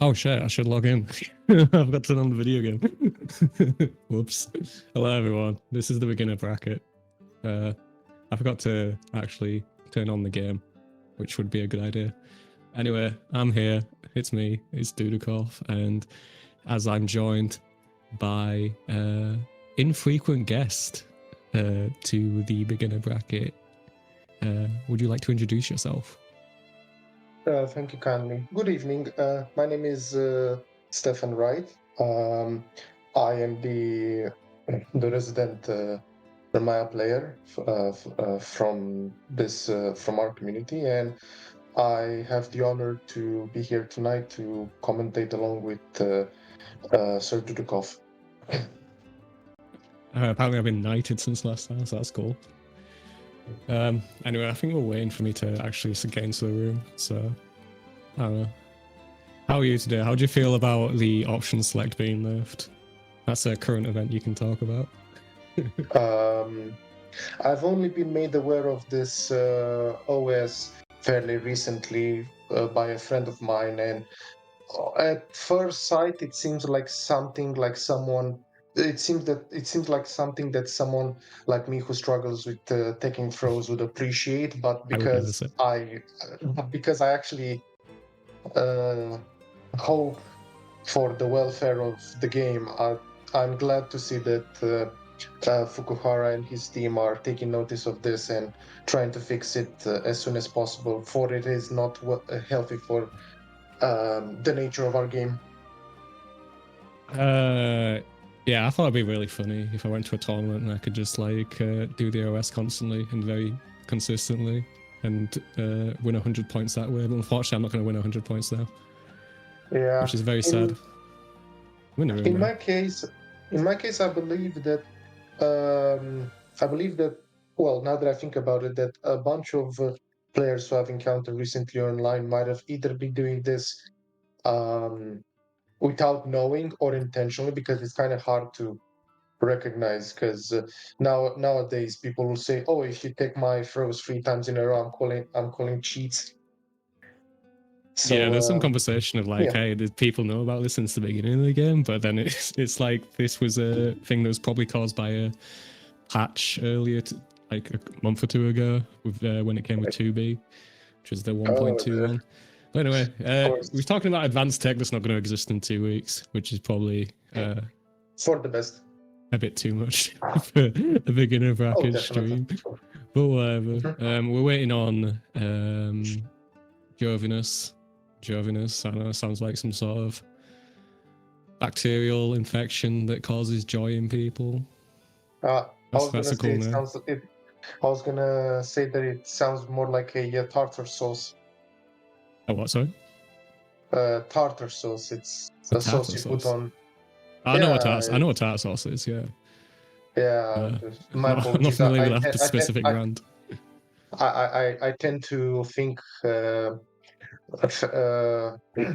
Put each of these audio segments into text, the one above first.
Oh shit, I should log in. I've got to turn on the video game. Whoops. Hello everyone, this is the beginner bracket. I forgot to actually turn on the game, which would be a good idea. Anyway, I'm here, it's me, it's Dudikov, and as I'm joined by infrequent guest to the beginner bracket, would you like to introduce yourself? Thank you kindly. Good evening. My name is Stefan Wright. I am the resident Maya player from our community, and I have the honor to be here tonight to commentate along with Sir Dudukov. Apparently I've been knighted since last time, so that's cool. Anyway, I think we're waiting for me to actually get into the room, so I don't know. How are you today? How do you feel about the option select being nerfed? That's a current event you can talk about. I've only been made aware of this OS fairly recently by a friend of mine, and at first sight, it seems like something like someone. It seems like something that someone like me who struggles with taking throws would appreciate. But I would never say. because I actually hope for the welfare of the game, I'm glad to see that Fukuhara and his team are taking notice of this and trying to fix it as soon as possible. For it is not healthy for the nature of our game. Yeah, I thought it'd be really funny if I went to a tournament and I could just like do the OS constantly and very consistently and win 100 points that way. But unfortunately, I'm not going to win 100 points now. Yeah, which is very sad. In my case, I believe that well, now that I think about it, that a bunch of players who I've encountered recently online might have either been doing this without knowing or intentionally, because it's kind of hard to recognize. Because nowadays people will say, "Oh, if you take my throws 3 times in a row, I'm calling cheats." So, yeah, there's some conversation of like, yeah. hey, did people know about this since the beginning of the game? But then it's like this was a thing that was probably caused by a patch earlier, like a month or two ago, with when it came with 2B, which is the 1.21. But anyway, we were talking about advanced tech that's not going to exist in 2 weeks, which is probably for the best. A bit too much for a beginner bracket stream. But whatever. We're waiting on Jovinus. I know it sounds like some sort of bacterial infection that causes joy in people. That's a cool name. I was gonna say that it sounds more like a tartar sauce. Oh, what, sorry? Tartar sauce. It's a sauce you put on. I know what tartar sauce is, yeah. Yeah, my I'm not familiar with that specific brand. I tend to think a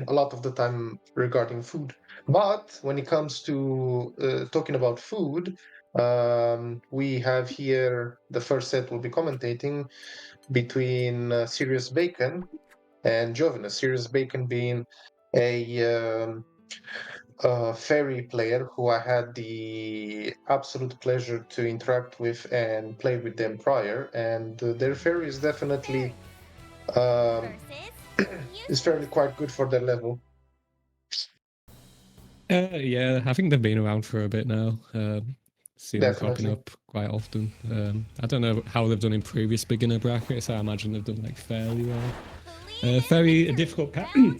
lot of the time regarding food, but when it comes to talking about food, we have here the first set we'll be commentating between Sirius Bacon and Jovinus. Sirius Bacon being a fairy player who I had the absolute pleasure to interact with and play with them prior, and their fairy is definitely is fairly quite good for their level. Yeah, I think they've been around for a bit now. See them cropping up quite often. I don't know how they've done in previous beginner brackets. I imagine they've done like fairly well. Very difficult character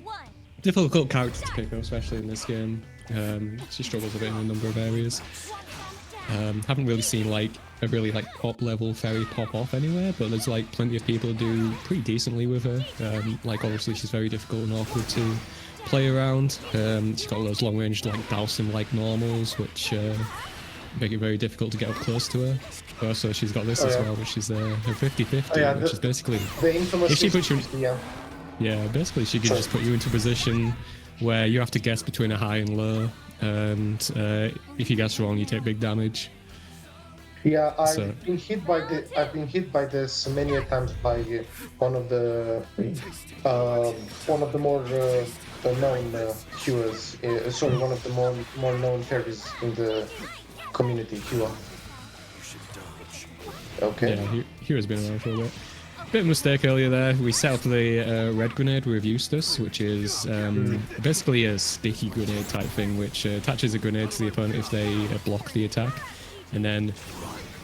to pick up, especially in this game. She struggles a bit in a number of areas. Haven't really seen like a really like top level fairy pop off anywhere, but there's like plenty of people who do pretty decently with her. Like obviously she's very difficult and awkward to play around. She's got those long range like dousing like normals, which make it very difficult to get up close to her. Also, she's got this as well, which is her 50-50, which is basically if she puts you, basically she can just put you into a position where you have to guess between a high and low, and if you guess wrong, you take big damage. Yeah, I've been hit by this many times by one of the more known Qas. Sorry, one of the more known fairies in the community, Qa. Okay. Yeah, he has been around for a bit. Bit of a mistake earlier there. We set up the red grenade with Eustace, which is basically a sticky grenade type thing, which attaches a grenade to the opponent if they block the attack. And then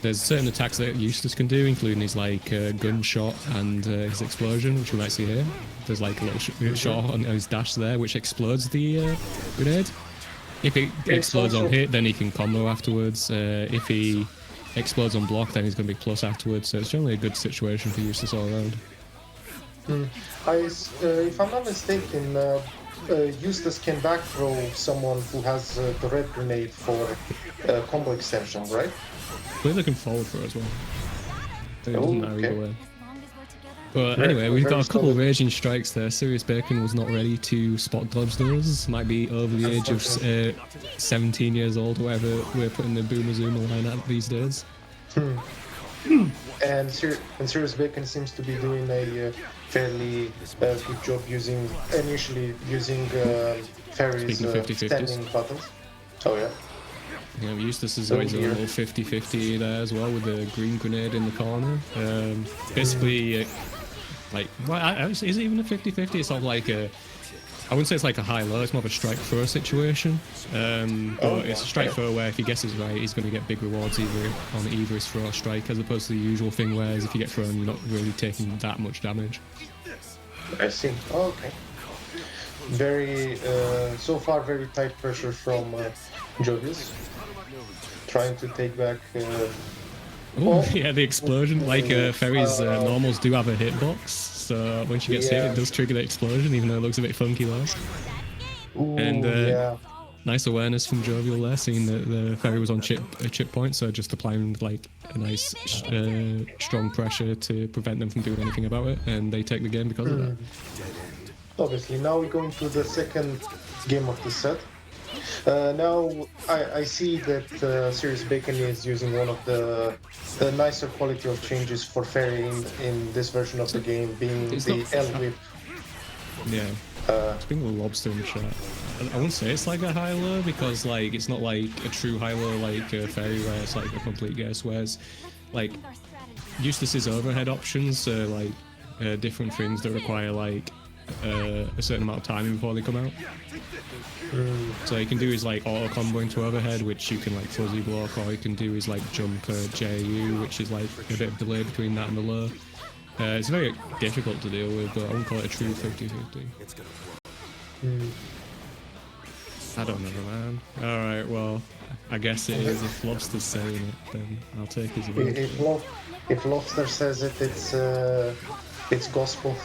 there's certain attacks that Eustace can do, including his like gunshot and his explosion, which we might see here. There's like a little shot on his dash there, which explodes the grenade. If it explodes on hit, then he can combo afterwards. If he explodes on block, then he's going to be plus afterwards. So it's generally a good situation for Eustace all around. If I'm not mistaken, Eustace can back throw someone who has the red grenade for combo extension, right? We're looking forward for it as well. It doesn't matter either way. But Very- anyway, we've very got a couple of solid. raging strikes there. Sirius Bacon was not ready to spot dodge those. Might be over the age of 17 years old, whatever we're putting the Boomer Zoomer line at these days. And Sirius Bacon seems to be doing a fairly good job initially using fairies Speaking of 50-50s. standing buttons. Oh yeah. Yeah, Eustace has got his own dear. little 50-50 there as well with the green grenade in the corner. Basically, like, well, is it even a 50-50? It's sort of like a, I wouldn't say it's like a high-low, it's more of a strike-throw situation. But it's a strike-throw where if he guesses right, he's going to get big rewards on either his throw or strike, as opposed to the usual thing where if you get thrown, you're not really taking that much damage. I see. Oh, okay. Very, so far, very tight pressure from Jovius. Trying to take back. Oh, yeah, the explosion. Like, Ferry's normals do have a hitbox, so when she gets hit, it does trigger the explosion, even though it looks a bit funky though. Ooh, And yeah. nice awareness from Jovial there, seeing that the Ferry was on a chip point, so just applying like a nice strong pressure to prevent them from doing anything about it, and they take the game because of that. Obviously, now we go into the second game of the set. Now I see that Sirius Bacon is using one of the nicer quality of changes for Fairy in this version of the game, being It's the not- L whip. Yeah. It's being a lobster in the chat. I wouldn't say it's like a high-low because like it's not like a true high-low like Fairy where it's like a complete guess, whereas like Eustace's overhead options are like different things that require like a certain amount of timing before they come out. So he can do his like auto combo into overhead, which you can like fuzzy block, or he can do his like jump JU, which is like a bit of delay between that and the low. It's very difficult to deal with, but I wouldn't call it a true 50-50. I don't know, man. Alright, well, I guess it is. If Lobster's saying it, then I'll take his word. If Lobster says it, it's gospel.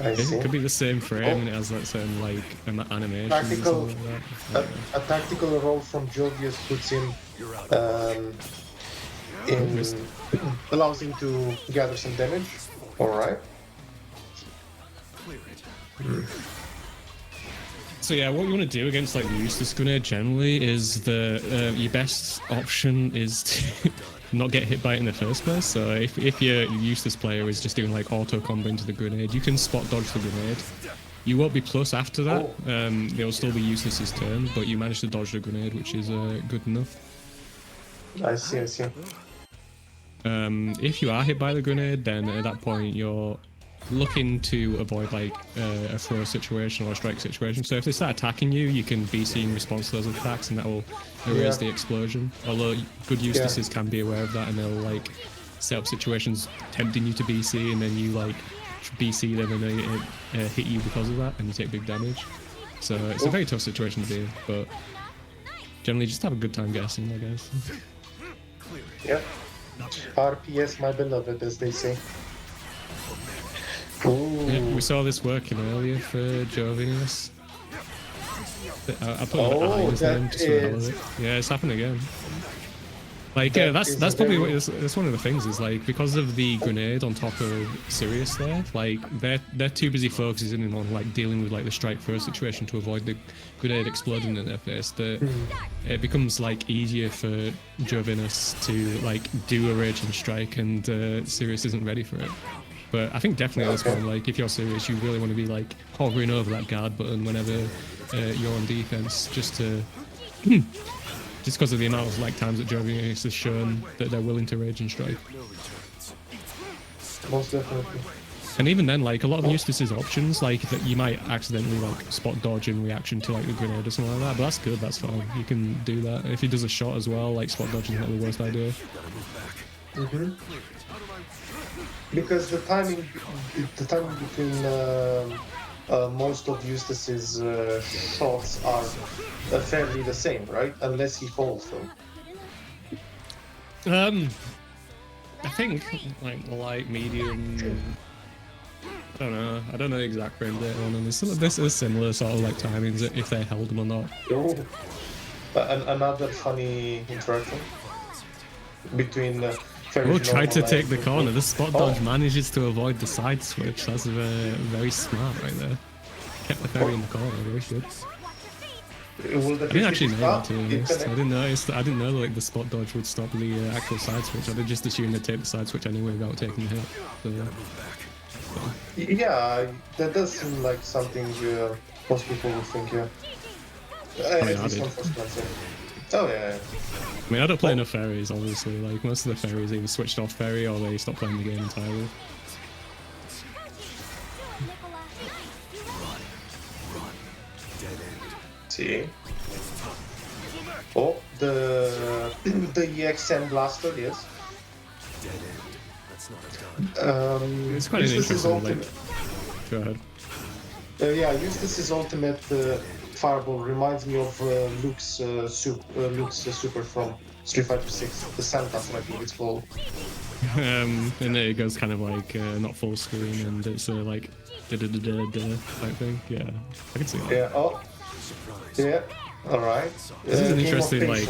I see. It could be the same frame and it has that certain like animation or Tactical, something like that. a tactical roll from Jovius puts him allows him to gather some damage. All right. So yeah, what you want to do against like the Eustace grenade generally is your best option is to not get hit by it in the first place. So if your Eustace player is just doing like auto combo into the grenade, you can spot dodge the grenade. You won't be plus after that. It'll still be Eustace's turn, but you manage to dodge the grenade, which is good enough. I see. If you are hit by the grenade, then at that point you're looking to avoid like a throw situation or a strike situation. So if they start attacking you, you can BC in response to those attacks, and that will erase the explosion. Although good Eustaces can be aware of that, and they'll like set up situations tempting you to BC, and then you like BC them and they hit you because of that, and you take big damage. So it's a very tough situation to be in, but generally just have a good time guessing, I guess. Yeah. RPS, my beloved, as they say. Ooh. Yeah, we saw this working earlier for Jovinus. I put an I in his name just for the hell of it. Yeah, it's happened again. Like, that's probably that's one of the things is like because of the grenade on top of Sirius there, like they're too busy focusing on like dealing with like the strike first situation to avoid the grenade exploding in their face that it becomes like easier for Jovinus to like do a raging strike, and Sirius isn't ready for it. But I think definitely this one, like if you're serious, you really want to be like hovering over that guard button whenever you're on defense, just because of the amount of like times that Jovius has shown that they're willing to rage and strike. Most definitely. And even then, like a lot of Eustace's options, like that you might accidentally like spot dodge in reaction to like the grenade or something like that. But that's good. That's fine. You can do that. If he does a shot as well, like spot dodge is not the worst idea. Because the timing between most of Eustace's shots are fairly the same, right? Unless he falls them. I think like light, medium. I don't know the exact frame data on them. This is similar sort of like timings if they held them or not. Oh, another funny interaction between. Tried to take the corner. The spot dodge manages to avoid the side switch. That's very smart right there. Kept the ferry in the corner. Very good. I didn't actually know that, to be honest. I didn't know like the spot dodge would stop the actual side switch. I just assumed they'd take the side switch anyway without taking the hit. So, yeah, that does seem like something most people would think. Yeah. I mean, I did. Oh yeah. I mean, I don't play enough ferries, obviously. Like most of the ferries either switched off ferry or they stopped playing the game entirely. See. Oh, the EXM blaster, yes. It's quite an interesting. Like, go ahead. Yeah, Eustace's ultimate fireball reminds me of Luke's super from Street Fighter 6, the Santas, I think it's called. And it goes kind of like not full screen, and it's like da-da-da-da-da type thing. Yeah, I can see that. Yeah. Oh. Yeah. All right. This is an interesting like.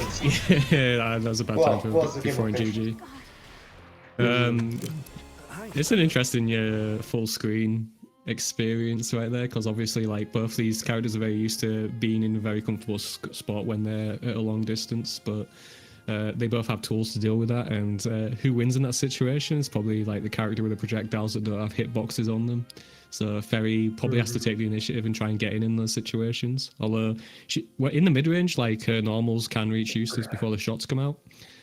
Yeah, that was a bad time for before in GG. It's an interesting full screen experience right there, because obviously like both these characters are very used to being in a very comfortable spot when they're at a long distance, but they both have tools to deal with that, and who wins in that situation is probably like the character with the projectiles that don't have hitboxes on them. So Ferry probably has to take the initiative and try and get in those situations, although in the mid-range, like her normals can reach Eustace before the shots come out.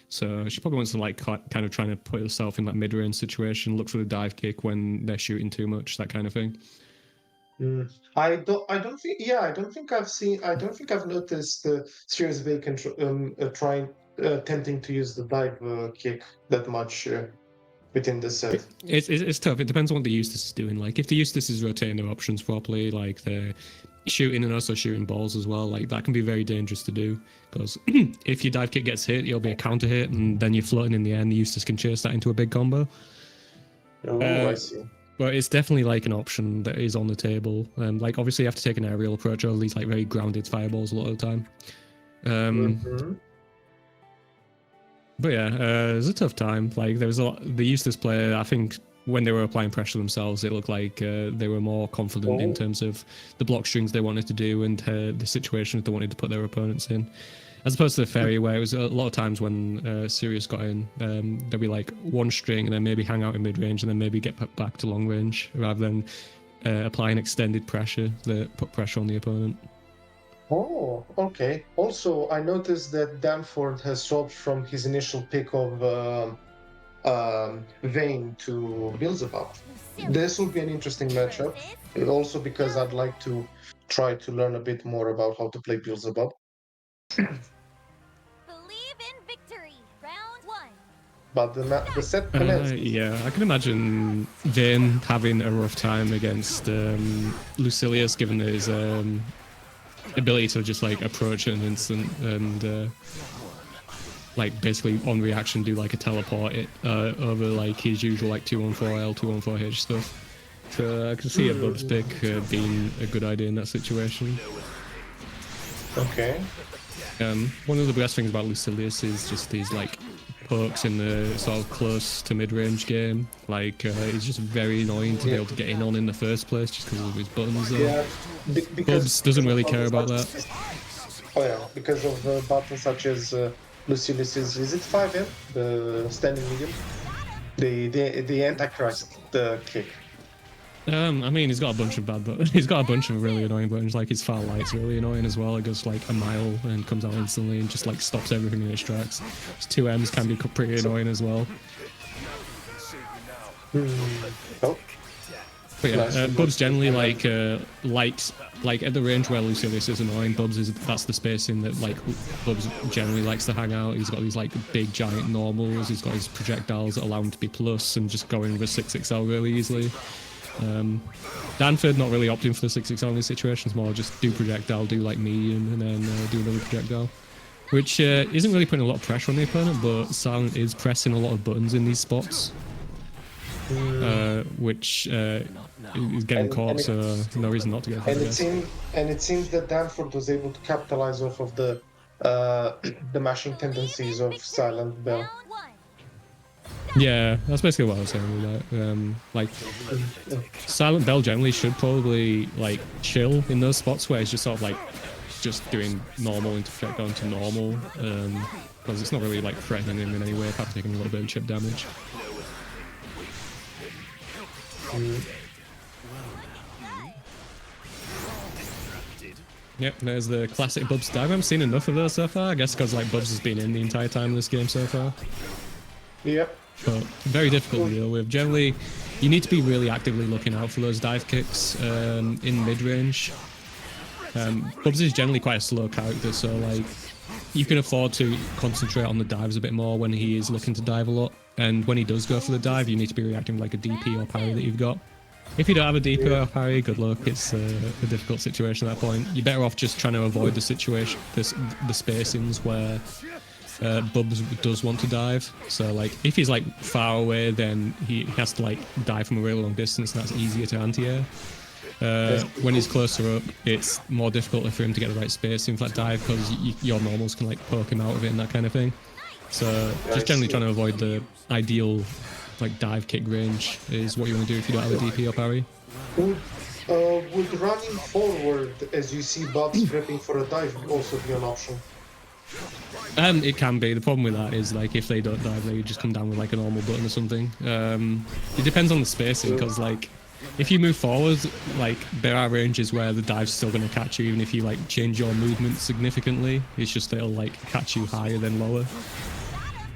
So she probably wants to like kind of trying to put herself in that mid-range situation, look for the dive kick when they're shooting too much, that kind of thing. I don't think I've noticed Serious Bacon attempting to use the dive kick that much within the set. It's tough. It depends on what the Eustace is doing. Like if the Eustace is rotating their options properly, like they're shooting and also shooting balls as well, like that can be very dangerous to do, because if your dive kick gets hit, you'll be a counter hit, and then you're floating in the air, and the Eustace can chase that into a big combo. I see. But it's definitely like an option that is on the table. Like obviously you have to take an aerial approach or these like very grounded fireballs a lot of the time. But yeah, it was a tough time. Like there was the Eustace player, I think when they were applying pressure themselves, it looked like they were more confident in terms of the block strings they wanted to do and the situations they wanted to put their opponents in. As opposed to the Ferry, where it was a lot of times when Sirius got in, there'd be like one string and then maybe hang out in mid-range and then maybe get back to long range, rather than applying extended pressure that put pressure on the opponent. Oh, okay. Also, I noticed that Danford has swapped from his initial pick of Vayne to Beelzebub. This will be an interesting matchup, also because I'd like to try to learn a bit more about how to play Beelzebub. But the set commences. Yeah, I can imagine Vayne having a rough time against Lucilius, given his ability to just like approach an instant and like basically on reaction do like a teleport over like his usual like 214L, 214H stuff. So I can see a Bub's pick being a good idea in that situation. Okay. One of the best things about Lucilius is just these like pokes in the sort of close to mid-range game. Like it's just very annoying to be able to get in the first place just because of his buttons. Yeah, Bubs doesn't really care about that. Oh yeah, because of buttons such as Lucilius is it 5M, the standing medium? The Antichrist kick. I mean, he's got a bunch of he's got a bunch of really annoying buttons. Like his far light's really annoying as well. It goes like a mile and comes out instantly and just like stops everything in its tracks. His 2Ms can be pretty annoying as well. Oh. But yeah, Bubs generally likes at the range where Lucilius is annoying. That's the spacing that like Bubs generally likes to hang out. He's got these like big giant normals. He's got his projectiles that allow him to be plus and just going with 6XL really easily. Danford not really opting for the 6XL in these situations, more just do projectile, do like medium, and then do another projectile. Which isn't really putting a lot of pressure on the opponent, but Silent is pressing a lot of buttons in these spots. Which is getting caught, so no reason not to get caught. And it seems that Danford was able to capitalize off of the mashing tendencies of Silent Bell. Yeah, that's basically what I was saying with that. Like, Silent Bell generally should probably like chill in those spots where it's just sort of like just doing normal into projectile into normal, because it's not really like threatening him in any way apart from taking a little bit of chip damage. Yep, there's the classic Bubs dive. I haven't seen enough of those so far, I guess because like Bubs has been in the entire time in this game so far. Yep. But very difficult to deal with. Generally, you need to be really actively looking out for those dive kicks in mid-range. Bubs is generally quite a slow character, so like you can afford to concentrate on the dives a bit more when he is looking to dive a lot. And when he does go for the dive, you need to be reacting like a DP or parry that you've got. If you don't have a DP or parry, good luck. It's a difficult situation at that point. You're better off just trying to avoid the situation, the spacings where Bubs does want to dive. So like if he's like far away, then he has to like dive from a really long distance, and that's easier to anti-air. When he's closer up, it's more difficult for him to get the right spacing for that dive because your normals can like poke him out of it and that kind of thing. So just generally trying to avoid the ideal like dive kick range is what you want to do if you don't have a DP or parry. Would running forward as you see Bubs prepping for a dive also be an option? It can be. The problem with that is like if they don't dive, they just come down with like a normal button or something. It depends on the spacing because like if you move forward, like there are ranges where the dive's still going to catch you even if you like change your movement significantly. It's just that it'll like catch you higher than lower.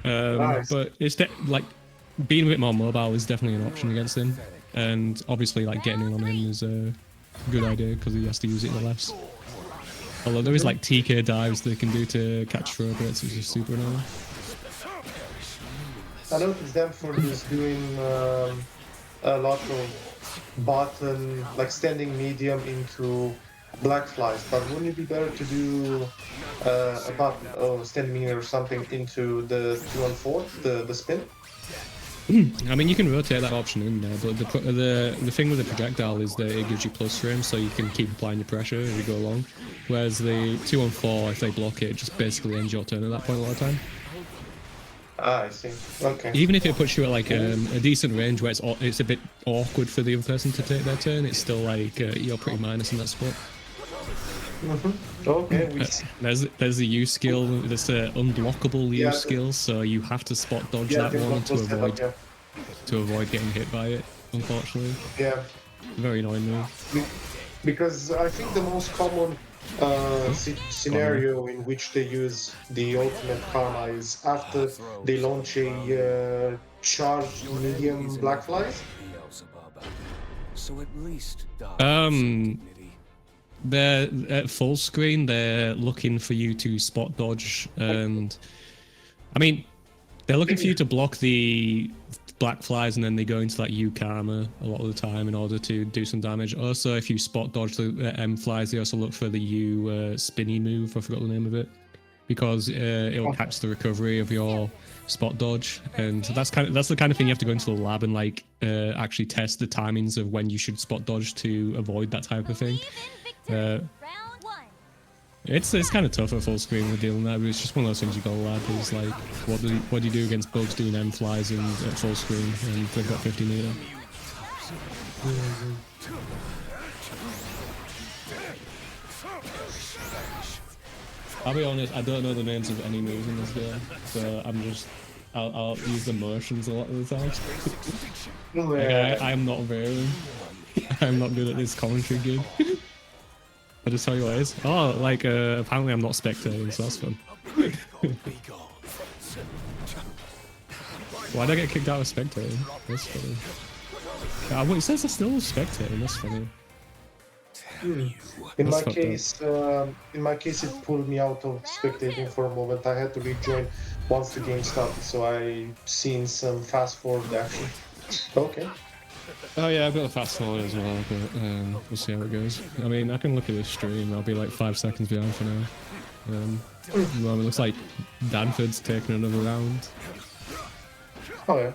But it's like being a bit more mobile is definitely an option against him, and obviously like getting in on him is a good idea because he has to use it in the lefts. Although there is like TK dives they can do to catch throw bits, which is super annoying. I noticed Danford is doing a lot of button, like standing medium into black flies, but wouldn't it be better to do a button or standing medium or something into the 2-on-4, the spin? I mean, you can rotate that option in there, but the thing with the projectile is that it gives you plus frames, so you can keep applying your pressure as you go along. Whereas the 2-on-4, if they block it, just basically ends your turn at that point a lot of the time. Ah, I see. Okay. Even if it puts you at like a decent range where it's a bit awkward for the other person to take their turn, it's still like you're pretty minus in that spot. Okay. There's the U skill. There's the unblockable U skill, so you have to spot dodge that one to avoid getting hit by it. Unfortunately. Yeah. Very annoying move. Because I think the most common scenario in which they use the ultimate karma is after they launch a charged medium black flies. They're at full screen. They're looking for you to spot dodge, and I mean, they're looking for you to block the black flies, and then they go into that U karma a lot of the time in order to do some damage. Also, if you spot dodge the M flies, they also look for the U spinny move. I forgot the name of it, because it'll catch the recovery of your spot dodge, and that's the kind of thing you have to go into the lab and like actually test the timings of when you should spot dodge to avoid that type of thing. It's kind of tough at full screen with dealing with that, but it's just one of those things you gotta lab. Is like, what do you do against Bugs doing M flies at full screen and they've got 50 meter? I'll be honest, I don't know the names of any moves in this game, so I'm just I'll use the motions a lot of the time. Yeah. I am not very. I'm not good at this commentary gig. I'll just tell you what it is. Oh, like apparently I'm not spectating, so that's fun. Why did I get kicked out of spectating? That's funny. Well, it says I'm still spectating. That's funny. In my case, it pulled me out of spectating for a moment. I had to rejoin once the game started, so I seen some fast forward action. Okay. Oh yeah, I've got a fast forward as well, but we'll see how it goes. I mean, I can look at the stream. I'll be like 5 seconds behind for now. Well, it looks like Danford's taking another round. Oh yeah.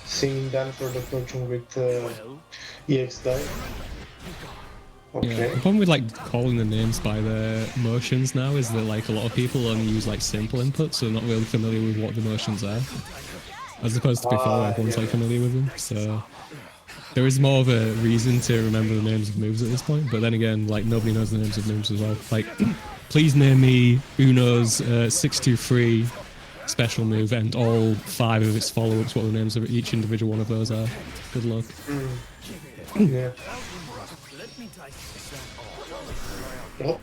Seeing Danford approaching with EX die. Okay. Yeah, the problem with like calling the names by their motions now is that like a lot of people only use like simple inputs, so they're not really familiar with what the motions are. As opposed to before, everyone's like familiar with them. So there is more of a reason to remember the names of moves at this point. But then again, like nobody knows the names of moves as well. Like, please name me Uno's 623 special move and all 5 of its follow-ups, what the names of each individual one of those are. Good luck. Yeah. Oh,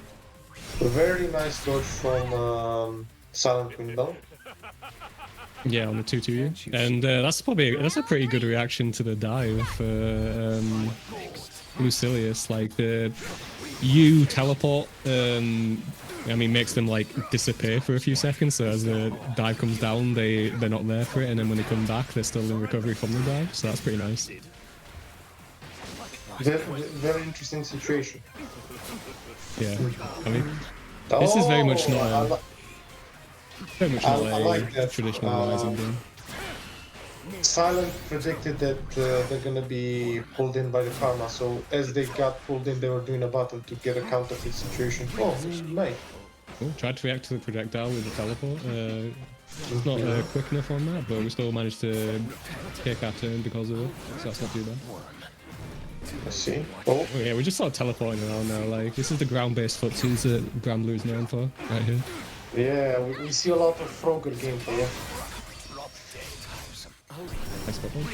a very nice dodge from Silent Window. Yeah, on the 2-2, and that's a pretty good reaction to the dive for Lucilius. Like the U teleport, I mean, makes them like disappear for a few seconds. So as the dive comes down, they're not there for it, and then when they come back, they're still in recovery from the dive. So that's pretty nice. Very interesting situation. Yeah, I mean, this is very much not. Very much not a traditional Rising game. Silent predicted that they're gonna be pulled in by the karma, so as they got pulled in, they were doing a button to get a counterfeit situation. Oh, nice. Cool. Tried to react to the projectile with the teleport. It's not quick enough on that, but we still managed to take our turn because of it, so that's not too bad. Let's see. Oh yeah, we're just sort of teleporting around now. Like, this is the ground-based footsies that Grand Blue's known for, right here. Yeah, we see a lot of Frogger gameplay, yeah. Nice button.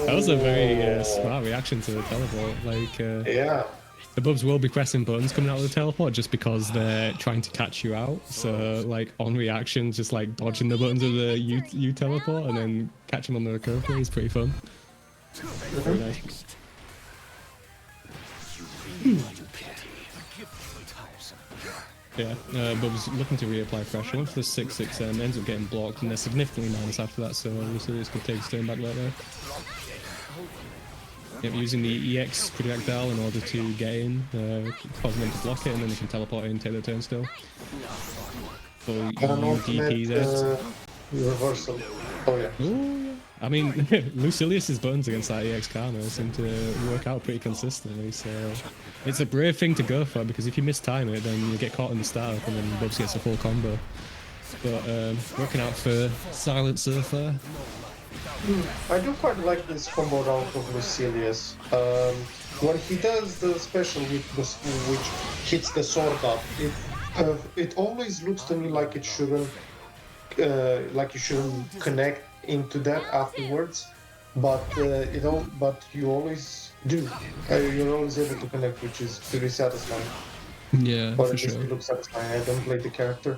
That was a very smart reaction to the teleport. Like, yeah. The Bubs will be pressing buttons coming out of the teleport just because they're trying to catch you out. So, like, on reaction, just like dodging the buttons of the U teleport and then catching them on the recovery is pretty fun. Very nice. Yeah, Bub's looking to reapply pressure. Once the 6-6 ends up getting blocked, and they're significantly minus after that, so Lucilius could take his turn back right there. Yep, using the EX projectile in order to get in, causing them to block it, and then they can teleport in and take their turn still. So UDP there. Reversal. Oh yeah. Ooh, yeah. I mean, Lucilius's buttons against that EX Karma seem to work out pretty consistently, so it's a brave thing to go for, because if you mistime it, then you get caught in the startup and then Bubs gets a full combo. But working out for Silent so far. I do quite like this combo round of Lucilius. When he does the special which hits the sword up, it always looks to me like it shouldn't connect into that afterwards, but you always do. You're always able to connect, which is pretty satisfying. Yeah, or for sure. It looks satisfying. I don't play the character.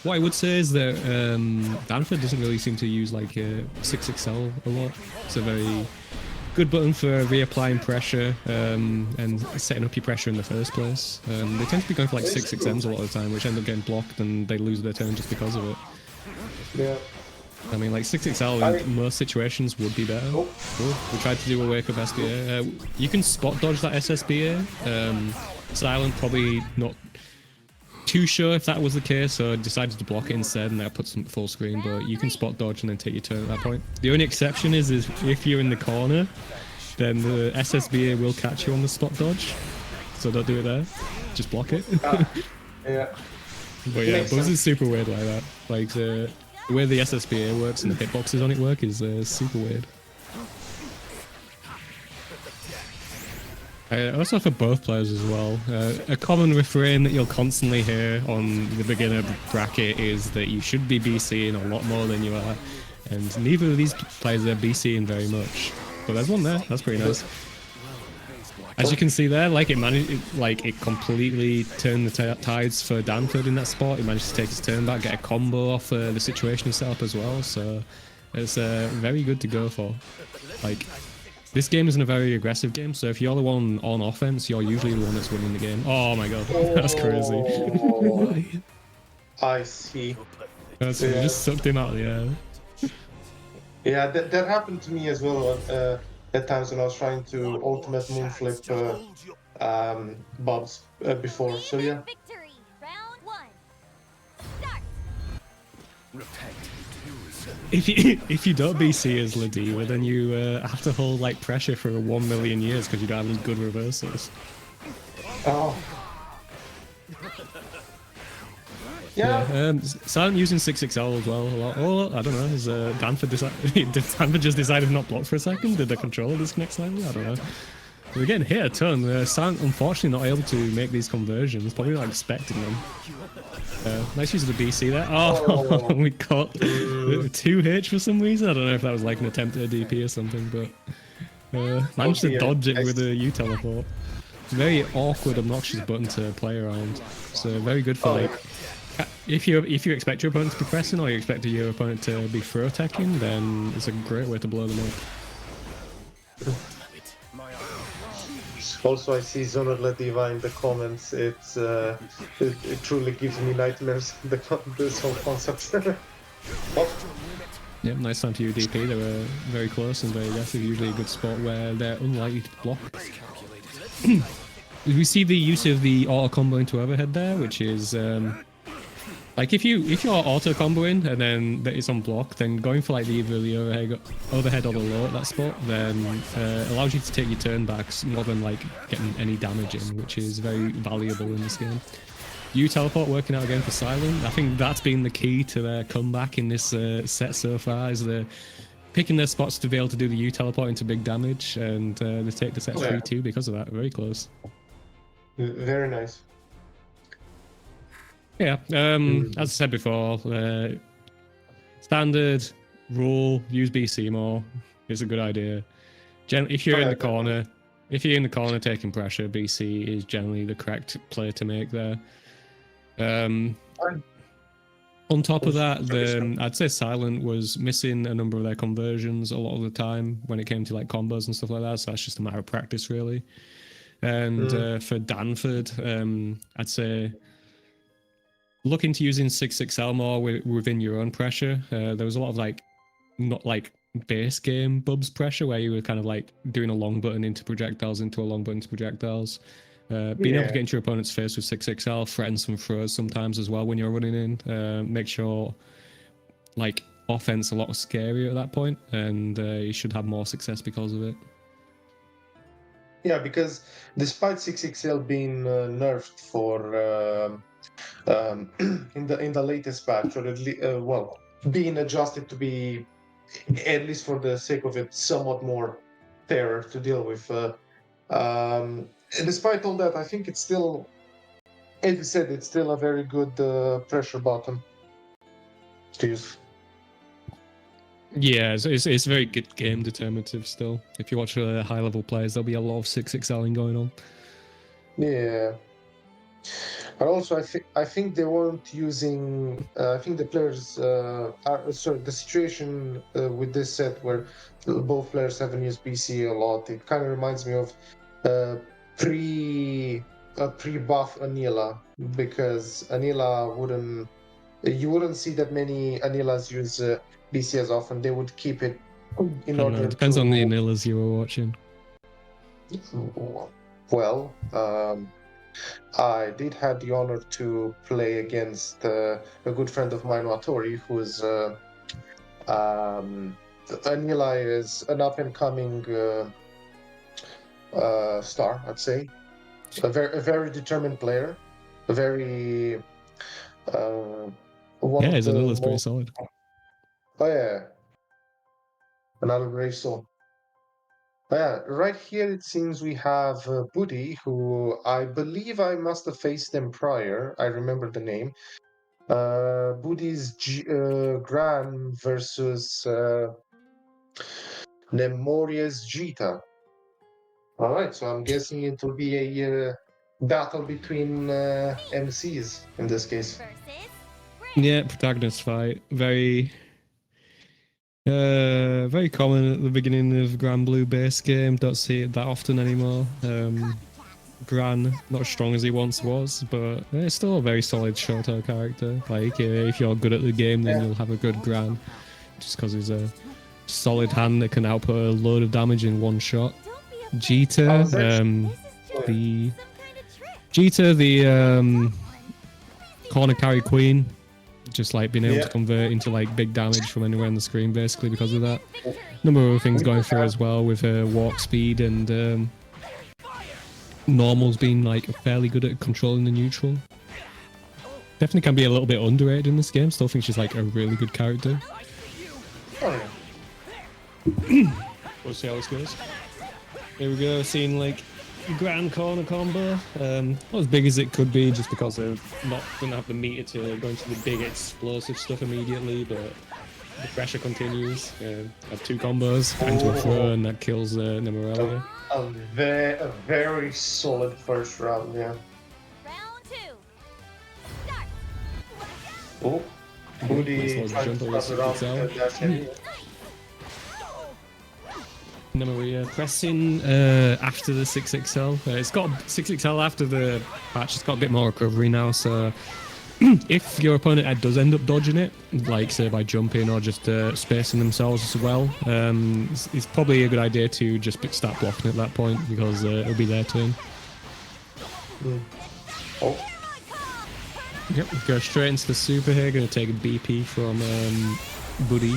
What I would say is that Danford doesn't really seem to use like 6XL a lot. It's a very good button for reapplying pressure and setting up your pressure in the first place. They tend to be going for like 6XMs a lot of the time, which end up getting blocked and they lose their turn just because of it. Yeah. I mean, like 6XL in most situations would be better. Oh. Cool. We tried to do a wake up SBA. You can spot dodge that SSBA. Silent probably not too sure if that was the case, so I decided to block it instead, and that puts them full screen. But you can spot dodge and then take your turn at that point. The only exception is if you're in the corner, then the SSBA will catch you on the spot dodge. So don't do it there. Just block it. Yeah. But yeah, Buzz is super weird like that. Like the way the SSBA works and the hitboxes on it work is super weird. Also for both players as well. A common refrain that you'll constantly hear on the beginner bracket is that you should be BCing a lot more than you are, and neither of these players are BCing very much. But there's one there. That's pretty nice. As you can see there, like it completely turned the tides for Danford in that spot. He managed to take his turn back, get a combo off the situation setup as well. So it's very good to go for. Like, this game isn't a very aggressive game, so if you're the one on offense, you're usually the one that's winning the game. Oh my god, that's crazy. I see. That's funny. Just sucked him out of the air. Yeah, that happened to me as well at times when I was trying to ultimate moonflip Bobs before. So yeah. Victory. Round 1. Start. If you don't BC as Ladiva, then you have to hold like pressure for 1 million years because you don't have any good reversals. Oh. Yeah. Silent using 6XL as well a lot. Oh, I don't know. Is Danford did Danford just decided to not block for a second? Did the controller disconnect slightly? I don't know. We're getting hit a ton. Silent unfortunately not able to make these conversions. Probably not expecting them. Nice use of the BC there. Oh, we caught 2H for some reason. I don't know if that was like an attempt at a DP or something, but managed to dodge it with a U teleport. Very awkward, obnoxious button to play around. So very good for like, if you expect your opponent to be pressing or you expect your opponent to be throw teching, then it's a great way to blow them up. Also, I see Zoner Ladiva in the comments. It truly gives me nightmares. This whole concept. Yep, nice time to UDP. They were very close and very aggressive. Usually a good spot where they're unlikely to block. We see the use of the auto combo into overhead there, which is like if you're auto comboing and then it's on block, then going for like either the overhead or the low at that spot, then allows you to take your turn backs more than like getting any damage in, which is very valuable in this game. U teleport working out again for Silent. I think that's been the key to their comeback in this set so far, is they're picking their spots to be able to do the U teleport into big damage, and they take the set 3-2 because of that. Very close. Very nice. Yeah, as I said before, standard rule, use BC more is a good idea. If you're in the corner, taking pressure, BC is generally the correct play to make there. On top of that, I'd say Silent was missing a number of their conversions a lot of the time when it came to like combos and stuff like that, so that's just a matter of practice really. And for Danford, I'd say look into using 6XL more within your own pressure. There was a lot of like, not like base game Bubs pressure where you were kind of like doing a long button into projectiles into a long button to projectiles. Being able to get into your opponent's face with 6XL threatens some throws sometimes as well when you're running in. Make sure like offense a lot scarier at that point, and you should have more success because of it. Yeah, because despite 6XL being nerfed for in the latest patch, or at least well, being adjusted to be, at least for the sake of it, somewhat more fairer to deal with. And despite all that, I think it's still, as you said, it's still a very good pressure button to use. Yeah, it's very good game determinative still. If you watch high level players, there'll be a lot of 6XLing going on. Yeah. But also, I think they weren't using. I think the players are sorry. The situation with this set where both players haven't used BC a lot. It kind of reminds me of pre-buff Anila, because Anila wouldn't. You wouldn't see that many Anilas use BC as often. They would keep it in order. It depends on the Anilas you were watching. Well, I did have the honor to play against a good friend of mine, Watori, who's Anila is an up-and-coming star, I'd say. A very determined player. A very one yeah, of his the Anila's pretty most. solid. Oh yeah, another great soul. Yeah, right here it seems we have Booty, who I believe I must have faced them prior. I remember the name. Booty's Gran versus Nemoria's Jita. All right, so I'm guessing it will be a battle between MCs in this case. Versus Yeah, protagonist fight. Very common at the beginning of Grand Blue base game. Don't see it that often anymore. Gran, not as strong as he once was, but it's still a very solid Shoto character. Like, if you're good at the game, then you'll have a good Gran. Just because he's a solid hand that can output a load of damage in one shot. Jita, the Jita, the corner carry queen, just like being able to convert into like big damage from anywhere on the screen, basically because of that. Number of other things going through as well with walk speed and normals being like fairly good at controlling the neutral. Definitely can be a little bit underrated in this game. Still think she's like a really good character. We'll see how this goes. Here we go, seeing like grand corner combo. Not as big as it could be just because of not going to have the meter to go into the big explosive stuff immediately, but the pressure continues. Have two combos, into a throw, and that kills Nemorelia. A very solid first round, yeah. round 2. Start. Oh, Booty Nice trying jump to over pass around itself. that heavy. Nemoria pressing after the 6XL. It's got 6XL after the patch. It's got a bit more recovery now, so if your opponent does end up dodging it, like say by jumping or just spacing themselves as well, it's probably a good idea to just start blocking at that point because it'll be their turn. Oh, Yep, go straight into the super here. Going to take a BP from Buddy.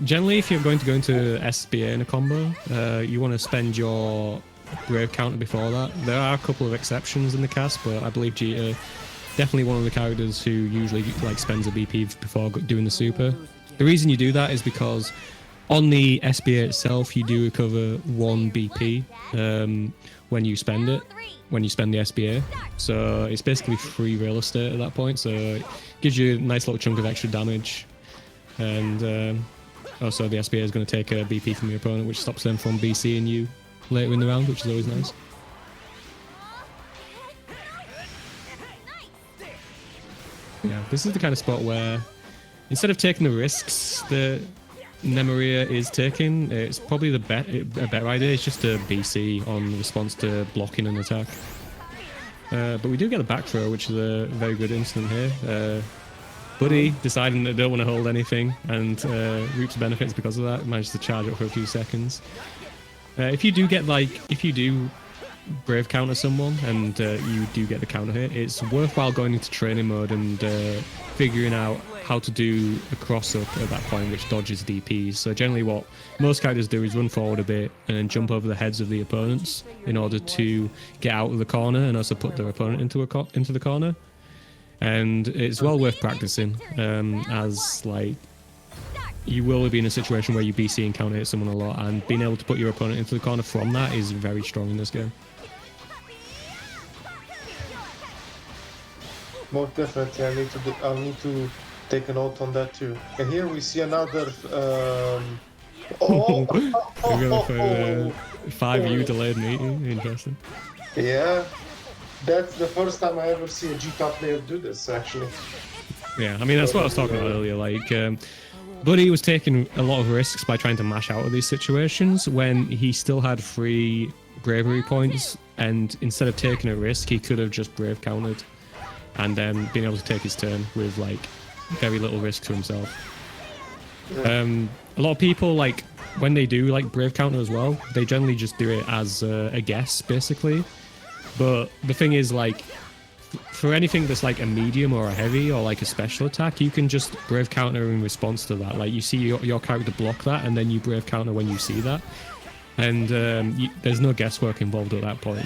Generally, if you're going to go into SBA in a combo, you want to spend your Brave counter before that. There are a couple of exceptions in the cast, but I believe Jita definitely one of the characters who usually like spends a BP before doing the super. The reason you do that is because on the SBA itself, you do recover 1 BP when you spend it, when you spend the SBA. So it's basically free real estate at that point. So it gives you a nice little chunk of extra damage. And also the SBA is going to take a BP from your opponent, which stops them from BCing you later in the round, which is always nice. Yeah, this is the kind of spot where instead of taking the risks that Nemoria is taking, it's probably a better idea. It's just a BC on response to blocking an attack. But we do get a back throw, which is a very good incident here. Buddy deciding they don't want to hold anything and reaps benefits because of that. Managed to charge up for a few seconds. If you do Brave counter someone and you do get the counter hit, it's worthwhile going into training mode and figuring out how to do a cross up at that point, which dodges DPs. So generally what most characters do is run forward a bit and then jump over the heads of the opponents in order to get out of the corner and also put their opponent into the corner. And it's well worth practicing, as like you will be in a situation where you BC and counter hit someone a lot, and being able to put your opponent into the corner from that is very strong in this game. most definitely. I'll need to take a note on that too. And here we see another. We're going for 5U delayed meeting. Interesting. Yeah, that's the first time I ever see a GTOP player do this, actually. Yeah, I mean, that's what I was talking about earlier. Like, Buddy was taking a lot of risks by trying to mash out of these situations when he still had 3 bravery points, and instead of taking a risk, he could have just brave countered and then been able to take his turn with like very little risk to himself. A lot of people, like, when they do like brave counter as well, they generally just do it as a guess, basically. But the thing is, like, for anything that's like a medium or a heavy or like a special attack, you can just brave counter in response to that. Like, you see your character block that, and then you brave counter when you see that, and there's no guesswork involved at that point.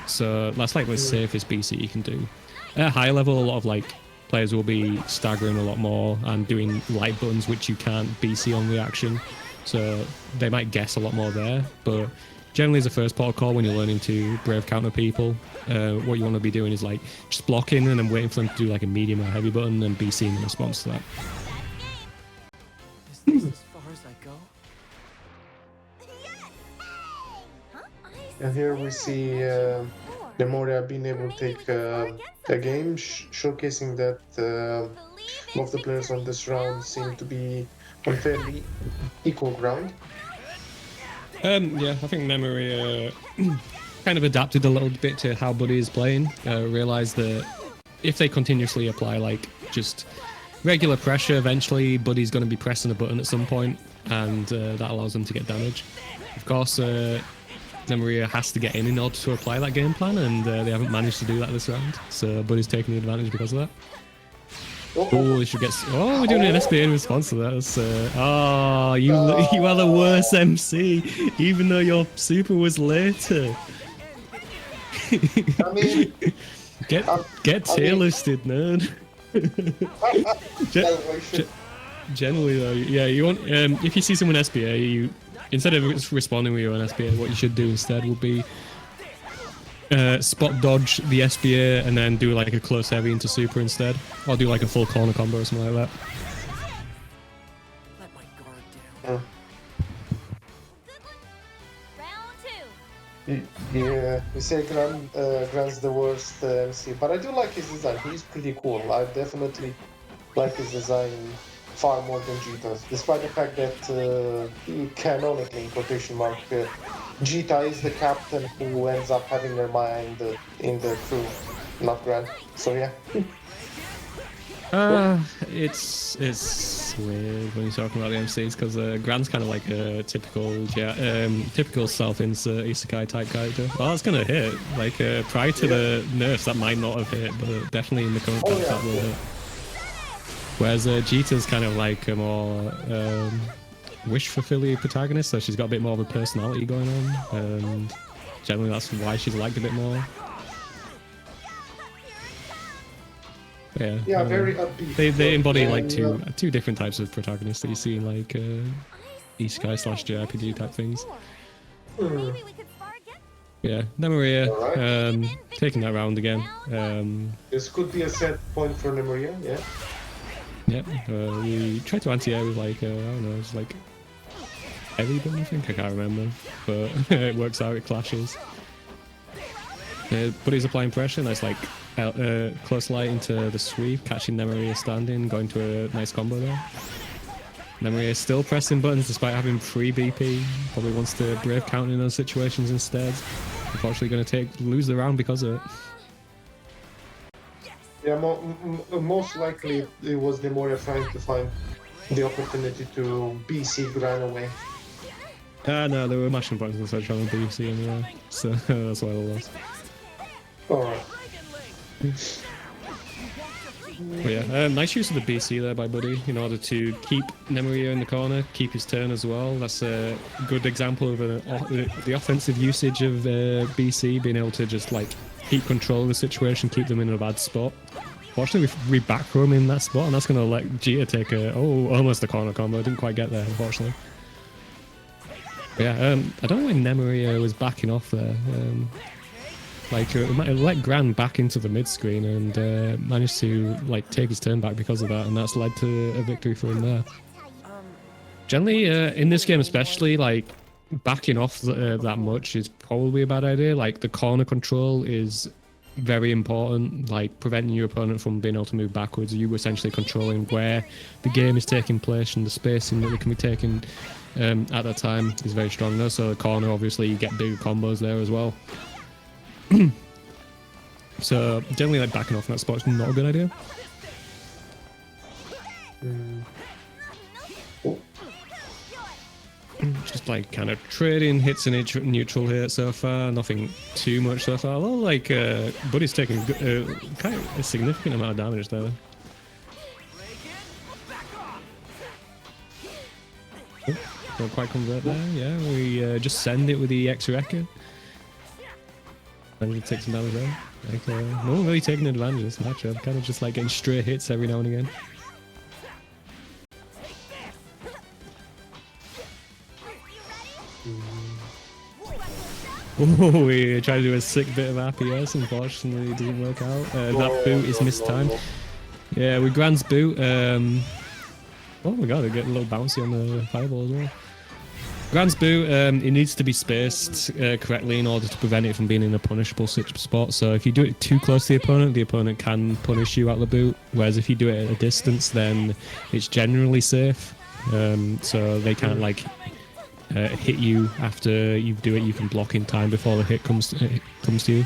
So that's like the safest BC you can do. At a high level, a lot of like players will be staggering a lot more and doing light buttons which you can't BC on reaction. So they might guess a lot more there. But generally as a first protocol, when you're learning to brave counter people, what you want to be doing is like just blocking and then waiting for them to do like a medium or heavy button and BCing in response to that. Is this as far as I go? And here we see Nemoria being able to take a game, showcasing that both of the players on this round seem to be on fairly equal ground. Yeah, I think Memory kind of adapted a little bit to how Buddy is playing. Realized that if they continuously apply like just regular pressure, eventually Buddy's going to be pressing a button at some point, and that allows them to get damage. Of course, Memory has to get in order to apply that game plan, and they haven't managed to do that this round. So Buddy's taking the advantage because of that. Oh, we should get. Oh, we're doing an SBA in response to that. You are the worst MC, even though your super was later. I mean, get tier listed, nerd. Generally, though, yeah, you want if you see someone SBA, you instead of just responding with your own SBA, what you should do instead would be spot dodge the SBA and then do like a close heavy into super instead, or do like a full corner combo or something like that. Let my guard down. Round 2. Yeah, you say Grant's the worst MC, but I do like his design. He's pretty cool. I definitely like his design far more than Jita's, despite the fact that canonically, in quotation mark, Jita is the captain who ends up having her mind in the crew, not Grant. So yeah. It's weird when you're talking about the MCs because Grant's kind of like a typical self-insert isekai type character. Well, that's gonna hit. Like prior to the nerfs, that might not have hit, but definitely in the current patch that will hit. Whereas Jita's kind of like a more wish-fulfilling protagonist, so she's got a bit more of a personality going on, and generally that's why she's liked a bit more. Yeah, Very upbeat. they embody like two different types of protagonists that you see in like isekai / JRPG type things. Maybe we could spar again. Yeah, Nemoria Alright. taking that round again. This could be a set point for Nemoria, yeah. Yep, we tried to anti-air with like, I don't know, it's like heavy button, I think, I can't remember, but it works out, it clashes. But he's applying pressure, nice like close light into the sweep, catching Nemoria standing, going to a nice combo there. Nemoria is still pressing buttons despite having free BP, probably wants to brave counter in those situations instead. Unfortunately going to lose the round because of it. Yeah, most likely it was Nemoria trying to find the opportunity to BC Gran away. No, they were mashing buttons instead of trying to BC anyway, so that's why it was. Alright. But yeah, nice use of the BC there by Buddy in order to keep Nemoria in the corner, keep his turn as well. That's a good example of the offensive usage of BC, being able to just like keep control of the situation, keep them in a bad spot. Fortunately, we back him in that spot, and that's going to let Jita take almost a corner combo. Didn't quite get there, unfortunately. But yeah, I don't know when Nemoria was backing off there. It might have let Gran back into the mid screen and managed to like take his turn back because of that, and that's led to a victory for him there. Generally, in this game especially, like backing off that much is probably a bad idea. Like the corner control is very important, like preventing your opponent from being able to move backwards. You essentially controlling where the game is taking place and the spacing that they can be taken at that time is very strong though. So the corner, obviously, you get bigger combos there as well. So generally, like backing off in that spot is not a good idea. Just like kind of trading hits and neutral here so far. Nothing too much so far. Although like Buddy's taking kind of a significant amount of damage there. Don't quite convert there. Yeah, we just send it with the X-Record. Managed to take some damage there. Like, no one really taking advantage of this matchup. Kind of just like getting straight hits every now and again. Oh, we tried to do a sick bit of RPS. Unfortunately, it doesn't work out. That boot is mistimed. Yeah, with Grand's boot. Oh my god, they're getting a little bouncy on the fireball as well. Grand's boot, it needs to be spaced correctly in order to prevent it from being in a punishable spot. So if you do it too close to the opponent can punish you out the boot. Whereas if you do it at a distance, then it's generally safe. So they can't like hit you after you do it. You can block in time before the hit comes to you.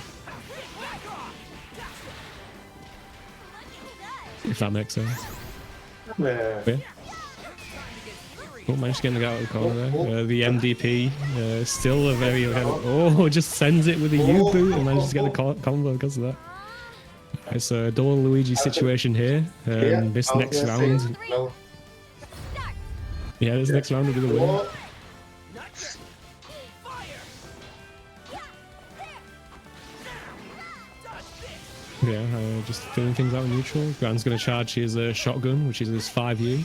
If that makes sense. Yeah. Oh, managed to get the guy out of the corner there. The MDP, still a very... just sends it with a U-boot and manages to get the combo because of that. It's a double Luigi situation here. This next round... Yeah, this next round will be the win. Yeah, just filling things out in neutral. Grand's going to charge his shotgun, which is his 5U.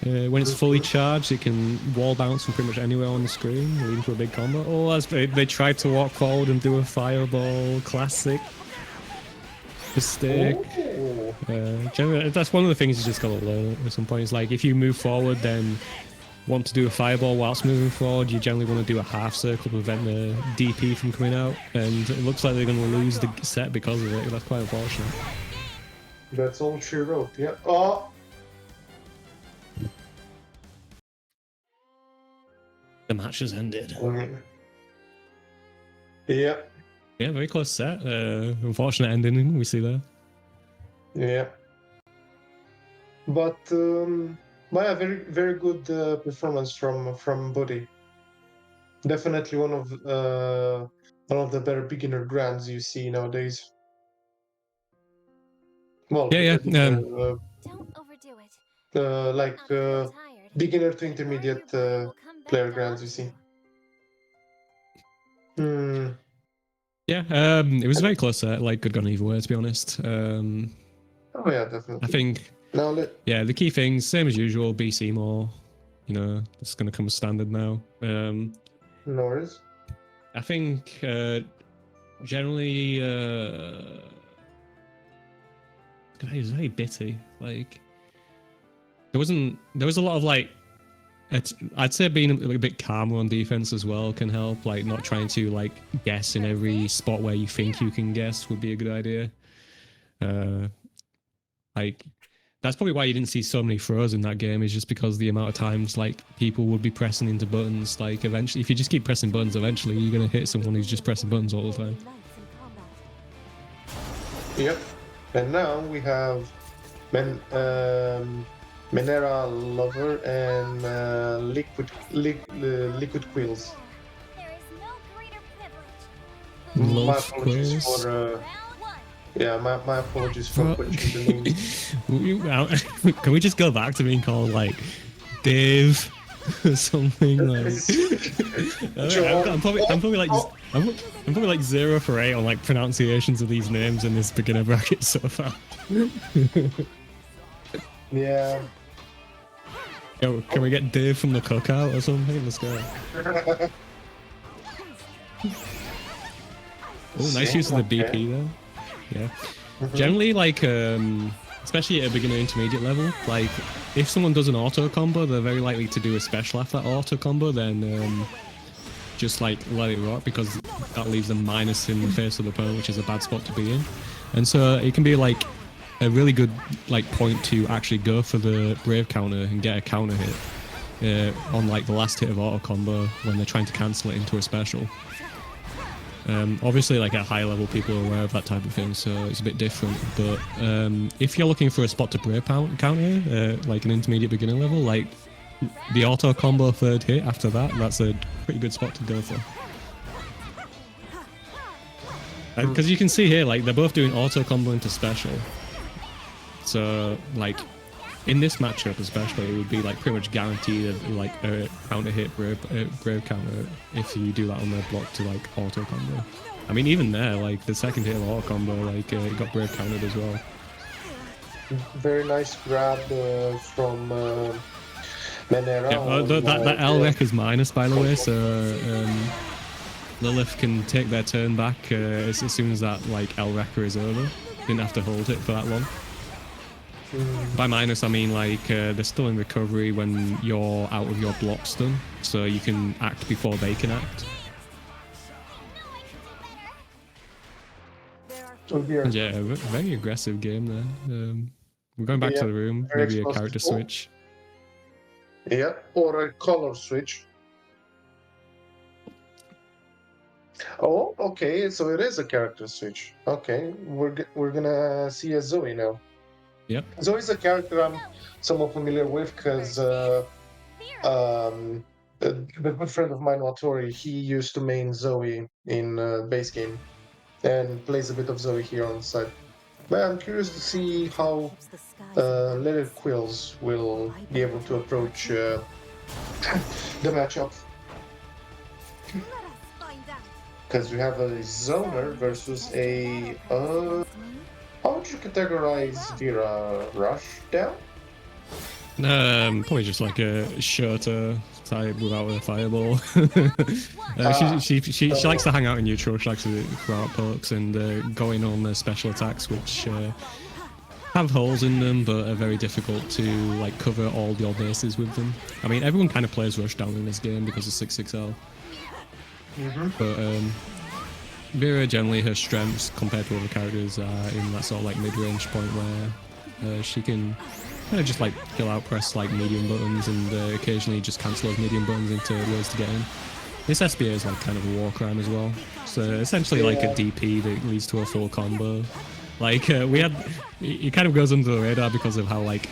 When it's fully charged, it can wall bounce from pretty much anywhere on the screen, leading to a big combo. Oh, they tried to walk forward and do a fireball. Classic mistake. Generally, that's one of the things you just gotta learn at some point. It's like if you move forward, then want to do a fireball whilst moving forward, you generally want to do a half circle to prevent the DP from coming out. And it looks like they're going to lose the set because of it. That's quite unfortunate. That's all she wrote. Yeah. Oh. The match has ended. Yeah. Yeah, very close set. Unfortunate ending we see there. Yeah. But yeah, very good performance from Buddy. Definitely one of the better beginner Grands you see nowadays. Well, yeah. Don't overdo it. like beginner to intermediate player Grands you see. Yeah, it was a very close set. Like, could have gone either way, to be honest. Oh yeah, definitely. I think. Yeah, the key things, same as usual. BC more. You know, it's going to come standard now. No worries. I think generally, God, it was very bitty. Like, there was a lot of like. I'd say being a bit calmer on defense as well can help. Like not trying to like guess in every spot where you think you can guess would be a good idea. Like that's probably why you didn't see so many throws in that game. Is just because the amount of times like people would be pressing into buttons. Like eventually, if you just keep pressing buttons, eventually you're gonna hit someone who's just pressing buttons all the time. Yep. And now we have Menera Lover and Liquid Quills. There is no greater privilege. My Love apologies Quills. for my apologies for butchering the name. Can we just go back to being called like Dave or something like? I'm probably like 0 for 8 on like pronunciations of these names in this beginner bracket so far. Yeah. Yo, can we get Dave from the cookout or something? Let's go. Oh, nice use of the BP there. Yeah. Generally, like, especially at a beginner intermediate level, like, if someone does an auto combo, they're very likely to do a special after that auto combo, then just like let it rock because that leaves them minus in the face of the opponent, which is a bad spot to be in. And so it can be like a really good like point to actually go for the Brave counter and get a counter hit on like the last hit of auto combo when they're trying to cancel it into a special. Obviously like at high level people are aware of that type of thing, so it's a bit different, but if you're looking for a spot to Brave counter like an intermediate beginner level, like the auto combo third hit after that, that's a pretty good spot to go for. Because you can see here like they're both doing auto combo into special. So, like, in this matchup especially, it would be, like, pretty much guaranteed, like, a counter hit, brave counter, if you do that on the block to, like, auto combo. I mean, even there, like the second hit of auto combo, like it got brave countered as well. Very nice grab from Menera. Yeah, that L-Rec is minus, by the way, so Lilith can take their turn back as soon as that like L-Wrecker is over. Didn't have to hold it for that long. By minus, I mean like they're still in recovery when you're out of your block stun, so you can act before they can act. And yeah, a very aggressive game there. We're going back to the room, maybe a character switch. Yeah, or a color switch. Oh, okay, so it is a character switch. Okay, we're gonna see a Zoe now. Yep. Zoe's a character I'm somewhat familiar with because a good friend of mine, Watori, he used to main Zoe in base game and plays a bit of Zoe here on the side. But I'm curious to see how Little Quills will be able to approach the matchup. Because we have a zoner versus a how would you categorize Vera? Rush down? Probably just like a shorter type without a fireball. She likes to hang out in neutral. She likes to throw out pokes and go in on the special attacks, which have holes in them, but are very difficult to like cover all your bases with them. I mean, everyone kind of plays rush down in this game because of 6-6L. But Vera, generally her strengths compared to other characters are in that sort of like mid-range point where she can kind of just like kill out press like medium buttons and occasionally just cancel those medium buttons into ways to get in. This SBA is like kind of a war crime as well. So essentially like a DP that leads to a full combo. Like it kind of goes under the radar because of how like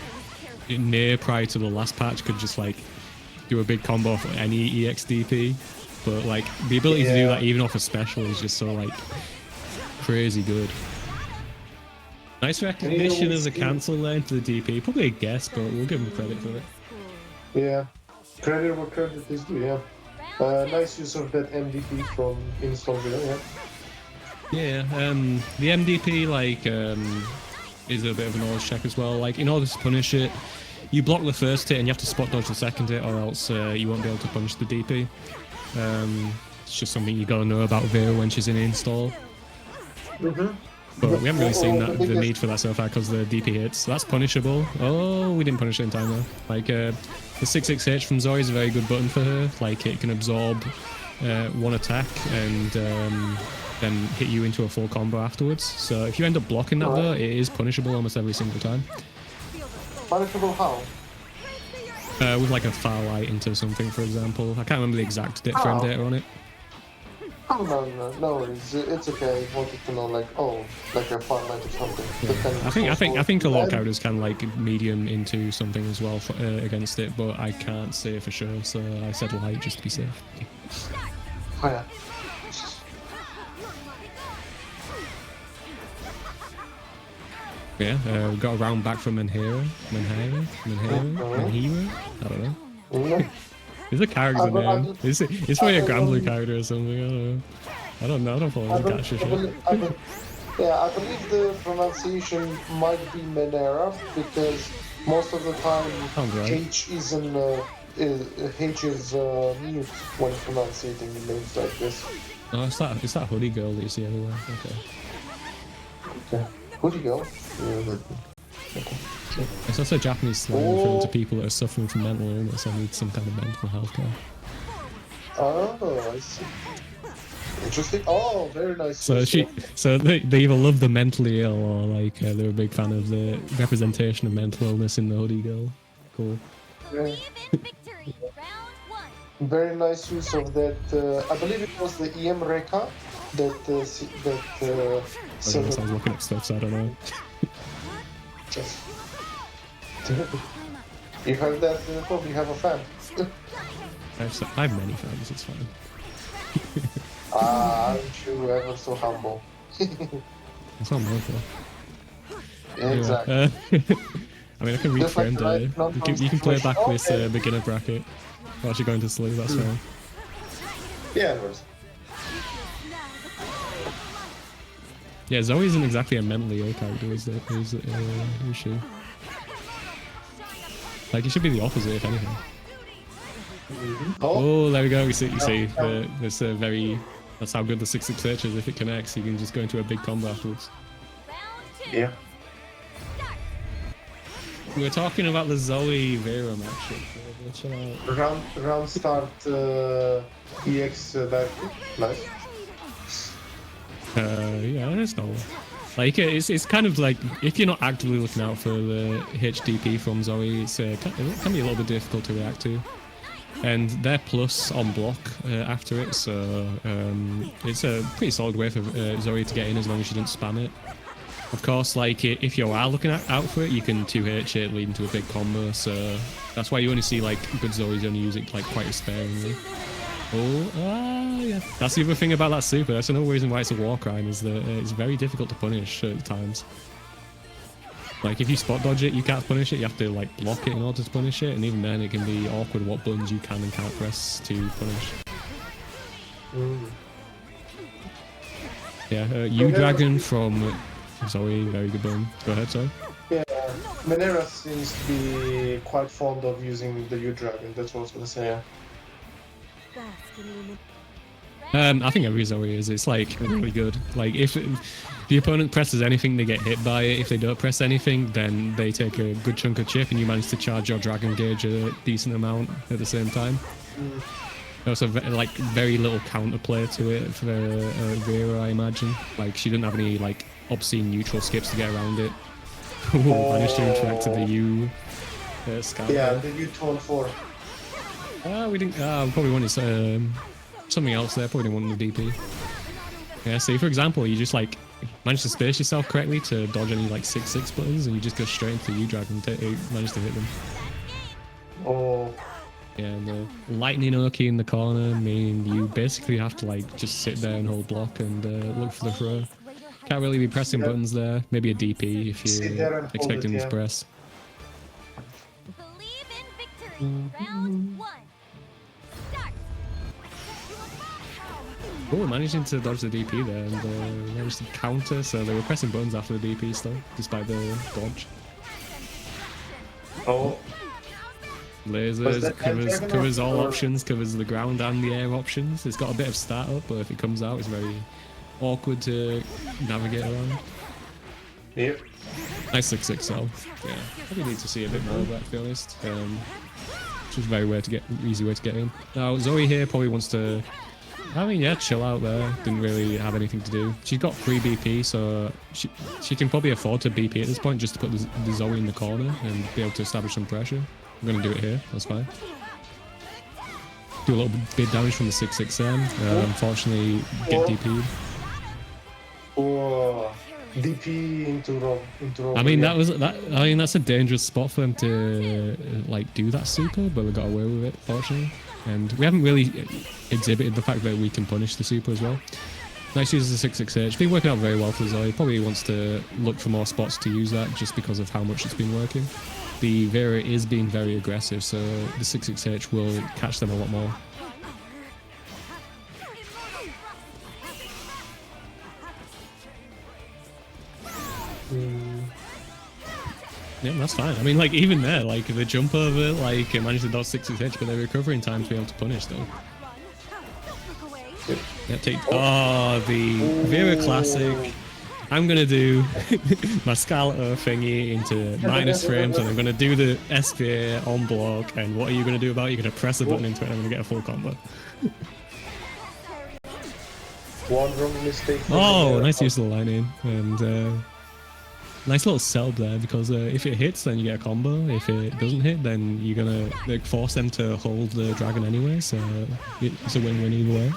near prior to the last patch could just like do a big combo for any EX DP. But like the ability to do that even off a special is just so like crazy good. Nice recognition of the cancel there into the DP. Probably a guess, but we'll give him credit for it. Yeah, credit where credit is due. Yeah, nice use of that MDP from install video. Yeah, the MDP like is a bit of a knowledge check as well. Like in order to punish it, you block the first hit and you have to spot dodge the second hit, or else you won't be able to punish the DP. It's just something you gotta know about Vera when she's in install. But we haven't really seen the need for that so far because the DP hits. So that's punishable. Oh, we didn't punish it in time though. Like the 6-6H from Zoe is a very good button for her. Like it can absorb one attack and then hit you into a full combo afterwards. So if you end up blocking that though, it is punishable almost every single time. Punishable how? With like a far light into something, for example. I can't remember the exact frame data on it. Oh no worries. It's okay. I wanted to know like like a far light or something. Yeah. I think a lot of characters can like medium into something as well for, against it, but I can't say for sure. So I said light just to be safe. Oh yeah. Yeah, we got a round back from Menhira. I don't know. It's a character name. It's probably a Grambler character or something. I don't know. I don't follow the catch shit. Yeah, I believe the pronunciation might be Menera because most of the time H is mute when pronouncing names like this. Oh, it's that hoodie girl that you see everywhere. Okay. Hoodie girl. Okay. It's also Japanese slang referring to people that are suffering from mental illness and need some kind of mental health care. Oh, I see. Interesting. Oh, very nice. So they either love the mentally ill or like they're a big fan of the representation of mental illness in the hoodie girl. Cool. Yeah. Very nice use of that. I believe it was the EM Reka that. I was looking up stuff, so I don't know. You heard that? You have a fan. I have many fans. It's fine. Aren't you ever so humble? That's not my fault. Exactly. I mean, I can reframe that. You can play back this beginner bracket while you're going to sleep. That's fine. Yeah, it was. Yeah, Zoe isn't exactly a mentally ill character, is she? Like, it should be the opposite, if anything. Oh, there we go. You see, there's a very. That's how good the 6-6 search is. If it connects, you can just go into a big combo afterwards. Yeah. We were talking about the Zoe Vera matchup. Round start EX directly. Nice. Yeah, that's normal. Like, it's kind of like, if you're not actively looking out for the HDP from Zoe, it can be a little bit difficult to react to. And they're plus on block after it, so it's a pretty solid way for Zoe to get in as long as she doesn't spam it. Of course, like, if you are looking out for it, you can 2H it leading to a big combo, so that's why you only see, like, good Zoes only use it, like, quite sparingly. Yeah. That's the other thing about that super. That's another reason why it's a war crime, is that it's very difficult to punish at times. Like, if you spot dodge it, you can't punish it. You have to, like, block it in order to punish it, and even then it can be awkward what buttons you can and can't press to punish. Yeah, U-Dragon from Zoe, very good button. Go ahead, sorry. Yeah, Manera seems to be quite fond of using the U-Dragon, that's what I was gonna say, yeah. I think every Zoe is. It's like really good. Like, if the opponent presses anything, they get hit by it. If they don't press anything, then they take a good chunk of chip, and you manage to charge your Dragon Gauge a decent amount at the same time. Also, like, very little counterplay to it for Vera, I imagine. Like, she didn't have any, like, obscene neutral skips to get around it. Managed to interact with the U scout. Yeah, the U-214. We didn't. We probably wanted something else there. Probably didn't want the DP. Yeah. See, for example, you just like manage to space yourself correctly to dodge any like 6-6 buttons, and you just go straight into the U-Dragon and manage to hit them. Oh. Yeah, and the lightning Oki in the corner mean you basically have to like just sit there and hold block and look for the throw. Can't really be pressing buttons there. Maybe a DP if you're expecting this press. Believe in victory. Round 1. Start. Oh, managing to dodge the DP there and managed to counter, so they were pressing buttons after the DP still, despite the dodge. Oh. Lasers, covers all options, covers the ground and the air options. It's got a bit of startup, but if it comes out, it's very awkward to navigate around. Yep. Nice 6-6 cell. Yeah, probably need to see a bit more of that, to be honest. Just a very easy way to get in. Now, Zoe here probably wants to, I mean, yeah, chill out there. Didn't really have anything to do. She's got free BP, so she can probably afford to BP at this point just to put the Zoe in the corner and be able to establish some pressure. I'm going to do it here, that's fine. Do a little bit damage from the 6-6M. Unfortunately, get DP'd. Oh, DP into Rob. I mean, that's a dangerous spot for them to like do that super, but they got away with it, fortunately. And we haven't really exhibited the fact that we can punish the super as well. Nice use of the 6-6H. It's been working out very well for Zoe. Probably wants to look for more spots to use that just because of how much it's been working. The Vera is being very aggressive, so the 6-6H will catch them a lot more. Yeah, that's fine. I mean, like, even there, like, the jump over, like, it managed to dodge 6-6H, but they're recovering time to be able to punish, though. Yeah, oh, the Vera Classic. I'm going to do my Scalator thingy into minus frames, and I'm going to do the SPA on block, and what are you going to do about it? You're going to press a button into it, and I'm going to get a full combo. One wrong mistake. Oh, nice use of the lightning, and nice little selb there, because if it hits, then you get a combo. If it doesn't hit, then you're going to force them to hold the dragon anyway, so it's a win-win either way.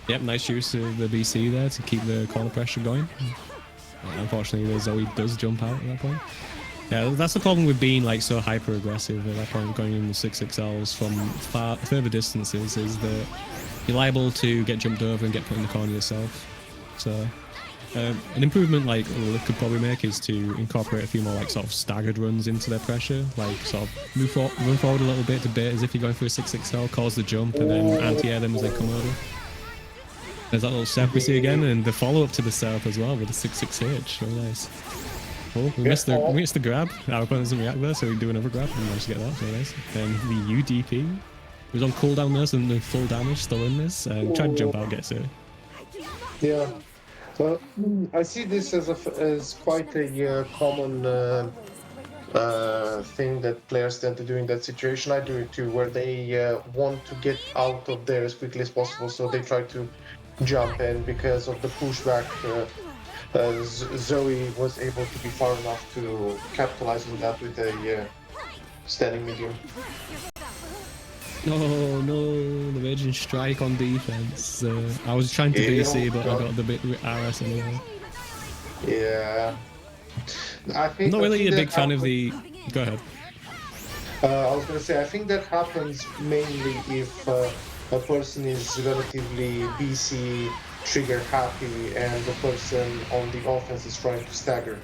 Yep, nice use of the BC there to keep the corner pressure going. Unfortunately, the Zoe does jump out at that point. Yeah, that's the problem with being like so hyper aggressive at that point, going in the 6XLs from further distances, is that you're liable to get jumped over and get put in the corner yourself. So An improvement like Lilith could probably make is to incorporate a few more like sort of staggered runs into their pressure, like sort of run forward a little bit to bait as if you're going for a 6-6L, cause the jump, and then anti-air them as they come over. There's that little setup we see again, and the follow-up to the setup as well with the 6-6H. Very nice. Oh, we missed the grab. Our opponent doesn't react there, so we do another grab and manage to get that. Very nice. Then the UDP. He was on cooldown there, so the full damage still in this. And tried to jump out, gets it. Yeah. So I see this as quite a common thing that players tend to do in that situation. I do it too, where they want to get out of there as quickly as possible, so they try to jump in because of the pushback. Zoe was able to be far enough to capitalize on that with a standing medium. Oh no, the Raging Strike on defense. I was trying to BC, but I got the bit RS anyway. Yeah. I'm not really a big fan of the... Go ahead. I was going to say, I think that happens mainly if a person is relatively BC trigger happy and the person on the offense is trying to stagger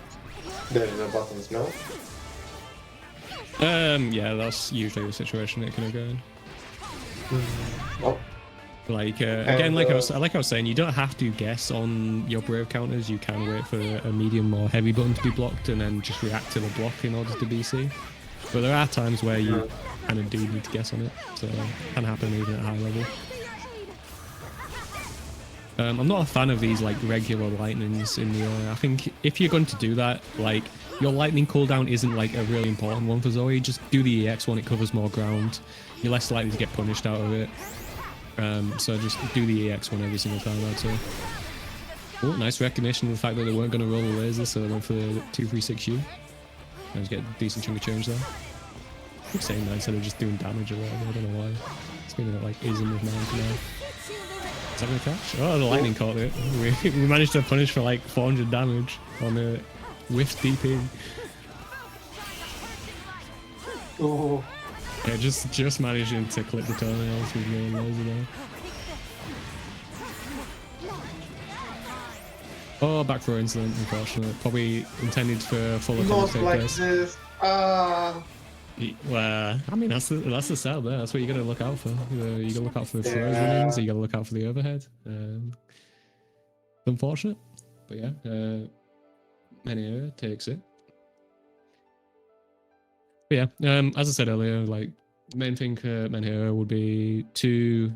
the buttons, no? Yeah, that's usually the situation it can occur in. Oh. Like again, like I was saying, you don't have to guess on your brave counters. You can wait for a medium or heavy button to be blocked and then just react to the block in order to BC. But there are times where you kind of do need to guess on it, so it can happen even at high level. I'm not a fan of these like regular lightnings in the air. I think if you're going to do that, like your lightning cooldown isn't like a really important one for Zoe. Just do the EX one; it covers more ground. You're less likely to get punished out of it. So just do the EX one every single time, I'd say. Oh, nice recognition of the fact that they weren't going to roll the lasers, so they went for the 236U. Managed to get a decent chunk of change there. I keep saying that instead of just doing damage or whatever, I don't know why. It's been a like ism of mine for now. Is that going to catch? Oh, the lightning caught it. We managed to punish for like 400 damage on a whiff DP. Oh. Yeah, just managing to clip the toenails with no laser there. Oh, back row incident, unfortunately. Probably intended for full Not like place. this. Well, I mean that's the setup there. That's what you gotta look out for. You gotta look out for the throws runnings. You gotta look out for the overhead. Unfortunate, but yeah. Menhir takes it. But yeah, as I said earlier, like main thing Menhir would be to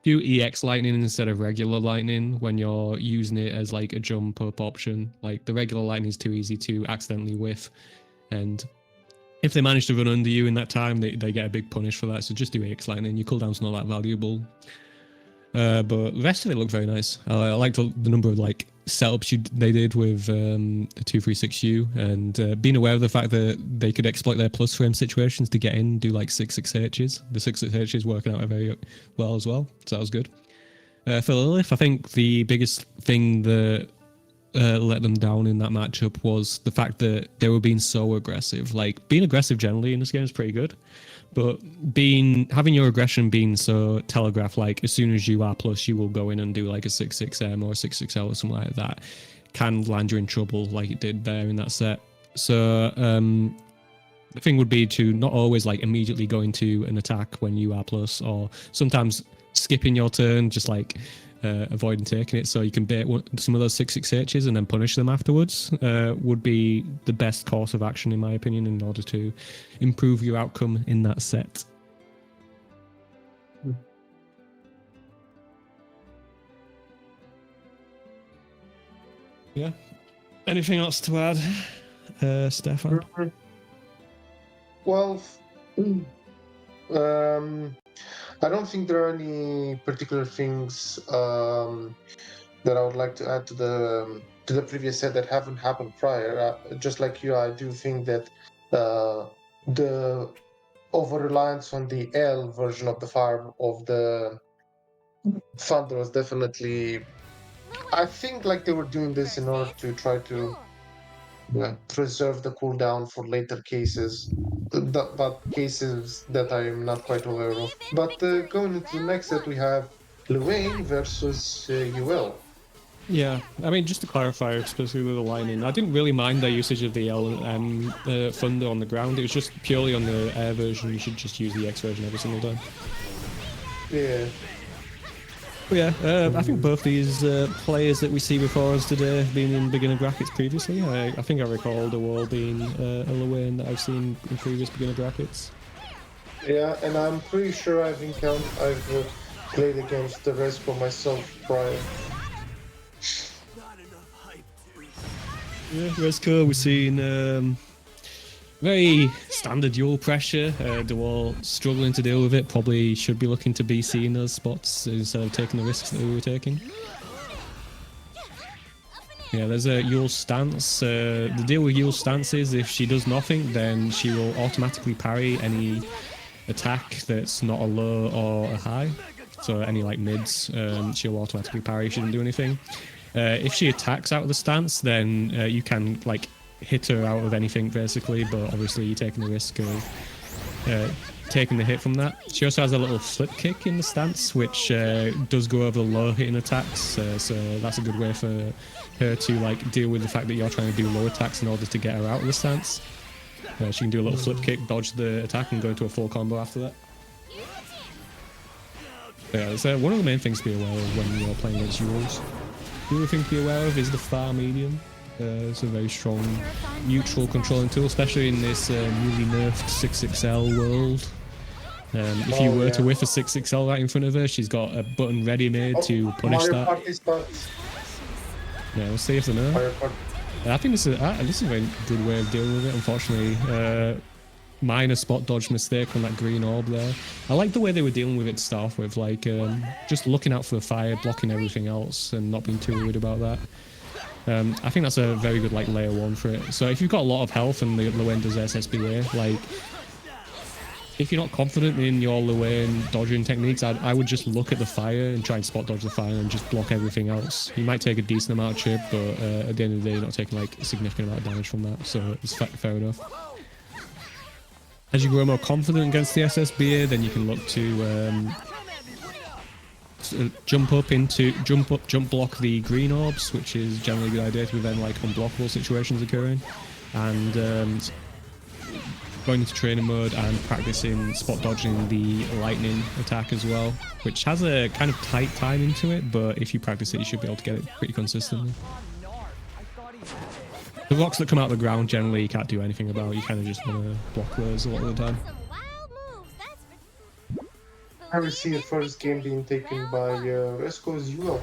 do EX lightning instead of regular lightning when you're using it as like a jump up option. Like the regular lightning is too easy to accidentally whiff, and if they manage to run under you in that time, they get a big punish for that. So just do EX lightning. Your cooldown's not that valuable. But the rest of it looked very nice. I liked the number of like setups they did with the 236U, and being aware of the fact that they could exploit their plus frame situations to get in and do like 6-6Hs. The 6-6Hs working out very well as well, so that was good. For Lilith, I think the biggest thing that let them down in that matchup was the fact that they were being so aggressive. Like being aggressive generally in this game is pretty good, but having your aggression being so telegraphed, like as soon as you are plus, you will go in and do like a 6-6M or a 6-6L or something like that, can land you in trouble like it did there in that set. So the thing would be to not always like immediately go into an attack when you are plus, or sometimes skipping your turn, just like avoiding taking it so you can bait some of those 6-6Hs and then punish them afterwards would be the best course of action in my opinion in order to improve your outcome in that set. Yeah. Anything else to add, Stefan? Well, I don't think there are any particular things that I would like to add to the previous set that haven't happened prior. Just like you, I do think that the over reliance on the L version of the fire of the Thunder was definitely. I think like they were doing this in order to try to preserve the cooldown for later cases. But cases that I am not quite aware of. But going into the next set, we have Luane versus UL. Yeah, I mean, just to clarify, especially with the lining, I didn't really mind their usage of the L and M thunder on the ground. It was just purely on the air version. You should just use the X version every single time. Yeah. But yeah, I think both these players that we see before us today have been in beginner brackets previously. I think I recall the wall being a Luane that I've seen in previous beginner brackets. Yeah, and I'm pretty sure I've played against the Respo myself prior. Yeah, Resco, we're seeing very standard dual pressure. Dewall struggling to deal with it. Probably should be looking to be seeing those spots instead of taking the risks that we were taking. Yeah, there's a Yule's stance. The deal with Yule's stance is if she does nothing, then she will automatically parry any attack that's not a low or a high. So any like mids, she'll automatically parry if she doesn't do anything. If she attacks out of the stance, then you can like hit her out of anything basically, but obviously you're taking the risk of taking the hit from that. She also has a little flip kick in the stance, which does go over low hitting attacks, so that's a good way for her to like deal with the fact that you're trying to do low attacks in order to get her out of the stance. She can do a little flip kick, dodge the attack, and go into a full combo after that. Yeah, it's one of the main things to be aware of when you're playing against Euros. The other thing to be aware of is the far medium. It's a very strong neutral controlling tool, especially in this newly nerfed 6XL world. If you were to whiff a 6XL right in front of her, she's got a button ready made to punish that. Yeah, we'll see if they know. I think this is a very good way of dealing with it. Unfortunately, minor spot dodge mistake on that green orb there. I like the way they were dealing with it to start off with, like just looking out for the fire, blocking everything else, and not being too worried about that. I think that's a very good like layer 1 for it. So if you've got a lot of health and the Luane does SSBA, like if you're not confident in your Luane dodging techniques, I would just look at the fire and try and spot dodge the fire and just block everything else. You might take a decent amount of chip, but at the end of the day, you're not taking like a significant amount of damage from that, so it's fair enough. As you grow more confident against the SSBA, then you can look to jump block the green orbs, which is generally a good idea to prevent like unblockable situations occurring, and going into training mode and practicing spot dodging the lightning attack as well, which has a kind of tight timing to it, but if you practice it, you should be able to get it pretty consistently. The rocks that come out of the ground generally you can't do anything about. You kind of just want to block those a lot of the time. I will see the first game being taken by Resco's UL.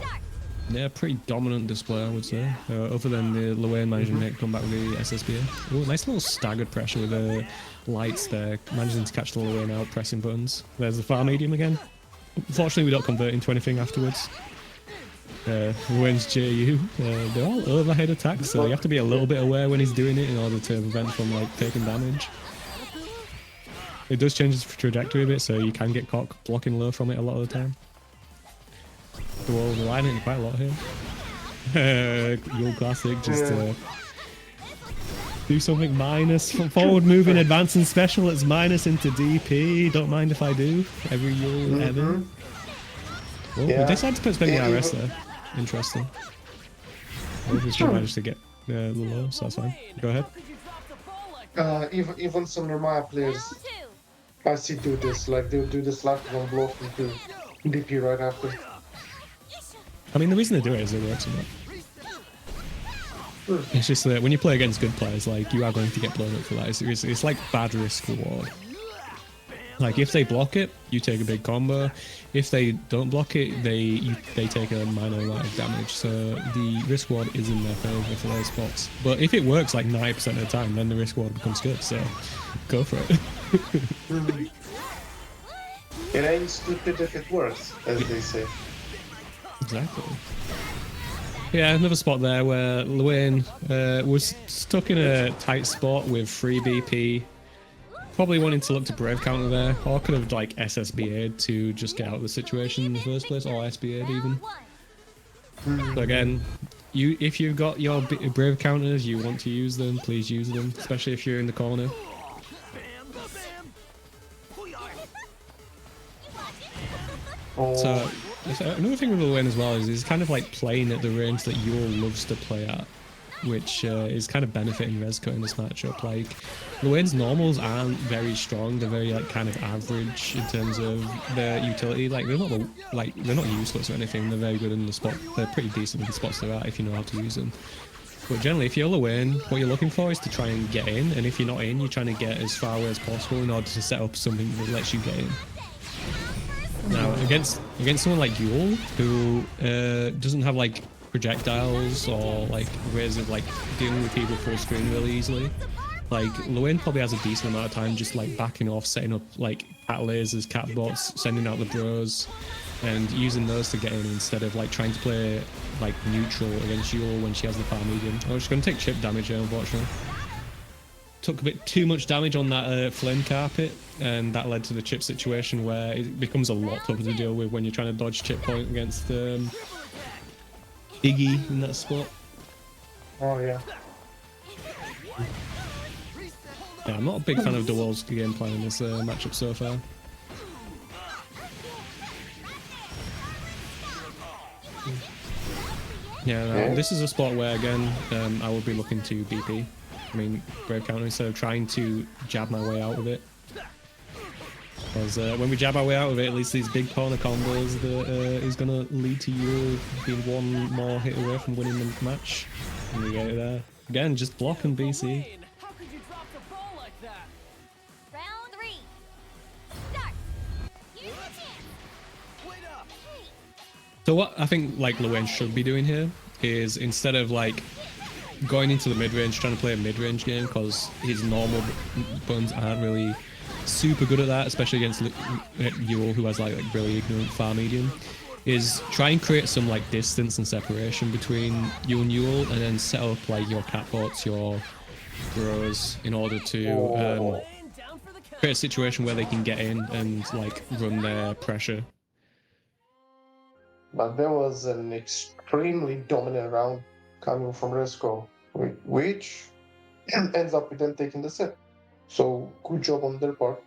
Yeah, pretty dominant display, I would say. Other than the Luane managing to make come back with the SSBA. Oh, nice little staggered pressure with the lights there, managing to catch the Luane out, pressing buttons. There's the far medium again. Unfortunately, we don't convert into anything afterwards. Luane's JU, they're all overhead attacks, so you have to be a little bit aware when he's doing it in order to prevent from like taking damage. It does change its trajectory a bit, so you can get caught blocking low from it a lot of the time. The wall lining quite a lot here. Your classic, just do something minus forward moving, advancing special. It's minus into DP. Don't mind if I do. Every Yule ever. Oh, we decided to put spending IRS there. Interesting. Oh, we still managed to get the low, so that's fine. Go ahead. Even some Nirmaya players, I see do this. Like they'll do this last one block into DP right after. I mean, the reason they do it is it works a lot. It's just that when you play against good players, like you are going to get blown up for that. It's like bad risk reward. Like if they block it, you take a big combo. If they don't block it, they take a minor amount of damage. So the risk reward is in their favor for those spots. But if it works like 90% of the time, then the risk reward becomes good. So go for it. It ain't stupid if it works, as they say. Exactly. Yeah, another spot there where Luane was stuck in a tight spot with 3 BP. Probably wanting to look to Brave counter there, or could have like SSBA'd to just get out of the situation in the first place, or SBA'd even. So again, if you've got your Brave counters, you want to use them, please use them, especially if you're in the corner. Oh, So another thing with Luwen as well is he's kind of like playing at the range that Yul loves to play at, which is kind of benefiting Rezko in this matchup. Like, Luwen's normals aren't very strong; they're very like kind of average in terms of their utility. Like, they're not useless or anything. They're very good in the spot. They're pretty decent in the spots they're at if you know how to use them. But generally, if you're Luwen, what you're looking for is to try and get in, and if you're not in, you're trying to get as far away as possible in order to set up something that lets you get in. Now, against someone like Yul, who doesn't have like projectiles or like ways of like dealing with people full screen really easily, like Luwen probably has a decent amount of time just like backing off, setting up like cat lasers, cat bots, sending out the bros, and using those to get in instead of like trying to play like neutral against Yul when she has the far medium. Oh, she's going to take chip damage here, unfortunately. Took a bit too much damage on that flame carpet, and that led to the chip situation where it becomes a lot tougher to deal with when you're trying to dodge chip point against Iggy in that spot. Oh yeah. Yeah, I'm not a big fan of DeWall's gameplay in this matchup so far. Yeah, no, this is a spot where again I would be looking to BP. I mean, Brave Counter instead of trying to jab my way out of it. Because when we jab our way out of it, at least these big corner combos that is going to lead to you being one more hit away from winning the match. And we get it there. Again, just block and BC. How could you drop the ball like that? Round 3. Start. Here's your chance. Wait up. So what I think like Luwen should be doing here is instead of like going into the mid-range, trying to play a mid-range game, because his normal buttons aren't really super good at that, especially against Yul, who has like really ignorant far medium, is try and create some like distance and separation between you and Yul, and then set up like your catbots, your bros, in order to create a situation where they can get in and like run their pressure. But there was an extremely dominant round coming from Rezko, which ends up with them taking the set. So good job on their part.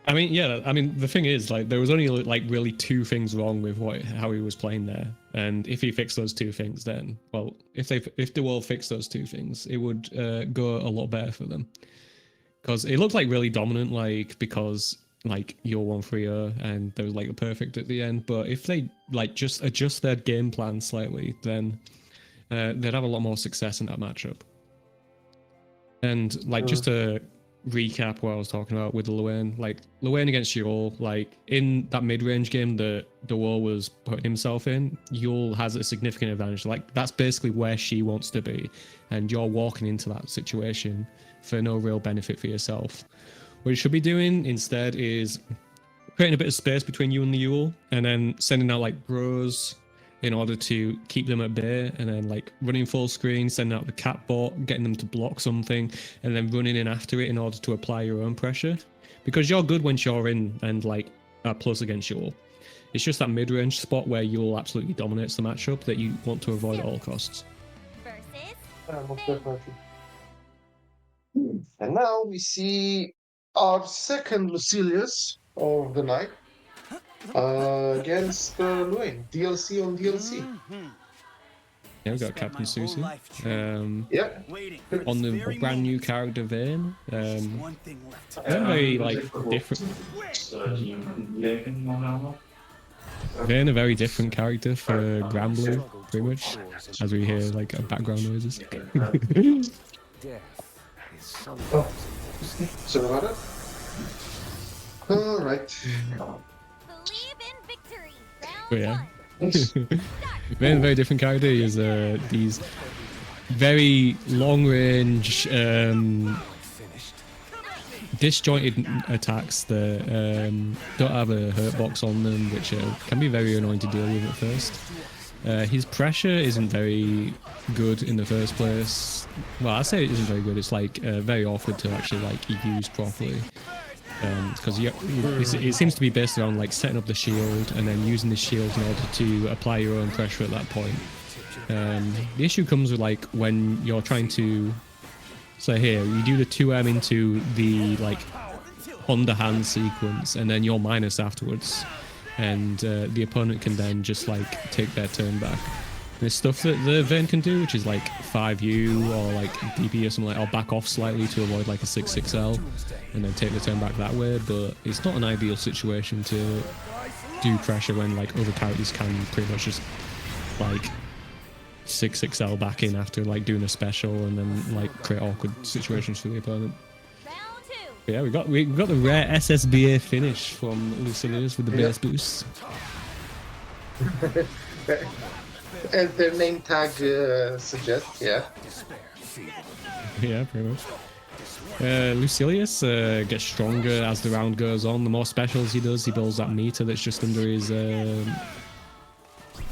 I mean, yeah. I mean, the thing is, like, there was only like really two things wrong with how he was playing there, and if he fixed those two things, then well, if the world fixed those two things, it would go a lot better for them. Because it looked like really dominant, like because like you're 1-3-0 and there was like a perfect at the end. But if they like just adjust their game plan slightly, then they'd have a lot more success in that matchup. And like just to recap what I was talking about with Luwen, like Luwen against Yul, like in that mid-range game that DeWall was putting himself in, Yul has a significant advantage. Like that's basically where she wants to be, and you're walking into that situation for no real benefit for yourself. What you should be doing instead is creating a bit of space between you and the Yul, and then sending out like bros in order to keep them at bay, and then like running full screen, sending out the cat bot, getting them to block something, and then running in after it in order to apply your own pressure. Because you're good when you're in and like plus against Yul. It's just that mid-range spot where Yul absolutely dominates the matchup that you want to avoid at all costs. Versus Most definitely. And now we see our second Lucilius of the night against Luwen. DLC on DLC. Yeah, we've got Captain Susie. Yeah. On the brand new character Vayne. Very like different. Vayne a very different character for Granblue, pretty much, as we hear like background noises. Sorry about that. All right. believe in victory. But Round yeah. 1. Vayne a very different character. He has these very long range disjointed attacks that don't have a hurt box on them, which can be very annoying to deal with at first. His pressure isn't very good in the first place. Well, I say it isn't very good. It's like very awkward to actually like use properly. Because it seems to be based around like setting up the shield and then using the shield in order to apply your own pressure at that point. The issue comes with like when you're trying to, so here you do the 2M into the like underhand sequence and then you're minus afterwards. and the opponent can then just like take their turn back. There's stuff that the Vayne can do, which is like 5U or like DP or something like, or back off slightly to avoid like a 6-6L and then take the turn back that way, but it's not an ideal situation to do pressure when like other characters can pretty much just like 6-6L back in after like doing a special and then like create awkward situations for the opponent. Round 2. But yeah, we got the rare SSBA finish from Lucilius with the base boost. As their name tag suggests, yeah. Yeah, pretty much. Lucilius gets stronger as the round goes on. The more specials he does, he builds that meter that's just under his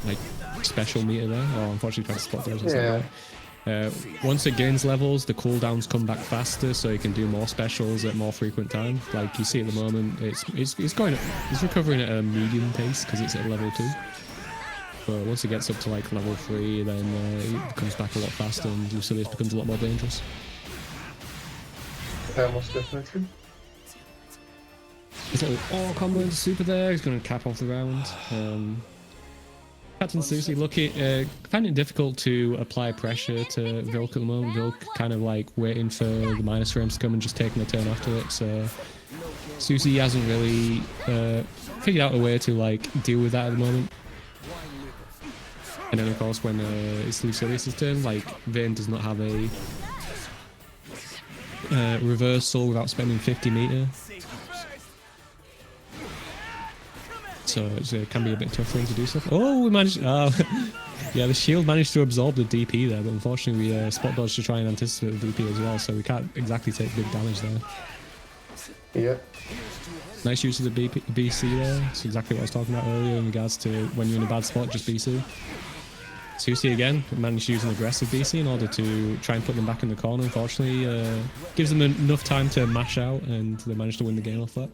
like special meter there. Oh, unfortunately, trying to spot those. Yeah. Once it gains levels, the cooldowns come back faster, so you can do more specials at more frequent time. Like you see at the moment, it's recovering at a medium pace because it's at level 2. But once it gets up to like level 3, then it comes back a lot faster, and Lucilius becomes a lot more dangerous. Most definitely. His little awe combo into super there. He's going to cap off the round. Captain Susie, finding it difficult to apply pressure to Vilk at the moment. Vilk kind of like waiting for the minus frames to come and just taking a turn after it. So Susie hasn't really figured out a way to like deal with that at the moment. And then of course when it's Lucilius' turn, like Vayne does not have a reversal without spending 50 meter. So it can be a bit tough for him to do stuff. Oh, we managed. Yeah, the shield managed to absorb the DP there, but unfortunately we spot dodged to try and anticipate the DP as well, so we can't exactly take big damage there. Yeah. Nice use of the BC there. That's exactly what I was talking about earlier in regards to when you're in a bad spot, just BC. Susie again managed to use an aggressive BC in order to try and put them back in the corner. Unfortunately, gives them enough time to mash out, and they managed to win the game off that.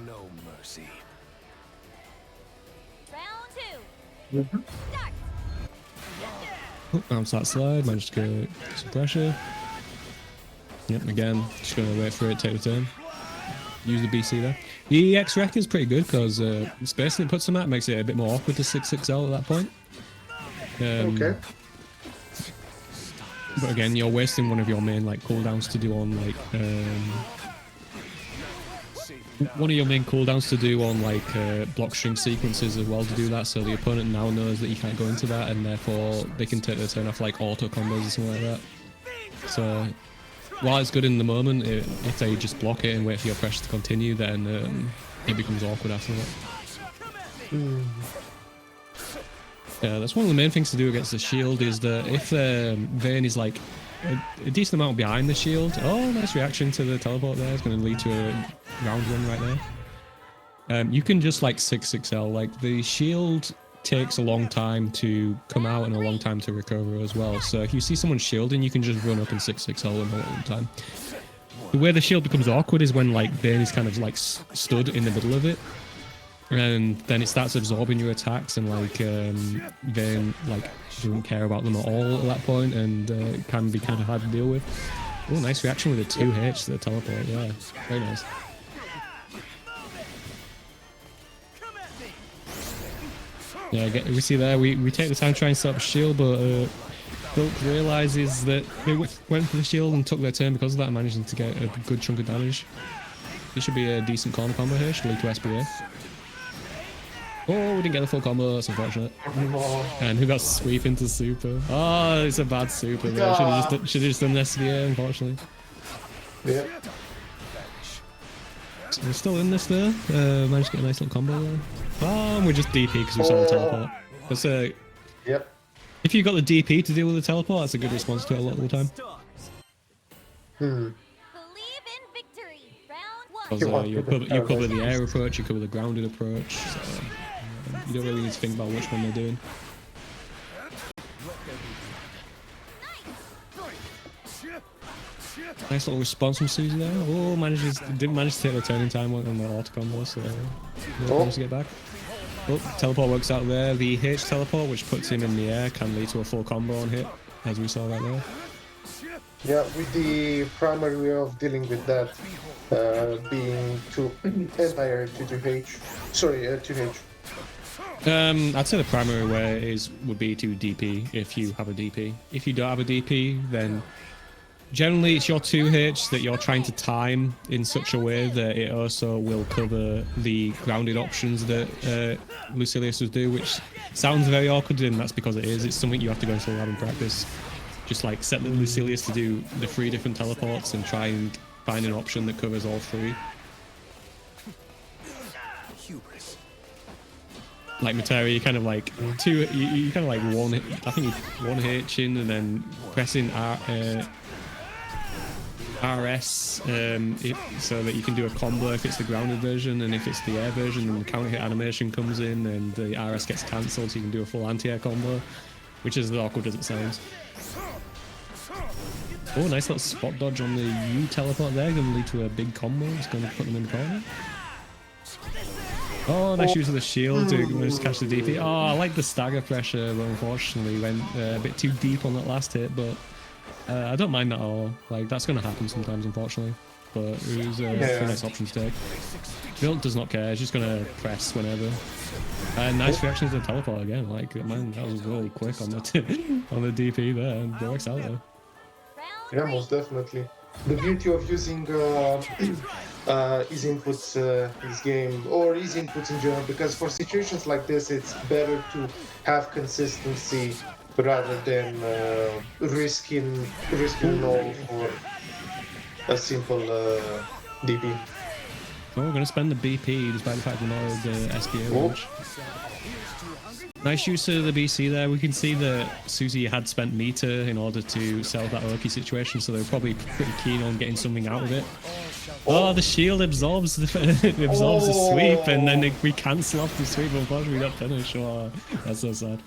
No mercy. Round 2. Start. Bounce that slide, managed to get some pressure. Yep, again, just gonna wait for it, take the turn. Use the BC there. The EX Wreck is pretty good because space it puts them at makes it a bit more awkward to 6-6L at that point. Okay. But again, you're wasting one of your main like cooldowns to do on like block string sequences as well to do that, so the opponent now knows that you can't go into that, and therefore they can take their turn off like auto combos or something like that. So while it's good in the moment, if they just block it and wait for your pressure to continue, then it becomes awkward after that. Yeah, that's one of the main things to do against the shield, is that if Vayne is like a decent amount behind the shield. Oh, nice reaction to the teleport there. It's going to lead to a round 1 right there. You can just like 6-6L. Like the shield takes a long time to come out and a long time to recover as well. So if you see someone shielding, you can just run up and 6-6L them all the time. The way the shield becomes awkward is when like Vayne is kind of like stood in the middle of it, and then it starts absorbing your attacks, and like Vayne like doesn't care about them at all at that point, and it can be kind of hard to deal with. Oh, nice reaction with a 2H to the teleport. Yeah, very nice. Yeah, we see there, we take the time to try and set up a shield, but Vilk realizes that they went for the shield and took their turn because of that, managing to get a good chunk of damage. This should be a decent corner combo here, should lead to SBA. Oh, we didn't get the full combo, that's unfortunate. And who got sweep into super? Oh, it's a bad super there. Should have just done SBA, unfortunately. Yeah. So we're still in this there. Managed to get a nice little combo there. Oh, and we're just DP because we saw the teleport. That's Yep. if you got the DP to deal with the teleport, that's a good response to it a lot of the time. Believe in victory. Round 1. Because you cover the air approach, you cover the grounded approach, so you don't really need to think about which one they're doing. Nice little response from Susie there. Oh, didn't manage to take the turning time on the auto combo, so no problems to get back. Oh, teleport works out there. The H teleport, which puts him in the air, can lead to a full combo on hit, as we saw right there. Yeah, with the primary way of dealing with that being to entire 2H. Sorry, 2H. I'd say the primary way would be to DP if you have a DP. If you don't have a DP, then generally it's your 2H that you're trying to time in such a way that it also will cover the grounded options that Lucilius would do, which sounds very awkward, and that's because it is. It's something you have to go into the lab and practice. Just like set the Lucilius to do the 3 different teleports and try and find an option that covers all 3. Like Matera, you kind of like you kind of like I think you 1H in and then pressing RS so that you can do a combo if it's the grounded version, and if it's the air version, then the counter hit animation comes in and the RS gets cancelled, so you can do a full anti-air combo, which is as awkward as it sounds. Oh, nice little spot dodge on the U teleport there, going to lead to a big combo. It's going to put them in the corner. Oh, nice use of the shield to manage to catch the DP. Oh, I like the stagger pressure, but unfortunately went a bit too deep on that last hit, but I don't mind that at all. Like, that's going to happen sometimes, unfortunately. But it was a nice option to take. Vilt does not care, he's just going to press whenever. And nice reaction to the teleport again. Like, man, that was really quick on the on the DP there, and it works out there. Yeah, most definitely. The beauty of using easy inputs this game, or easy inputs in general, because for situations like this, it's better to have consistency rather than risking null for a simple DP. Oh, we're going to spend the BP despite the fact we're not the SPA much. Nice use of the BC there. We can see that Susie had spent meter in order to sell that Oki situation, so they're probably pretty keen on getting something out of it. Oh, the shield absorbs the sweep, and then we cancel off the sweep. Unfortunately, we got finished. Oh, that's so sad.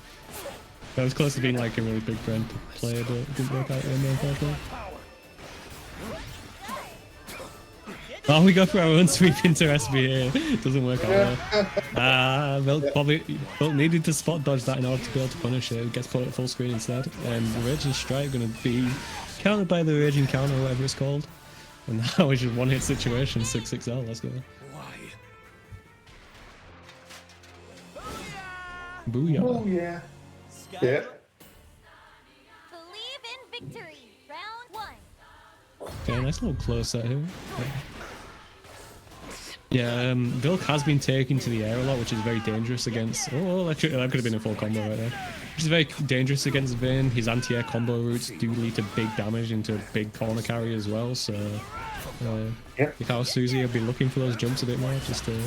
That was close to being like a really big friend player, but it didn't work out in the unfortunately. Oh, we go for our own sweep into SBA. Doesn't work out well. Vilt needed to spot dodge that in order to be able to punish it. It gets put at full screen instead. And the Raging Strike going to be countered by the Raging Counter, whatever it's called. And now it's just one-hit situation, 6-6L. Let's go. Booyah. Oh, yeah. Yeah. Believe in victory. Round 1. Okay, nice little close set here. Yeah, Vilk has been taken to the air a lot, which is very dangerous against... Oh, that could have been a full combo right there. Which is very dangerous against Vayne. His anti-air combo routes do lead to big damage into a big corner carry as well, so... If I was Susie, I'd be looking for those jumps a bit more, just to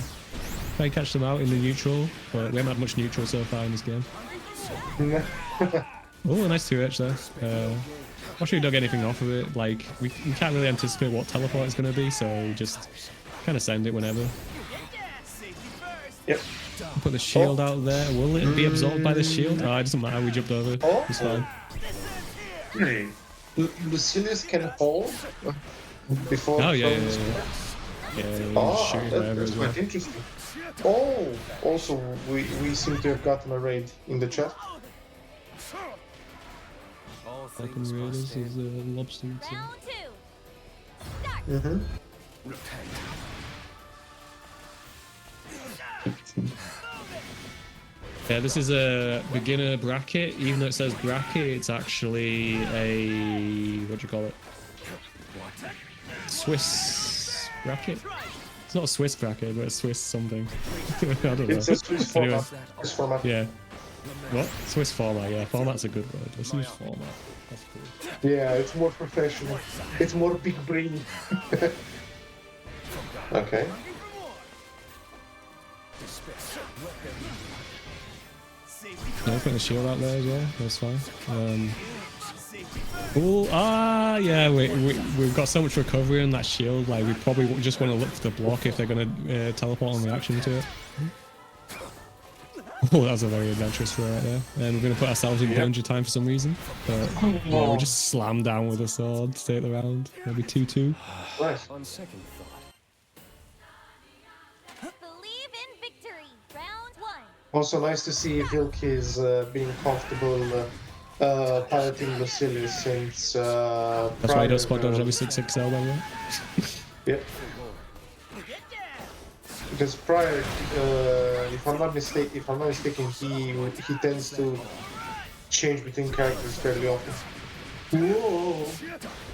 try and catch them out in the neutral, but we haven't had much neutral so far in this game. Oh, a nice 2H there. Not sure you don't get anything off of it. Like, we can't really anticipate what teleport it's going to be, so just kind of send it whenever. Yep. Put the shield out there. Will it be absorbed by the shield? Oh, it doesn't matter. We jumped over. It's fine. Lucilius can hold before. Oh, yeah. That's quite interesting. Oh, also, we seem to have gotten a raid in the chat. Falcon Raiders is lobster. Round 2. Start. Yeah, this is a beginner bracket. Even though it says bracket, it's actually a... what do you call it? Swiss bracket? It's not a Swiss bracket, but a Swiss something. I don't know. It's a Swiss format. Anyway, Swiss format. yeah. What? Swiss format, yeah. Format's a good word. Let's use format. That's cool. Yeah, it's more professional. It's more big brain. Okay. Yeah, putting the shield out there as well. That's fine. Yeah. We've got so much recovery on that shield. Like, we probably just want to look for the block if they're going to teleport on reaction to it. Oh, that was a very adventurous throw right there. And we're going to put ourselves in danger time for some reason. But yeah, we just slam down with a sword to take the round. Maybe 2-2. Nice. On second thought. Believe in victory. Round 1. Also nice to see Vilk is being comfortable piloting Lucilius since That's why you don't spot dodge every 6XL, by the way. yeah. Because prior, if I'm not mistaken, he tends to change between characters fairly often. Whoa!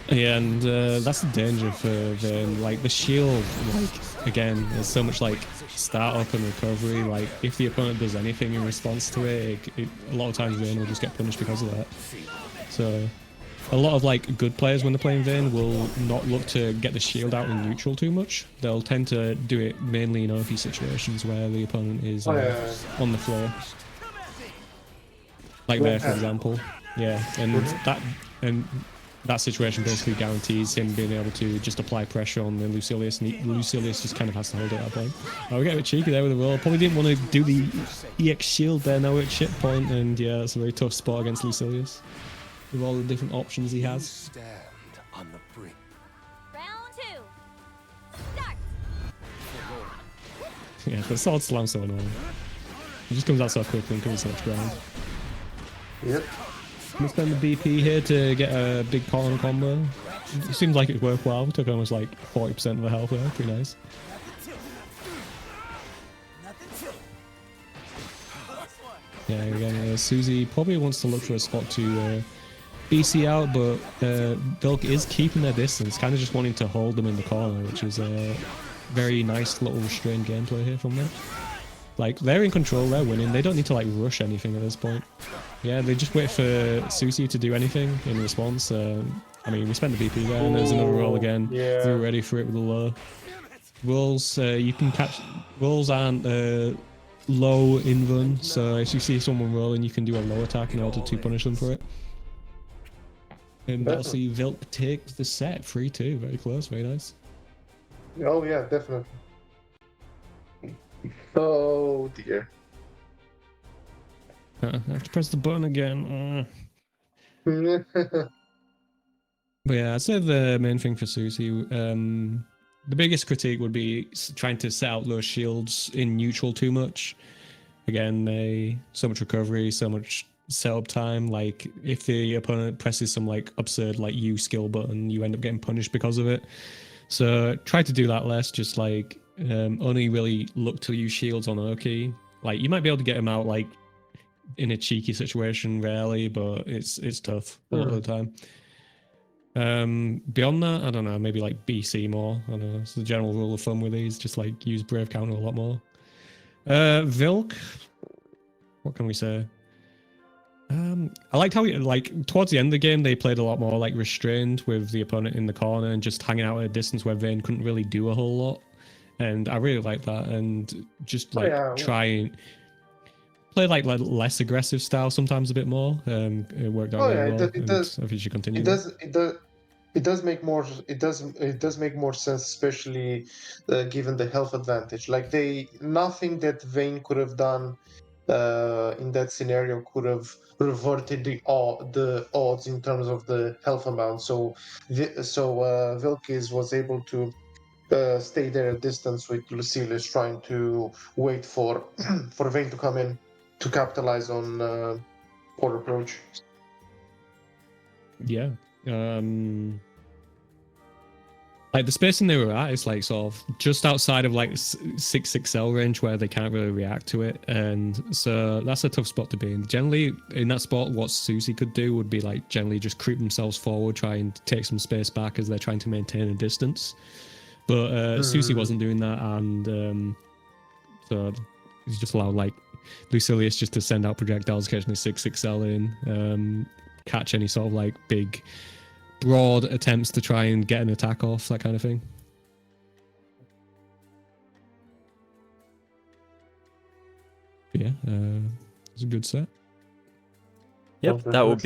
Yeah, and that's the danger for Vayne. Like the shield, like again, there's so much like startup and recovery. Like if the opponent does anything in response to it, a lot of times Vayne will just get punished because of that. So a lot of like good players when they're playing Vayne will not look to get the shield out in neutral too much. They'll tend to do it mainly in OP situations where the opponent is on the floor. Like there, for example. Yeah, and that situation basically guarantees him being able to just apply pressure on the Lucilius, and Lucilius just kind of has to hold it at that point. Oh, we get a bit cheeky there with the roll. Probably didn't want to do the EX shield there now at chip point, and yeah, it's a very tough spot against Lucilius with all the different options he has. Stand on the brink. Round 2. Start. Yeah, the sword slam's so annoying. It just comes out so quickly and covers so much ground. Yep. I'm gonna spend the BP here to get a big corner combo. It seems like it's worthwhile. We took almost like 40% of the health there. Pretty nice. Yeah, again, Susie probably wants to look for a spot to BC out, but Vilk is keeping their distance, kind of just wanting to hold them in the corner, which is a very nice little restrained gameplay here from them. Like, they're in control, they're winning, they don't need to like rush anything at this point. Yeah, they just wait for Susie to do anything in response. I mean, we spent the BP there, and there's another roll again. Yeah. We're ready for it with a low. Rolls, you can catch... Rolls aren't low in run, so if you see someone rolling, you can do a low attack in order to punish them for it. And that'll see Vilk take the set, 3-2, very close, very nice. Oh yeah, definitely. Oh dear. I have to press the button again. But yeah, I'd say the main thing for Susie, the biggest critique would be trying to set out those shields in neutral too much. Again, so much recovery, so much setup time. Like if the opponent presses some like absurd like U skill button, you end up getting punished because of it. So try to do that less. Just like only really look to use shields on Oki. Like you might be able to get him out like in a cheeky situation rarely, but it's tough a lot of the time. Beyond that, I don't know, maybe like BC more. I don't know, it's the general rule of thumb with these, just like use Brave Counter a lot more. Vilk, what can we say? I liked how like towards the end of the game they played a lot more like restrained with the opponent in the corner and just hanging out at a distance where Vayne couldn't really do a whole lot, and I really like that. And just like try and play like less aggressive style sometimes a bit more. It worked out really well. It does. I think you should continue. It does make more. It does make more sense, especially given the health advantage. Like nothing that Vayne could have done in that scenario could have reverted the odds in terms of the health amount. So Vilkis was able to stay there at distance with Lucilius, trying to wait for for Vayne to come in to capitalize on port approach. Yeah. Like the spacing they were at is like sort of just outside of like 6XL range where they can't really react to it, and so that's a tough spot to be in. Generally in that spot, what Susie could do would be like generally just creep themselves forward, try and take some space back as they're trying to maintain a distance. But Susie wasn't doing that, and so he's just allowed like Lucilius just to send out projectiles, occasionally 6XL in, catch any sort of like big broad attempts to try and get an attack off, that kind of thing. Yeah, it's a good set. Yep, that would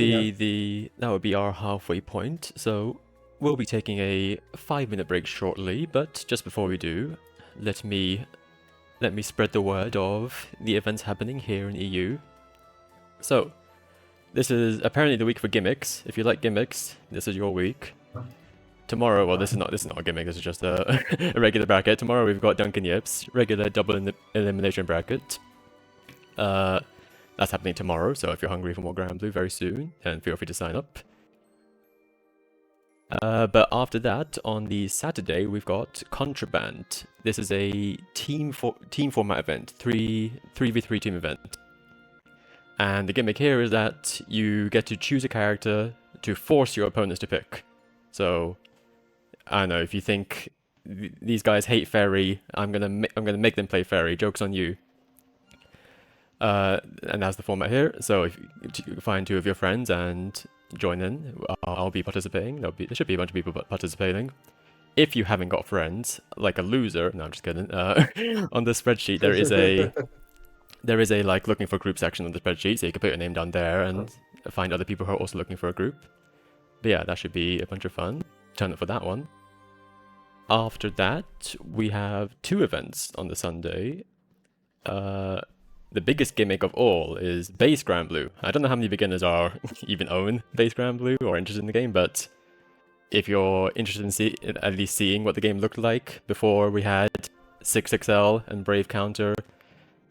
be our halfway point. So we'll be taking a 5-minute break shortly, but just before we do, let me spread the word of the events happening here in EU. So this is apparently the week for gimmicks. If you like gimmicks, this is your week. Tomorrow, well, this is not a gimmick. This is just a regular bracket. Tomorrow we've got Duncan Yips, regular double elimination bracket. That's That's happening tomorrow, so if you're hungry for more Grand Blue very soon, then feel free to sign up. But after that, on the Saturday, we've got Contraband. This is a team format event, 3v3 team event. And the gimmick here is that you get to choose a character to force your opponents to pick. So, I don't know, if you think these guys hate Fairy, I'm gonna make them play Fairy. Joke's on you. And that's the format here. So if you find 2 of your friends and join in, I'll be participating. There should be a bunch of people participating. If you haven't got friends, like a loser, no, I'm just kidding. On the spreadsheet, there is a like looking for group section on the spreadsheet, so you can put your name down there and find other people who are also looking for a group. But yeah, that should be a bunch of fun. Turn up for that one. After that, we have 2 events on the Sunday. The biggest gimmick of all is base Grand Blue. I don't know how many beginners are even own base Grand Blue or interested in the game, but if you're interested in at least seeing what the game looked like before we had 6XL and Brave Counter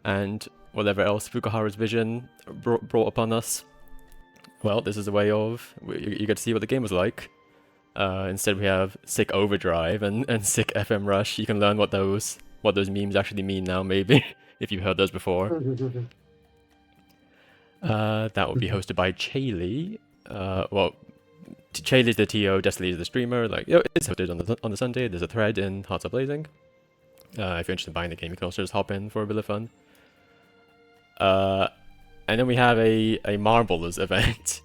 and whatever else Fukuhara's vision brought upon us, well, this is a way of you get to see what the game was like. Instead we have Sick Overdrive and Sick FM Rush. You can learn what those memes actually mean now, maybe. If you've heard those before. That will be hosted by Chaley. Well, Chaley's the TO, Destiny is the streamer. Like, it's hosted on the Sunday. There's a thread in Hearts Are Blazing. If you're interested in buying the game, you can also just hop in for a bit of fun. And then we have a Marbles event.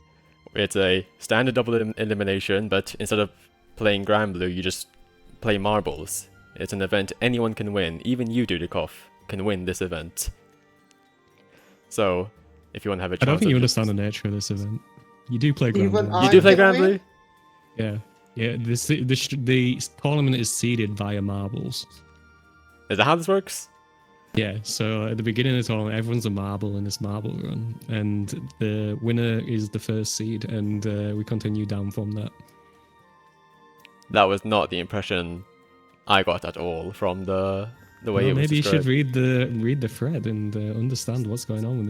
It's a standard double elimination, but instead of playing Grand Blue, you just play Marbles. It's an event anyone can win, even you, Dudikoff, can win this event. So, if you want to have a chance... I don't think you understand the nature of this event. You do play Grand Blue. You do play Grand Blue? Yeah. Yeah, the tournament is seeded via marbles. Is that how this works? Yeah, so at the beginning of the tournament, everyone's a marble in this marble run, and the winner is the first seed, and we continue down from that. That was not the impression I got at all from the way it was maybe described. you should read the thread and understand what's going on with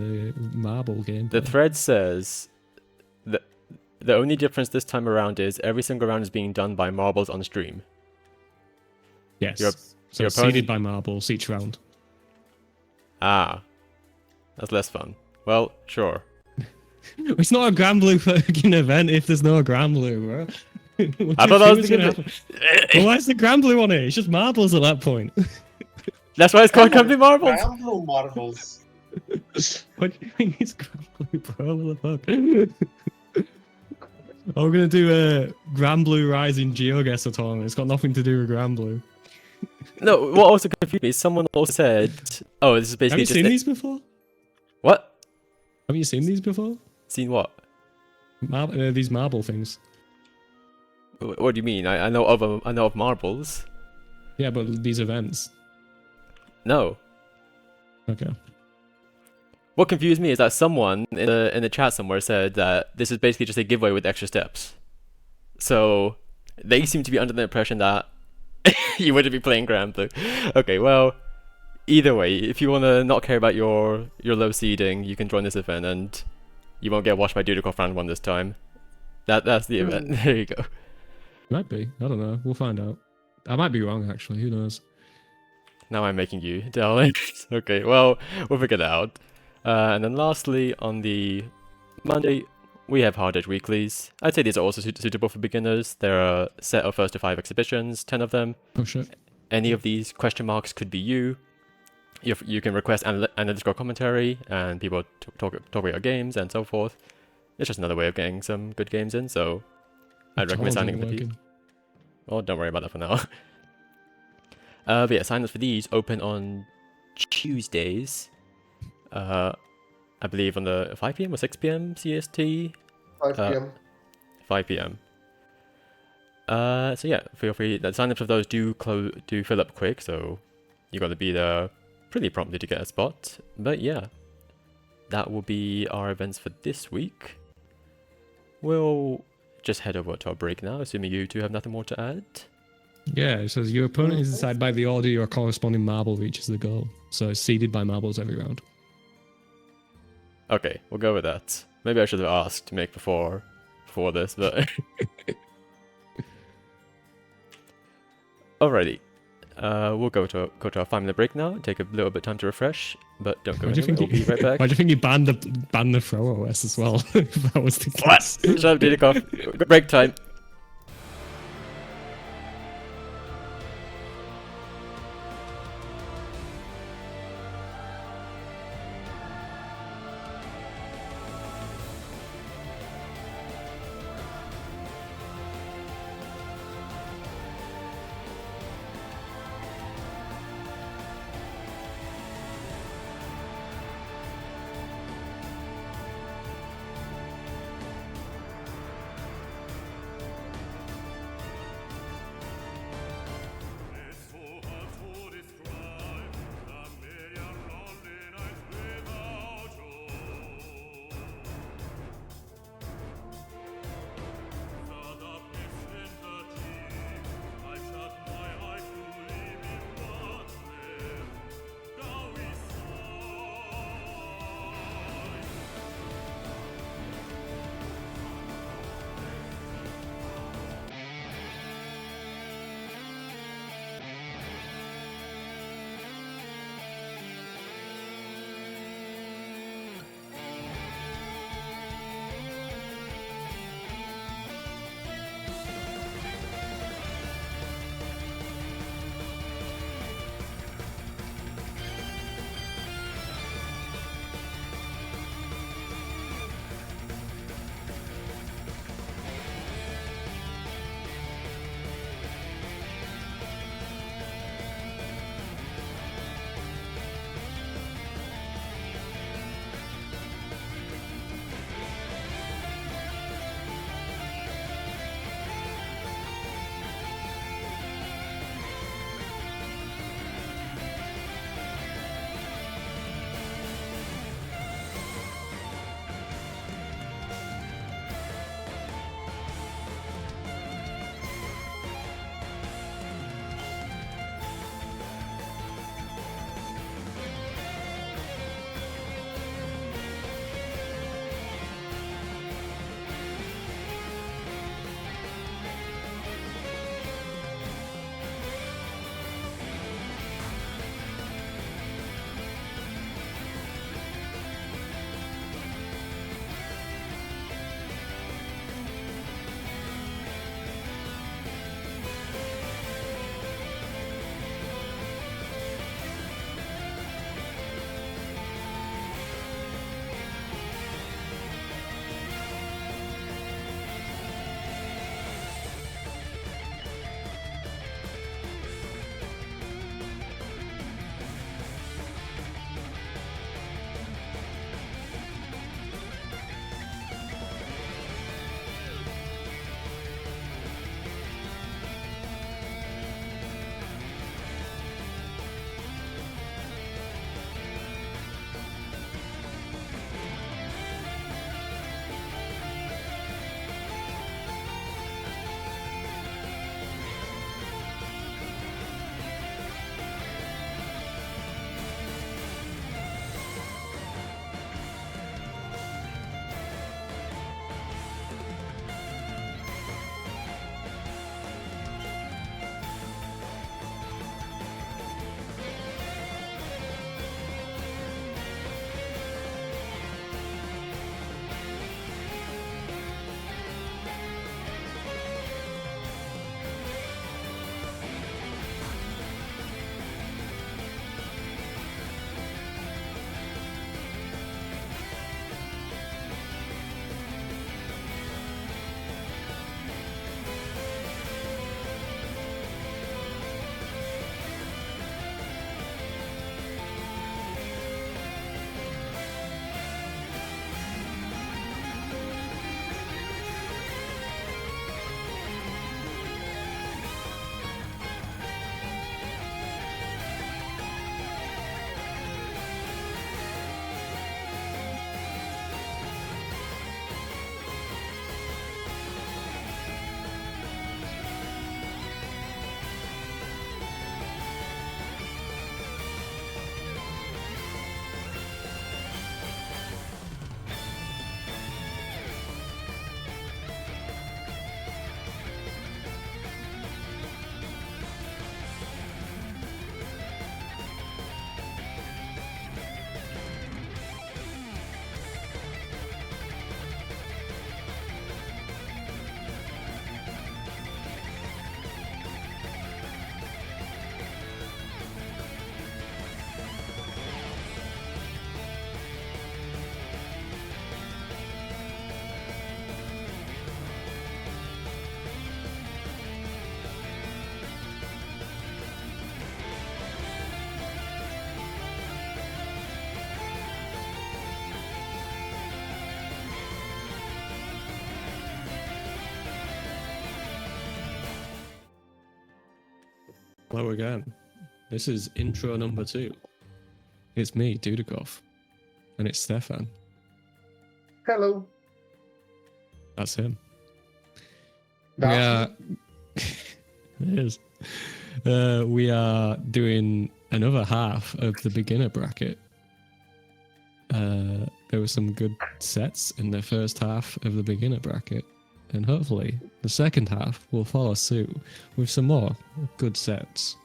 the marble game. The thread says that the only difference this time around is every single round is being done by marbles on stream. Yes. So So seeded by marbles each round. Ah, that's less fun. Well, sure. It's not a Grand Blue fucking event if there's no Grand Blue, bro. I thought that was the gonna well, why is the Grand Blue on it? It's just marbles at that point. That's why it's called Grand Blue Marbles. Grand Blue Marbles. What do you mean it's Grand Blue, bro? What the fuck? Oh, we're gonna do a Grand Blue Rising GeoGuessr tournament. It's got nothing to do with Grand Blue. No, what also confused me is someone also said, "Oh, this is basically Have you just." seen these before? What? Have you seen these before? Seen what? These marble things. What do you mean? I know of marbles. Yeah, but these events. No. Okay. What confused me is that someone in the chat somewhere said that this is basically just a giveaway with extra steps. So they seem to be under the impression that you wouldn't be playing Grand Blue. Okay, well, either way, if you want to not care about your low seeding, you can join this event and you won't get watched by Dudikoff round 1 this time. That's the event. There you go. Might be. I don't know. We'll find out. I might be wrong, actually. Who knows? Now I'm making you tell it. Okay, well, we'll figure that out. And then lastly, on the Monday, we have Hard Edge Weeklies. I'd say these are also suitable for beginners. There are a set of 1st to 5 exhibitions, 10 of them. Oh, shit. Any of these question marks could be you. You can request analytical commentary, and people talk about your games and so forth. It's just another way of getting some good games in, so I'd recommend signing up for these. Well, don't worry about that for now. But yeah, sign-ups for these open on Tuesdays. I believe on the 5 PM or 6 PM CST? 5 PM. 5 PM. So yeah, feel free. The sign-ups of those do fill up quick, so you got to be there pretty promptly to get a spot. But yeah, that will be our events for this week. We'll just head over to our break now, assuming you two have nothing more to add. Yeah, it says your opponent is decided by the order your corresponding marble reaches the goal. So it's seeded by marbles every round. Okay, we'll go with that. Maybe I should have asked to make before this, but alrighty. We'll go to our 5-minute break now. Take a little bit of time to refresh, but don't go Why do you anywhere. think We'll be right back. Why do you think you banned the throw OS as well? If that was the What? case. Shut up, Didikov. Break time. Hello again. This is intro number 2. It's me, Dudikoff. And it's Stefan. Hello. That's him. That's me. It is. We are doing another half of the beginner bracket. There were some good sets in the first half of the beginner bracket. And hopefully the second half will follow suit with some more good sets.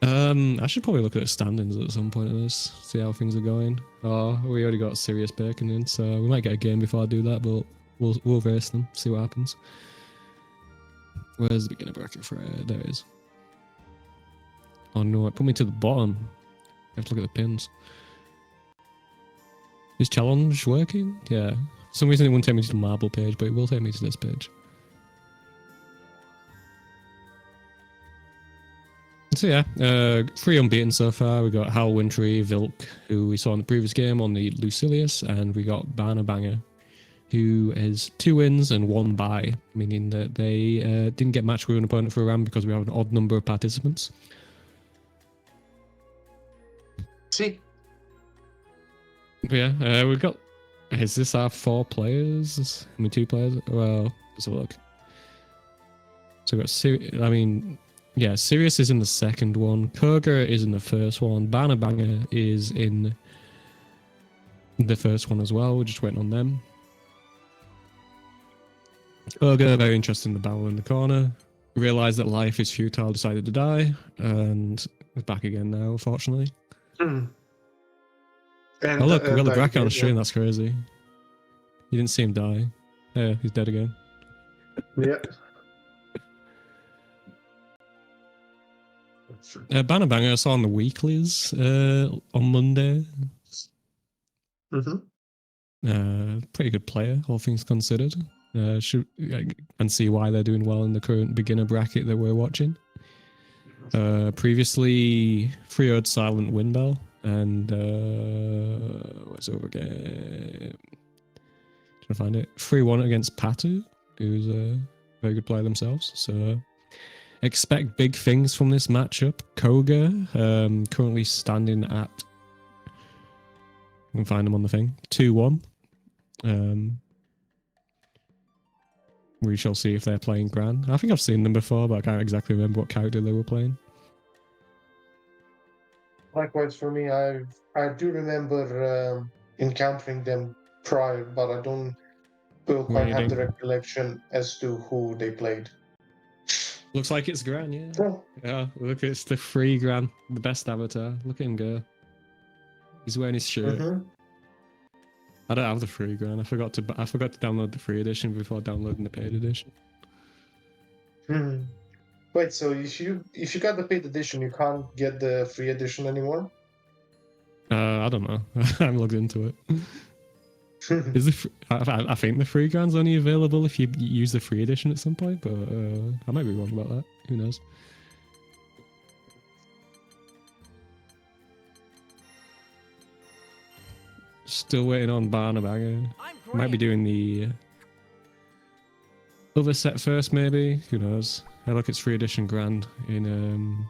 I should probably look at the standings at some point of this, see how things are going. Oh, we already got Sirius Bacon in, so we might get a game before I do that, but we'll race them, see what happens. Where's the beginner bracket for it? There it is. Oh no, it put me to the bottom. I have to look at the pins. Is challenge working? Yeah. For some reason it wouldn't take me to the marble page, but it will take me to this page. So yeah, 3 unbeaten so far. We got Hal Wintry, Vilk, who we saw in the previous game on the Lucilius, and we got Banner Banger, who has 2 wins and 1 bye, meaning that they didn't get matched with an opponent for a round because we have an odd number of participants. See? But yeah, we've got... Is this our 4 players? I mean, 2 players? Well, let's have a look. So we've got yeah, Sirius is in the second one. Koga is in the first one. Banner Banger is in the first one as well. We're just waiting on them. Koga, very interested in the battle in the corner. Realised that life is futile, decided to die. And is back again now, unfortunately. And, Oh look, we got the bracket on the stream. yeah. That's crazy. You didn't see him die. Yeah, he's dead again. Yeah. Banner Banger I saw on the weeklies on Monday. Pretty good player, all things considered. And see why they're doing well in the current beginner bracket that we're watching. Previously, 3-0'd Silent Windbell, and what's over again? Trying to find it. 3-1 against Patu, who's a very good player themselves. So expect big things from this matchup. Koga, currently standing at, I can find him on the thing, 2-1. We shall see if they're playing Gran. I think I've seen them before, but I can't exactly remember what character they were playing. Likewise for me, I do remember encountering them prior, but I don't quite have the recollection as to who they played. Looks like it's Gran, yeah. Oh. Yeah, look, it's the free Gran, the best avatar. Look at him go. He's wearing his shirt. I don't have the free Gran. I forgot to download the free edition before downloading the paid edition. Wait, so if you got the paid edition, you can't get the free edition anymore? I don't know. I haven't looked into it. Is I think the free Gran's only available if you use the free edition at some point, but I might be wrong about that. Who knows? Still waiting on Banner Banger. Might be doing the other set first, maybe. Who knows? I look, it's free edition Grand in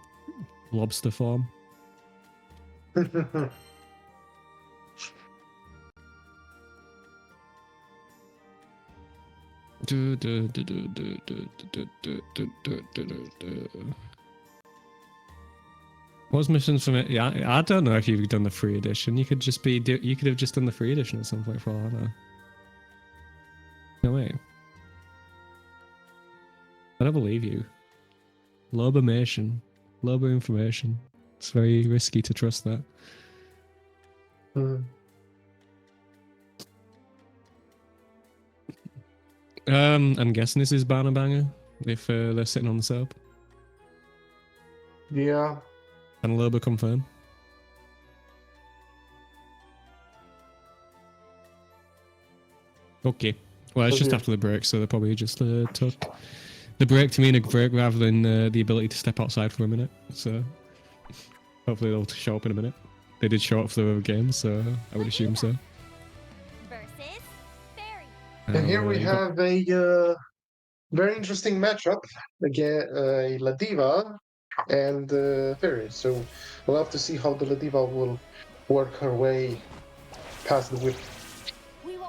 lobster form. What's missing from it? Yeah, I don't know if you've done the free edition. You could have just done the free edition at some point for all I know. No way. I don't believe you. Lobomation. Lobo information. It's very risky to trust that. I'm guessing this is Banner Banger if they're sitting on the sub. Yeah. Can Lobo confirm? Okay. Well, it's just after the break, so they probably just took the break to mean a break rather than the ability to step outside for a minute. So hopefully they'll show up in a minute. They did show up for the game, so I would assume so. Versus Fairy. And here we have a very interesting matchup again, Ladiva and Fairy. So we'll have to see how the Ladiva will work her way past the whip.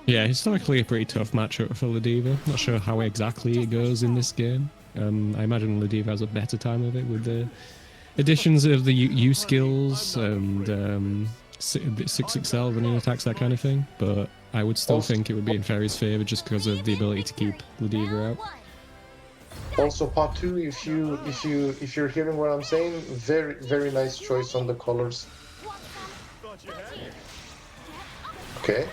Yeah, historically a pretty tough matchup for Ladiva. Not sure how exactly it goes in this game. I imagine Ladiva has a better time of it with the additions of the U skills and 6XL running attacks, that kind of thing. But I would still think it would be in Fairy's favor just because of the ability to keep Ladiva out. Also, part 2, if you're hearing what I'm saying, very nice choice on the colors. Okay.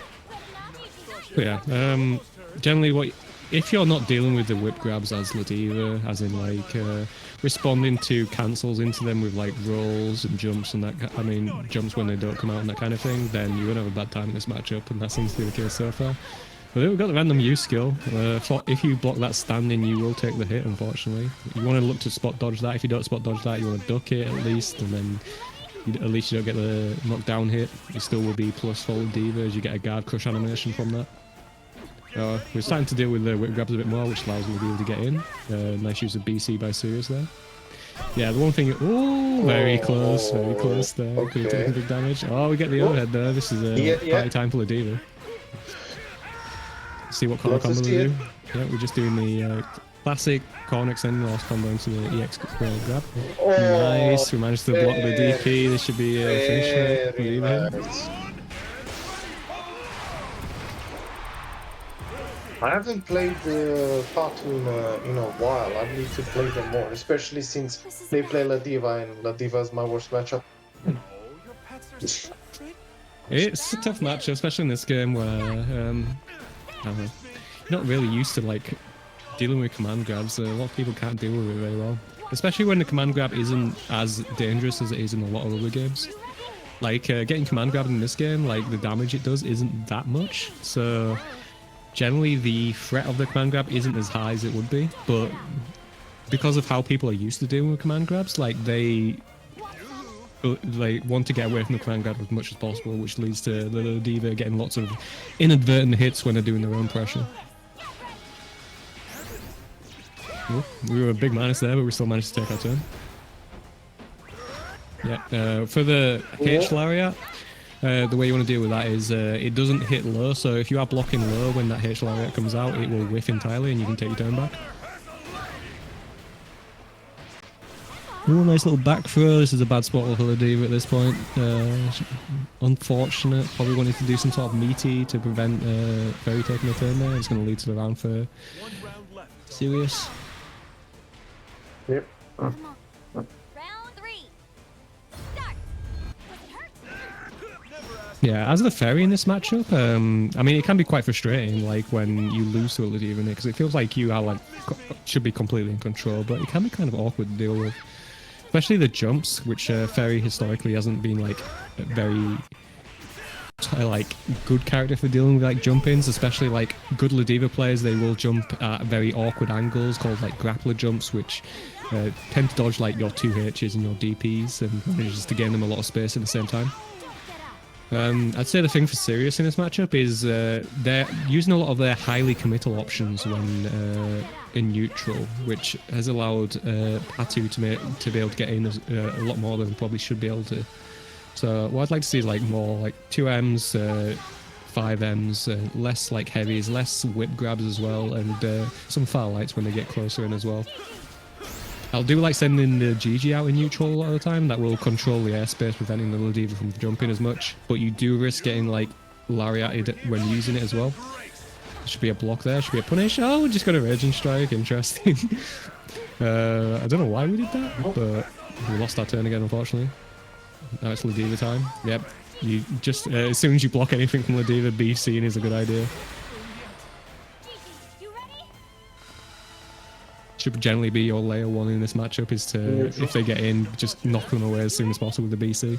But yeah, generally if you're not dealing with the whip grabs as Ladiva, as in like responding to cancels into them with like rolls and jumps and that, I mean jumps when they don't come out and that kind of thing, then you're gonna have a bad time in this matchup, and that seems to be the case so far. But we've got the random U skill. If you block that standing, you will take the hit, unfortunately. You want to look to spot dodge that. If you don't spot dodge that, you want to duck it at least, and then at least you don't get the knockdown hit. You still will be plus for Ladiva as you get a guard crush animation from that. We're starting to deal with the whip grabs a bit more, which allows Ladiva to get in. Nice use of BC by Sirius there. Yeah, the one thing... Oh, very close there. Okay. Could have taken big damage. Oh, we get the overhead there. This is party time for Ladiva. See what corner combo we do. Yeah, we're just doing the classic corner extending last combo into the EX grab. Nice, we managed to block the DP. This should be a finish for Ladiva. I haven't played part 2 in a while. I need to play them more, especially since they play Ladiva, and Ladiva is my worst matchup. It's a tough matchup, especially in this game where I don't know, you're not really used to like dealing with command grabs. A lot of people can't deal with it very well, especially when the command grab isn't as dangerous as it is in a lot of other games. Like getting command grabbed in this game, like the damage it does isn't that much, so generally the threat of the command grab isn't as high as it would be. But because of how people are used to dealing with command grabs, like they want to get away from the command grab as much as possible, which leads to the Ladiva getting lots of inadvertent hits when they're doing their own pressure. Oh, we were a big minus there, but we still managed to take our turn. Yeah, for the H Lariat, the way you want to deal with that is it doesn't hit low, so if you are blocking low when that H Lariat comes out, it will whiff entirely and you can take your turn back. Ooh, nice little back throw. This is a bad spot for Ladiva at this point. Unfortunate. Probably wanted to do some sort of meaty to prevent Fairy taking a turn there. It's going to lead to the round for Sirius. Yep. Round 3. Start. Yeah, as the Fairy in this matchup, I mean, it can be quite frustrating, like when you lose to a Ladiva, because it feels like you are like should be completely in control, but it can be kind of awkward to deal with. Especially the jumps, which Fairy historically hasn't been like very like good character for dealing with like jump-ins, especially like good Ladiva players. They will jump at very awkward angles called like grappler jumps, which tend to dodge like your 2Hs and your DPs and manages to gain them a lot of space at the same time. I'd say the thing for Sirius in this matchup is they're using a lot of their highly committal options when in neutral, which has allowed Patu to be able to get in a lot more than probably should be able to. So what I'd like to see is like more like 2Ms, 5Ms, less like heavies, less whip grabs as well, and some far lights when they get closer in as well. I'll do like sending the GG out in neutral a lot of the time. That will control the airspace, preventing the Ladiva from jumping as much. But you do risk getting like lariated when using it as well. There should be a block there. Should be a punish. Oh, we just got a Raging Strike. Interesting. I don't know why we did that, but we lost our turn again, unfortunately. Now it's Ladiva time. Yep. You just as soon as you block anything from Ladiva, BCing is a good idea. Should generally be your layer 1 in this matchup, is to, if they get in, just knock them away as soon as possible with the BC.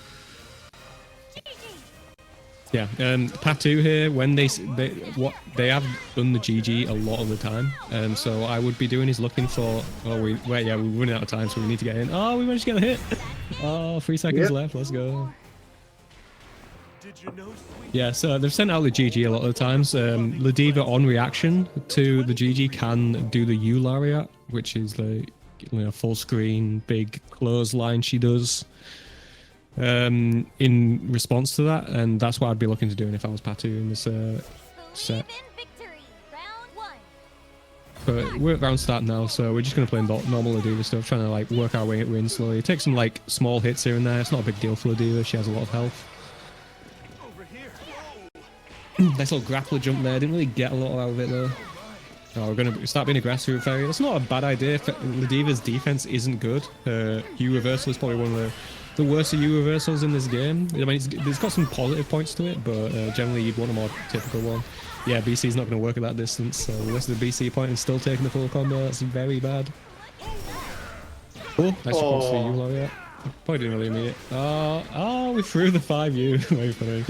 Yeah, Patu here, when they have done the GG a lot of the time, so I would be doing is looking for, we're running out of time, so we need to get in. Oh, we managed to get a hit. Oh, 3 seconds left, let's go. Yeah, so they've sent out the GG a lot of the times. Ladiva on reaction to the GG can do the U lariat, which is the full screen big clothesline she does in response to that, and that's what I'd be looking to do if I was Patu in this set. But we're at round start now, so we're just going to play normal Ladiva stuff, trying to like work our way in slowly. Take some like small hits here and there. It's not a big deal for Ladiva. She has a lot of health. Nice little grappler jump there. Didn't really get a lot out of it though. Oh, we're going to start being aggressive with Fairy. That's not a bad idea. Ladiva's defense isn't good. U reversal is probably one of the worst U reversals in this game. I mean, it's got some positive points to it, but generally you'd want a more typical one. Yeah, BC's not going to work at that distance, so unless the BC point and still taking the full combo, that's very bad. Oh, nice response to the U lariat. Probably didn't really mean it. Oh, we threw the 5U. Very funny.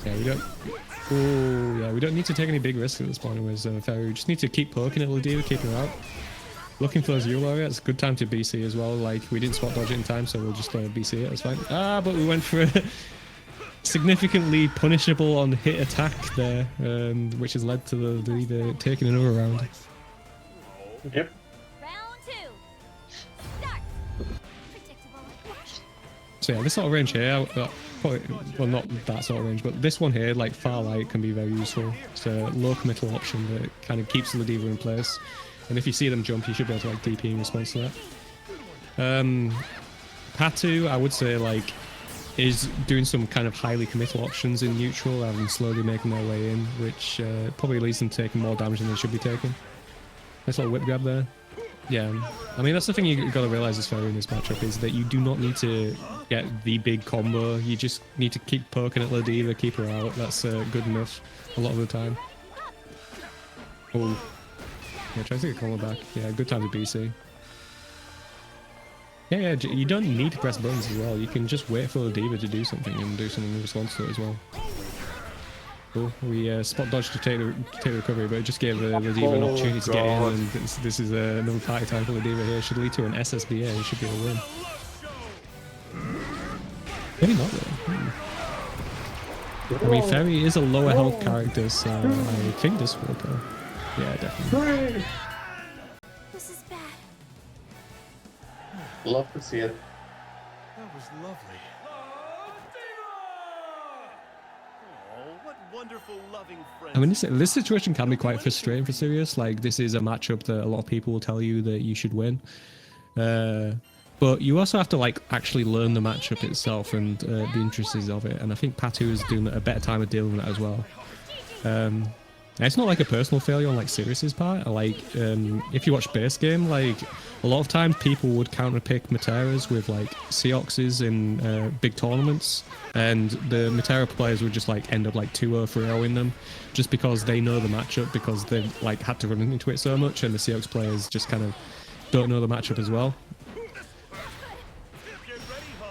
Yeah, we don't need to take any big risks at this point with Fairy. We just need to keep poking at Ladiva, keep her out. Looking for those U lariats. Good time to BC as well. Like, we didn't spot dodge it in time, so we'll just BC it. That's fine. But we went for a significantly punishable on hit attack there, which has led to the Ladiva taking another round. Yep. Round 2. Start. Predictable. So yeah, this sort of range here, probably, well, not that sort of range, but this one here, like far light, can be very useful. It's a low committal option that kind of keeps the Ladiva in place. And if you see them jump, you should be able to like DP in response to that. Patu, I would say, like, is doing some kind of highly committal options in neutral rather than slowly making their way in, which probably leads them taking more damage than they should be taking. Nice little whip grab there. Yeah, I mean, that's the thing you got to realize is fair in this matchup, is that you do not need to get the big combo. You just need to keep poking at Ladiva, keep her out. That's good enough a lot of the time. Oh, yeah, try to take a combo back. Yeah, good time to BC. Yeah, you don't need to press buttons as well. You can just wait for Ladiva to do something and do something in response to it as well. Cool. We spot dodged to take the recovery, but it just gave Ladiva an opportunity to get in, and this is another party time for Ladiva here. Should lead to an SSBA, it should be a win. Maybe not though. I mean, Fairy is a lower health character, so I think this will go. Yeah, definitely. This is bad. Love to see it. That was lovely. Wonderful, loving friends. I mean, this situation can be quite frustrating for Sirius. Like, this is a matchup that a lot of people will tell you that you should win. But you also have to, like, actually learn the matchup itself and the intricacies of it. And I think Patu is doing a better time of dealing with that as well. It's not like a personal failure on like Sirius's part. Like, if you watch base game, like a lot of times people would counter pick Materas with like Seoxes in big tournaments, and the Matera players would just like end up like 2-0, 3-0 in them, just because they know the matchup, because they've like had to run into it so much, and the Seox players just kind of don't know the matchup as well.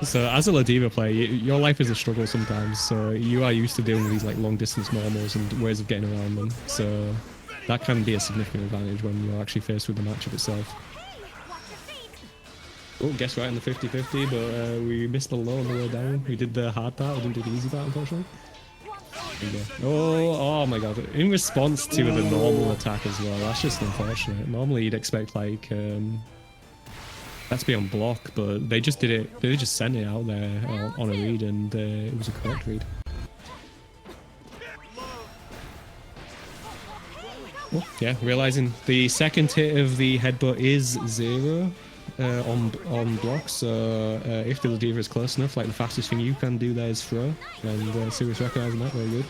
So as a Ladiva player, your life is a struggle sometimes, so you are used to dealing with these like long distance normals and ways of getting around them, so that can be a significant advantage when you're actually faced with the matchup itself. Oh, guess right in the 50-50, but we missed the low on the way down. We did the hard part, we didn't do the easy part, unfortunately. Oh my god, in response to the normal attack as well, that's just unfortunate. Normally you'd expect like that to be on block, but they just did it, they just sent it out there on a read, and it was a correct read. Oh, yeah, realizing the second hit of the headbutt is 0 on block, so if the Ladiva is close enough, like the fastest thing you can do there is throw, and Sirius recognizing that, very good.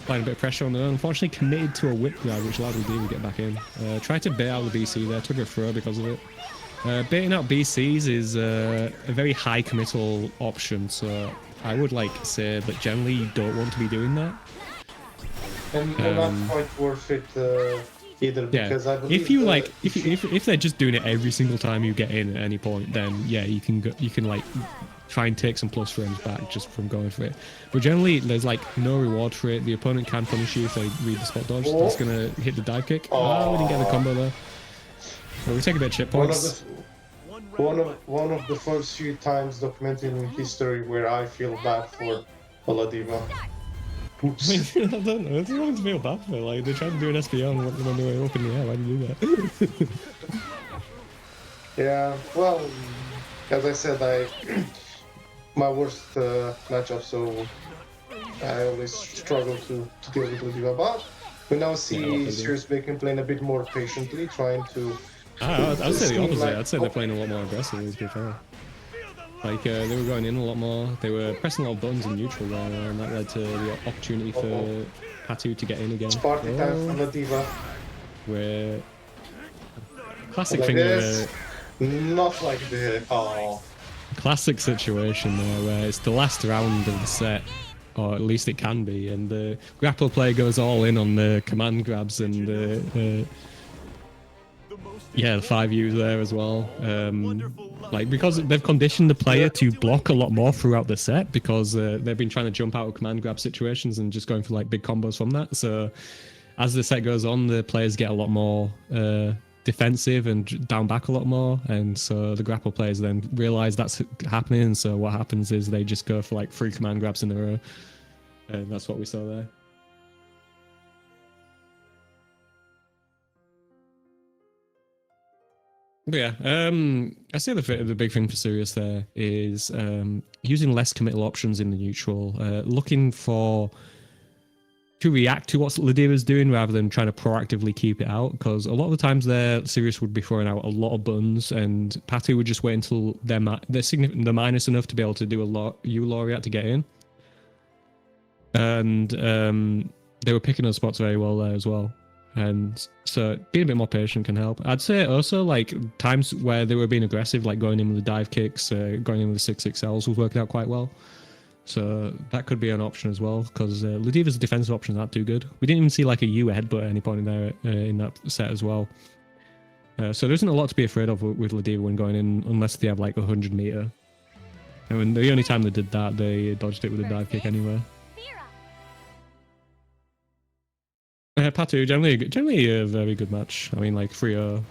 Applying a bit of pressure on there, unfortunately committed to a whip grab, which allowed Ladiva to get back in. Tried to bait out the BC there, took a throw because of it. Baiting out BCs is a very high committal option, so I would like say that generally you don't want to be doing that. And not quite worth it either, because I believe if you like, if they're just doing it every single time you get in at any point, then yeah, you can like try and take some plus frames back just from going for it. But generally, there's like no reward for it. The opponent can punish you if they read the spot dodge. That's gonna hit the dive kick. Oh, we didn't get the combo there. Well, we take a bit of chip points. one of the first few times documented in history where I feel bad for Oladiva. I mean, I don't know. It's nothing to feel bad for. Like, they tried to do an SBO and when they were up in the air. Why did you do that? Yeah, well, as I said, my worst matchup, so I always struggle to deal with Oladiva. But we now see Sirius Bacon playing a bit more patiently, trying to. I'd say the seem opposite. like- I'd say they're playing a lot more aggressively, to be fair. Like, they were going in a lot more. They were pressing a lot of buttons in neutral there, and that led to the opportunity for Patu to get in again. Party time for Oladiva. Where classic Like thing this. of Not like the classic situation there where it's the last round of the set, or at least it can be, and the grapple player goes all in on the command grabs and yeah, the 5U's there as well. Like, because they've conditioned the player to block a lot more throughout the set, because they've been trying to jump out of command grab situations and just going for like big combos from that. So as the set goes on, the players get a lot more defensive and down back a lot more, and so the grapple players then realize that's happening, and so what happens is they just go for like 3 command grabs in a row, and that's what we saw there. But yeah, I say the big thing for Sirius there is using less committal options in the neutral, looking to react to what Ladiva's doing rather than trying to proactively keep it out, because a lot of the times there, Sirius would be throwing out a lot of buttons, and Patu would just wait until they're minus enough to be able to do a lot laureate to get in, and they were picking those spots very well there as well. And so being a bit more patient can help. I'd say also, like, times where they were being aggressive, like going in with the dive kicks, going in with the 6XLs was working out quite well. So that could be an option as well, because Ladiva's defensive options aren't too good. We didn't even see like a U headbutt at any point in there in that set as well. So there isn't a lot to be afraid of with Ladiva when going in, unless they have like 100 meter. And the only time they did that, they dodged it with a dive kick anyway. Patu, generally a very good match. I mean, like 3-0,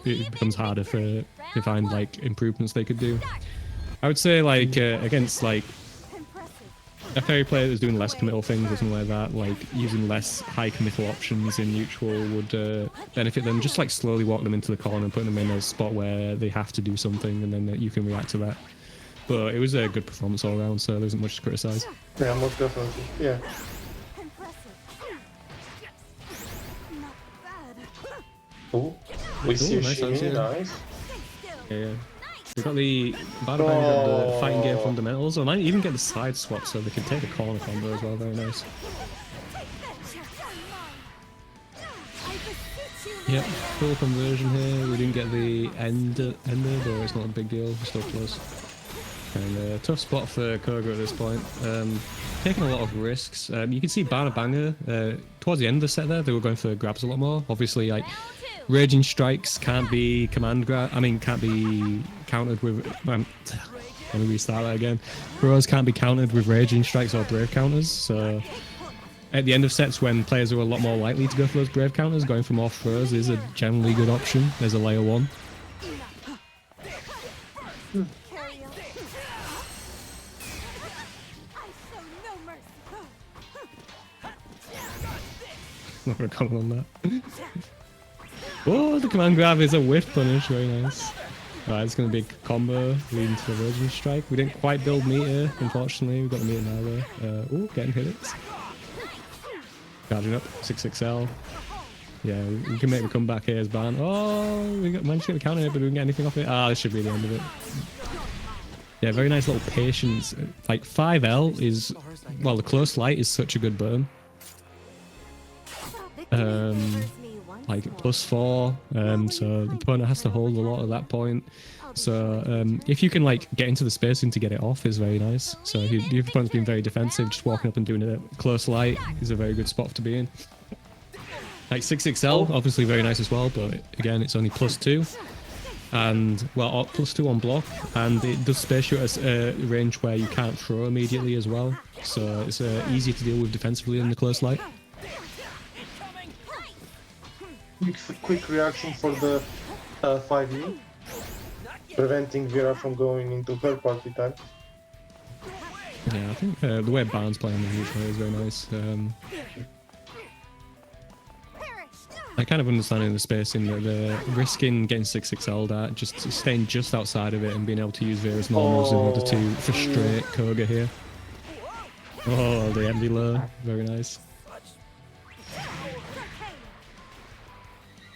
it becomes harder to find like improvements they could do. I would say like against like a fairy player that's doing less committal things or something like that, like using less high committal options in neutral would benefit them. Just like slowly walk them into the corner and put them in a spot where they have to do something, and then you can react to that. But it was a good performance all around, so there isn't much to criticize. Yeah, most definitely. Yeah. Oh, we see nice, Shimi, nice. Yeah. We've got the Bada Bang got the fighting game fundamentals. I might even get the side swap so they can take the corner combo as well. Very nice. Yep, full conversion here. We didn't get the ender, but it's not a big deal. We're still close. And tough spot for Koga at this point. Taking a lot of risks. You can see Bada Banger towards the end of the set there, they were going for grabs a lot more. Obviously, like, raging strikes can't be can't be countered with. Let me restart that again. Throws can't be countered with raging strikes or brave counters. So at the end of sets, when players are a lot more likely to go for those brave counters, going for more throws is a generally good option. There's a layer 1. Not gonna comment on that. Oh, the command grab is a whiff punish, very nice. Right, it's gonna be a combo leading to the Virgin Strike. We didn't quite build meter, unfortunately. We've got the meter now though. Oh, getting hits. Charging up, 6XL. Yeah, we can make the comeback here as Ban. Oh, managed to get the counter hit, but we didn't get anything off it. Ah, this should be the end of it. Yeah, very nice little patience. Like 5L is, well, the close light is such a good burn. Like +4, so the opponent has to hold a lot at that point. So if you can like get into the spacing to get it off is very nice. So if your opponent's been very defensive, just walking up and doing it at close light is a very good spot to be in. Like 6XL, obviously very nice as well, but again it's only +2. And well, +2 on block, and it does space you at a range where you can't throw immediately as well. So it's easier to deal with defensively in the close light. Quick reaction for the 5E. preventing Vera from going into her party time. Yeah, I think the way Barnes playing the neutral is very nice. I kind of understand the spacing that they're risking getting 6XL'd at, just staying just outside of it and being able to use Vera's normals in order to frustrate Koga here. Oh, the envy low, very nice.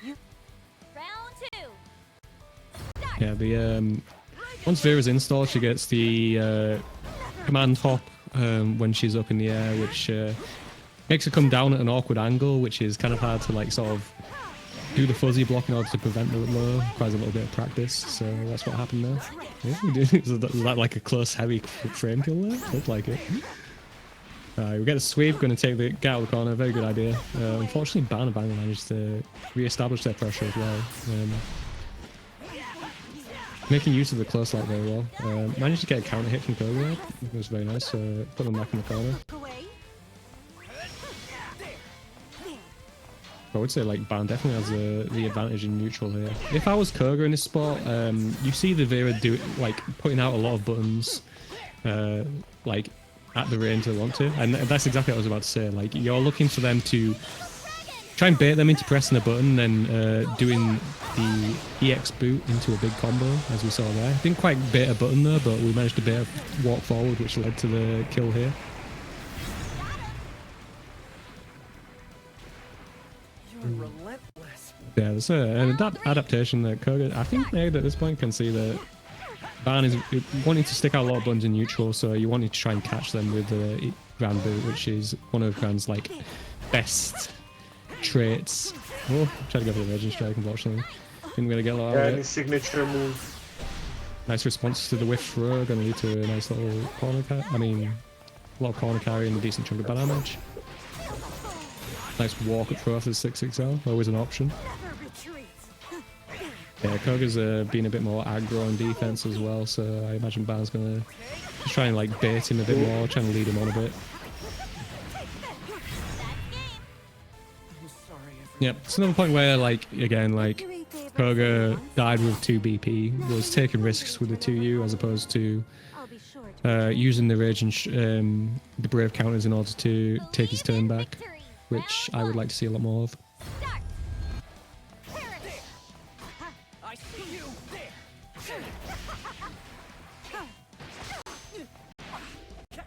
Round 2. Yeah, the once Vera's installed, she gets the command hop when she's up in the air, which makes her come down at an awkward angle, which is kind of hard to like sort of do the fuzzy block in order to prevent the low. Requires a little bit of practice, so that's what happened there. Yeah, we did. Was that like a close, heavy frame kill there? Looked like it. Alright, we get a sweep, going to take the get out of the corner. Very good idea. Unfortunately, Ban and Bang managed to re-establish their pressure as well. Making use of the close light very well. Managed to get a counter hit from Koga. It was very nice. Put them back in the corner. I would say like Ban definitely has the advantage in neutral here. If I was Koga in this spot, you see the Vera like putting out a lot of buttons, like at the range they want to, and that's exactly what I was about to say. Like you're looking for them to try and bait them into pressing a button, then doing the EX boot into a big combo, as we saw there. Didn't quite bait a button though, but we managed to bait a walk forward, which led to the kill here. Yeah, there's an adaptation that Koga, I think Nade at this point can see that Ban is wanting to stick out a lot of buttons in neutral, so you wanted to try and catch them with the Grand Boot, which is one of Grand's like best traits. Oh, tried to go for the Raging Strike, unfortunately. Didn't really get a lot out of it. Signature move. Nice response to the whiff throw, gonna lead to a nice little corner carry. I mean, a lot of corner carry and a decent chunk of bad damage. Nice walk at throw for the 6XL, always an option. Yeah, Koga's been a bit more aggro on defense as well, so I imagine Ban's gonna just try and like bait him a bit more, trying to lead him on a bit. Yep, it's another point where like, again, like Koga died with 2 BP, was taking risks with the 2U as opposed to using the Rage and the Brave counters in order to take his turn back, which I would like to see a lot more of.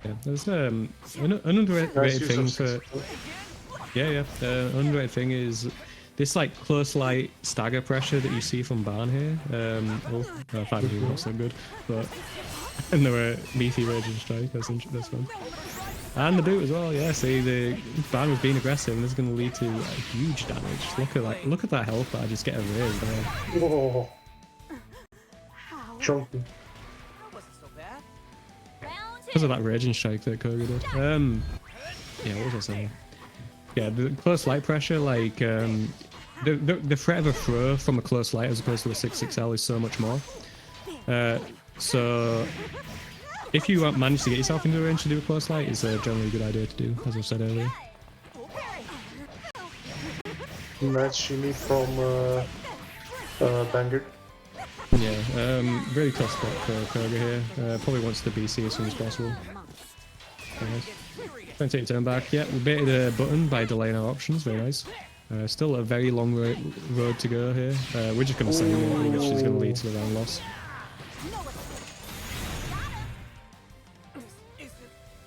Yeah, there's an underrated thing for... Yeah, underrated thing is this like close light stagger pressure that you see from Ban here. I find it not so good, but... And there were Meaty Rage and Strike, that's fun. And the boot as well, yeah, see the Ban was being aggressive and this is going to lead to huge damage. Look at that health bar just get erased there. Whoa. Chunky. Because of that Raging Strike that Koga did. Yeah, what was I saying? Yeah, the close light pressure, like, the threat of a throw from a close light as opposed to a 6XL is so much more. So, if you manage to get yourself into a range to do a close light, it's generally a good idea to do, as I said earlier. Nice shimmy from Banger. Yeah, really tough spot for Koga here. Probably wants to BC as soon as possible. Nice. Trying to take a turn back. Yeah, we baited a button by delaying our options. Very nice. Still a very long road to go here. We're just going to save it, which is going to lead to the round loss.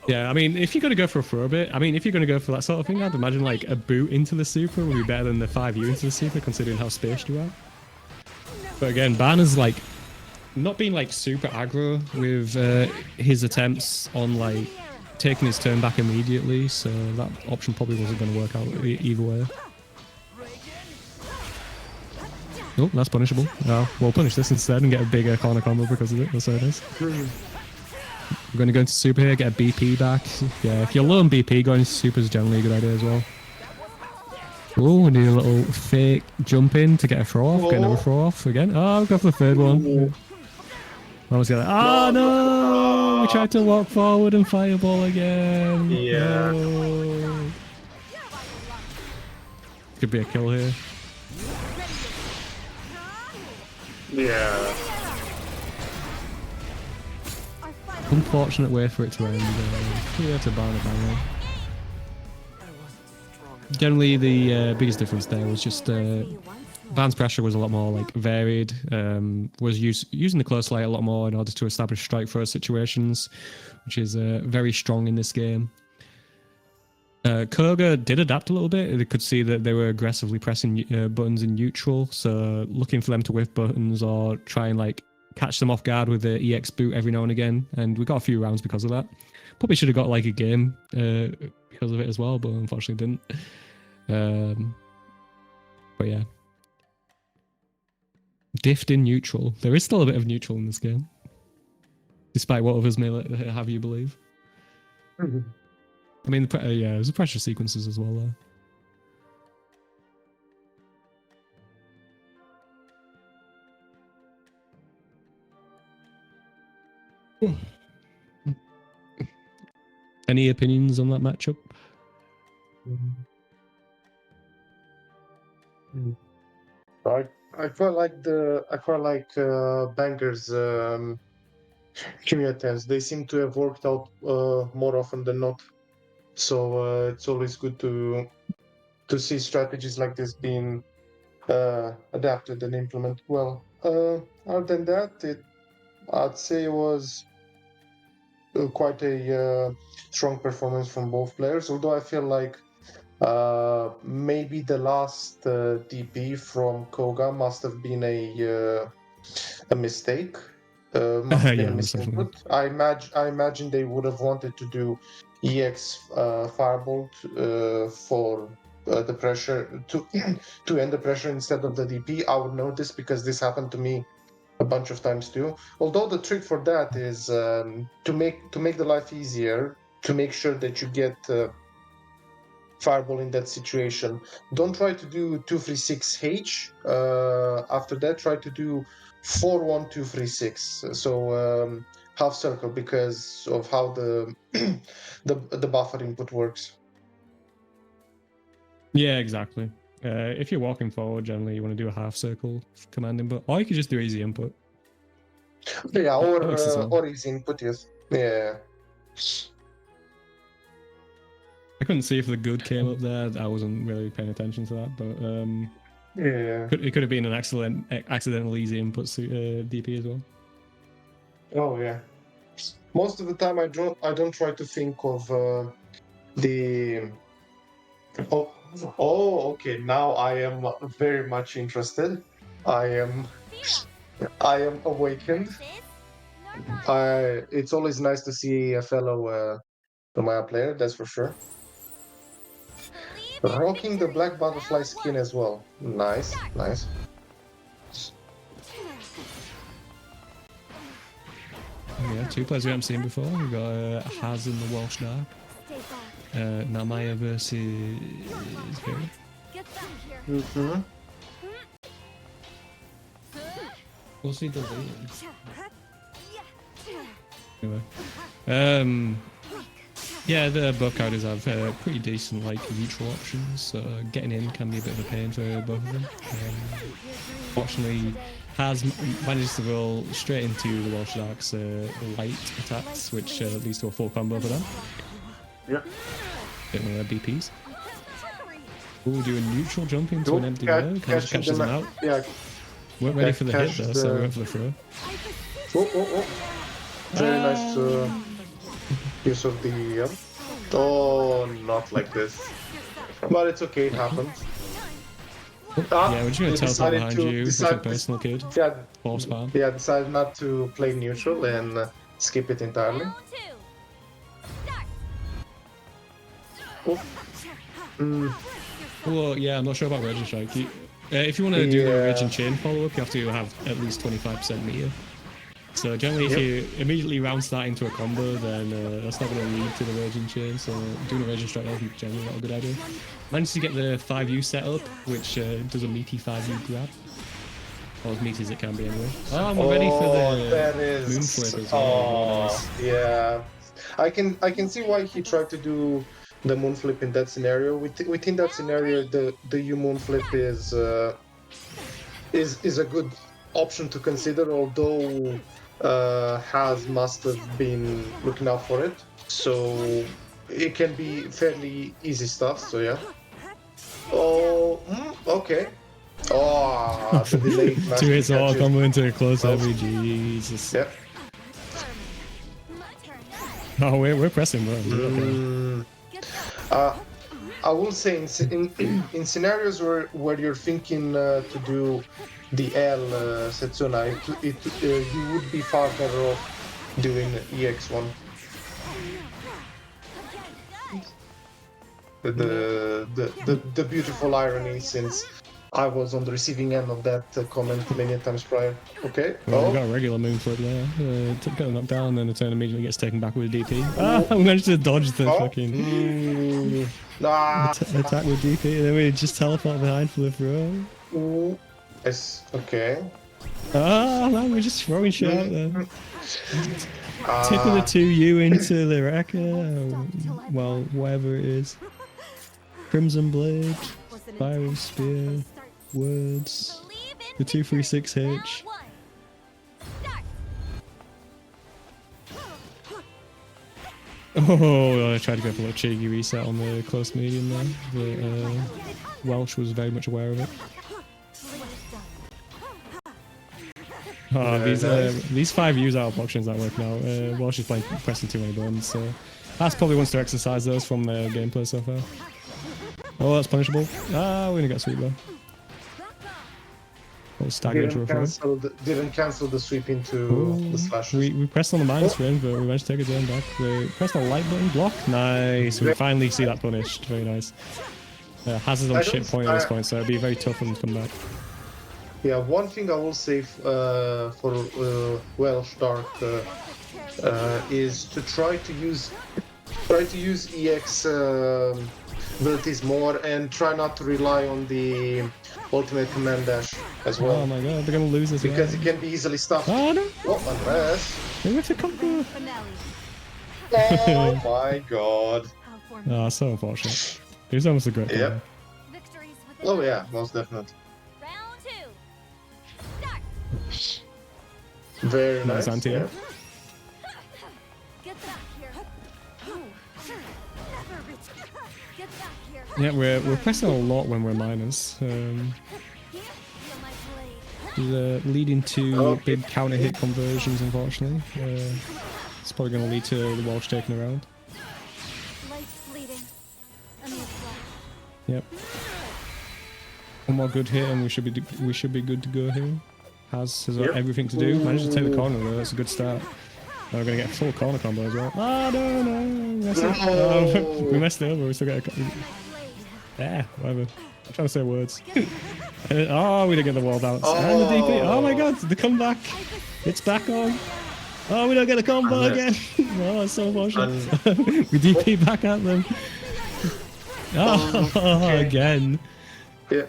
Yeah, I mean, if you're going to go for a throw bit, if you're going to go for that sort of thing, I'd imagine like a boot into the super would be better than the 5U into the super, considering how spaced you are. But again, Ban is like not being like super aggro with his attempts on like taking his turn back immediately, so that option probably wasn't going to work out either way. Oh, that's punishable. We'll punish this instead and get a bigger corner combo because of it. That's so nice. We're going to go into super here, get a BP back. Yeah, if you're low on BP, going into super is generally a good idea as well. Oh, we need a little fake jump in to get a throw off. Get another throw off again. Oh, go for the third one. Oh no! We tried to walk forward and fireball again. Yeah. No. Could be a kill here. Yeah. Unfortunate way for it to end. Yeah, to ban a banger. Generally, the biggest difference there was just Van's pressure was a lot more like varied. Was using the close light a lot more in order to establish strike first situations, which is very strong in this game. Koga did adapt a little bit. They could see that they were aggressively pressing buttons in neutral, so looking for them to whiff buttons or try and like catch them off guard with the EX boot every now and again. And we got a few rounds because of that. Probably should have got like a game because of it as well, but unfortunately didn't. But yeah. Diffed in neutral. There is still a bit of neutral in this game. Despite what others may have you believe. Mm-hmm. I mean, yeah, there's the pressure sequences as well there. Any opinions on that matchup? I quite like Banger's Kimia. They seem to have worked out more often than not. So it's always good to see strategies like this being adapted and implemented well. Other than that, I'd say it was quite a strong performance from both players. Although I feel like maybe the last DP from Koga must have been a mistake. Must have been Yeah, a misinput. I imagine they would have wanted to do EX Firebolt for the pressure to to end the pressure instead of the DP. I would know this because this happened to me a bunch of times too. Although the trick for that is to make the life easier, to make sure that you get Fireball in that situation. Don't try to do 236H. After that, try to do 4-1-2-3-6. So half circle because of how the the buffer input works. Yeah, exactly. If you're walking forward, generally you want to do a half circle command input, or you could just do easy input. Yeah, well. or easy input, yes. Yeah. I couldn't see if the good came up there. I wasn't really paying attention to that, but Yeah. it could have been an accidental easy input DP as well. Oh yeah. Most of the time, I don't try to think of the. Oh, okay. Now I am very much interested. I am awakened. It's always nice to see a fellow Maya player, that's for sure. Rocking the black butterfly skin as well. Nice. Yeah, two players we haven't seen before. We've got Haz in the Welsh Dark. Namaya versus Viri. Mm-hmm. We'll see the Anyway. Yeah, the both characters have pretty decent like neutral options, so getting in can be a bit of a pain for both of them. Fortunately, Has manages to roll straight into the Welsh Dark's light attacks, which leads to a full combo for them. Yeah. BPs. Ooh, do a neutral jump into an empty row, kind of catches them out. Yeah. Weren't ready for the hit though, so we went for the throw. Oh. Very nice use of the... Oh, not like this. But it's okay, it happened. Yeah, we're just going to teleport behind you with a personal kid. Yeah, Force farm. Yeah, decided not to play neutral and skip it entirely. Oh. Well, yeah, I'm not sure about Rage and Strike. If you want to do the Rage and Chain follow-up, you have to have at least 25% meter. So generally, if you immediately round start into a combo, then that's not going to lead to the Rage and Chain, so doing a Rage and Strike is generally not a good idea. Managed to get the 5U setup, which does a meaty 5U grab. Or as meaty as it can be anyway. Oh, we're ready for the moon flip as well. Nice. Yeah. I can see why he tried to do the moon flip in that scenario. Within that scenario, the U moon flip is a good option to consider, although must have been looking out for it. So it can be fairly easy stuff. So yeah. Oh, okay. Oh, the delayed Two hits all catches. combo into a close Well, heavy. Jesus. Yep. Oh, we're pressing, bro. Okay. I will say in scenarios where you're thinking to do the L Setsuna, you would be far better off doing EX1. The beautiful irony, since I was on the receiving end of that comment many times prior. Okay. Well, we got a regular move for it there. Got a knockdown, and then the turn immediately gets taken back with DP. Ah, we managed to dodge the fucking attack with DP, and then we just teleport behind for the throw. Yes. Okay. Ah, man, we're just throwing shit out there. Tip of the 2U into the wrecker. Well, whatever it is. Crimson Blade, Spiral Spear, Words, the 236H. Oh, I tried to go for a cheeky reset on the close medium there, but Welsh was very much aware of it. Oh, these 5 U's out of options aren't working out. Welsh is pressing too many buttons, so that's probably wants to exercise those from their gameplay so far. Oh, that's punishable. Ah, we're gonna get sweep though. Oh, stagger didn't cancel the sweep into the slashes. We pressed on the minus range, but we managed to take a turn back. We pressed on the light button block. Nice. We finally see that punished. Very nice. Hazard on shit point at this point, so it'd be very tough for them to come back. Yeah, one thing I will say for Welsh Dark is to try to use EX abilities more, and try not to rely on the ultimate command dash as well. Oh my god, they're gonna lose this because it can be easily stuffed. Oh no! Oh, unless. They went to combo. Oh my god. Oh, so unfortunate. It was almost a great Yep. Oh yeah, most definitely. Round 2. Start. Very nice. Anti. Yeah. Get back here. Never reach. Get back here. Yeah, we're pressing a lot when we're minus. Feel my blade. Leading to big counter hit conversions, unfortunately. It's probably going to lead to the Welsh taking a round. Life's fleeting. A new flash. Yep. One more good hit and we should be good to go here. Has got everything to do. Managed to take the corner though. That's a good start. Now we're gonna get a full corner combo as well. Oh no! We messed it over. We still got a. Yeah, whatever. I'm trying to say words. Oh, we didn't get the wall bounce. And the DP. Oh my god, the comeback. It's back on. Oh, we don't get a combo again. Oh, it's so emotional. We DP back at them. Oh, again. Yeah.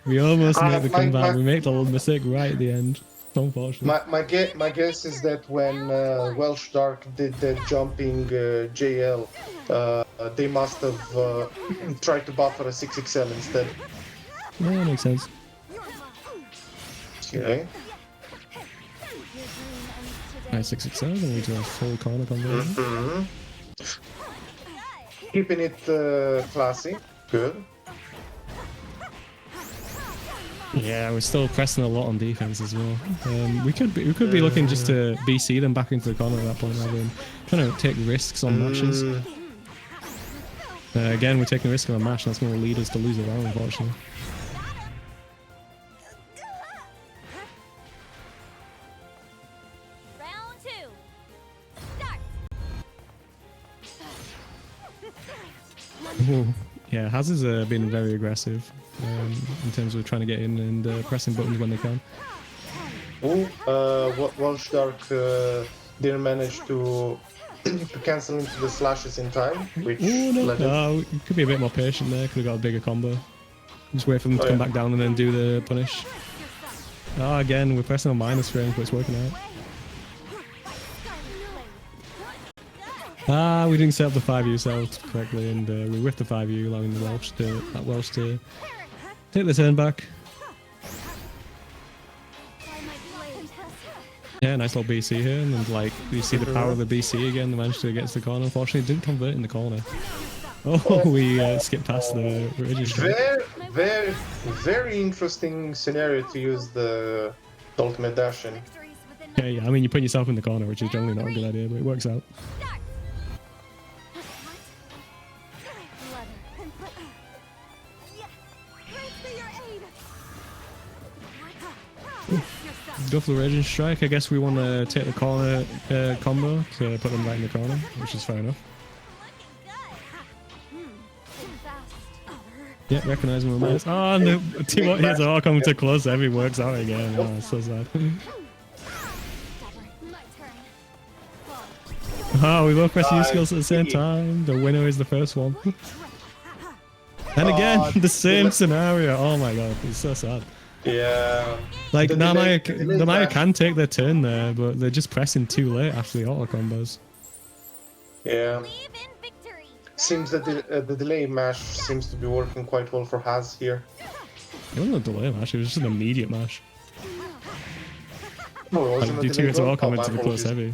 We almost make the comeback. We make the little mistake right at the end. Unfortunately. My guess is that when Welsh Dark did the jumping JL, they must have tried to buffer a 6XL instead. Yeah, that makes sense. Okay. Nice 6XL, then we do a full corner conversion. Keeping it classy. Good. Yeah, we're still pressing a lot on defense as well. We could be looking just to BC them back into the corner at that point, rather than trying to take risks on matches. Again, we're taking a risk on a match, and that's going to lead us to lose a round, unfortunately. Round 2. Start. Ooh. Yeah, Haz has been very aggressive in terms of trying to get in and pressing buttons when they can. Welsh Dark didn't manage to cancel into the slashes in time, which no, we could be a bit more patient there. Could have got a bigger combo. Just wait for them to come back down and then do the punish. Oh, again, we're pressing on minus range, but it's working out. Ah, we didn't set up the 5U cells correctly, and we whiffed the 5U, allowing the Welsh to take the turn back. Yeah, nice little BC here, and then, like, you see the power of the BC again. They managed to get to the corner. Unfortunately, it didn't convert in the corner. Oh, we skipped past the Raging Strike. Very interesting scenario to use the ultimate dash in. Victories within Yeah, I mean, you put yourself in the corner, which is generally not a good idea, but it works out. start. Go for the Raging Strike. I guess we want to take the corner combo to put them right in the corner, which is fair enough. Yeah, recognize movements. Oh, and the team here's all coming too close. Every works out again. Oh, it's so sad. Oh, we both press U skills at the same time. The winner is the first one. And again, the same scenario. Oh my god, it's so sad. Yeah. Like, The Namaya dash. can take their turn there, but they're just pressing too late after the auto combos. Yeah. Believe in victory. Seems that the delay mash seems to be working quite well for Haz here. It wasn't a delay mash, it was just an immediate mash. No, it Like, wasn't a do two delay hits of block. all come Oh, my into the close apologies. heavy.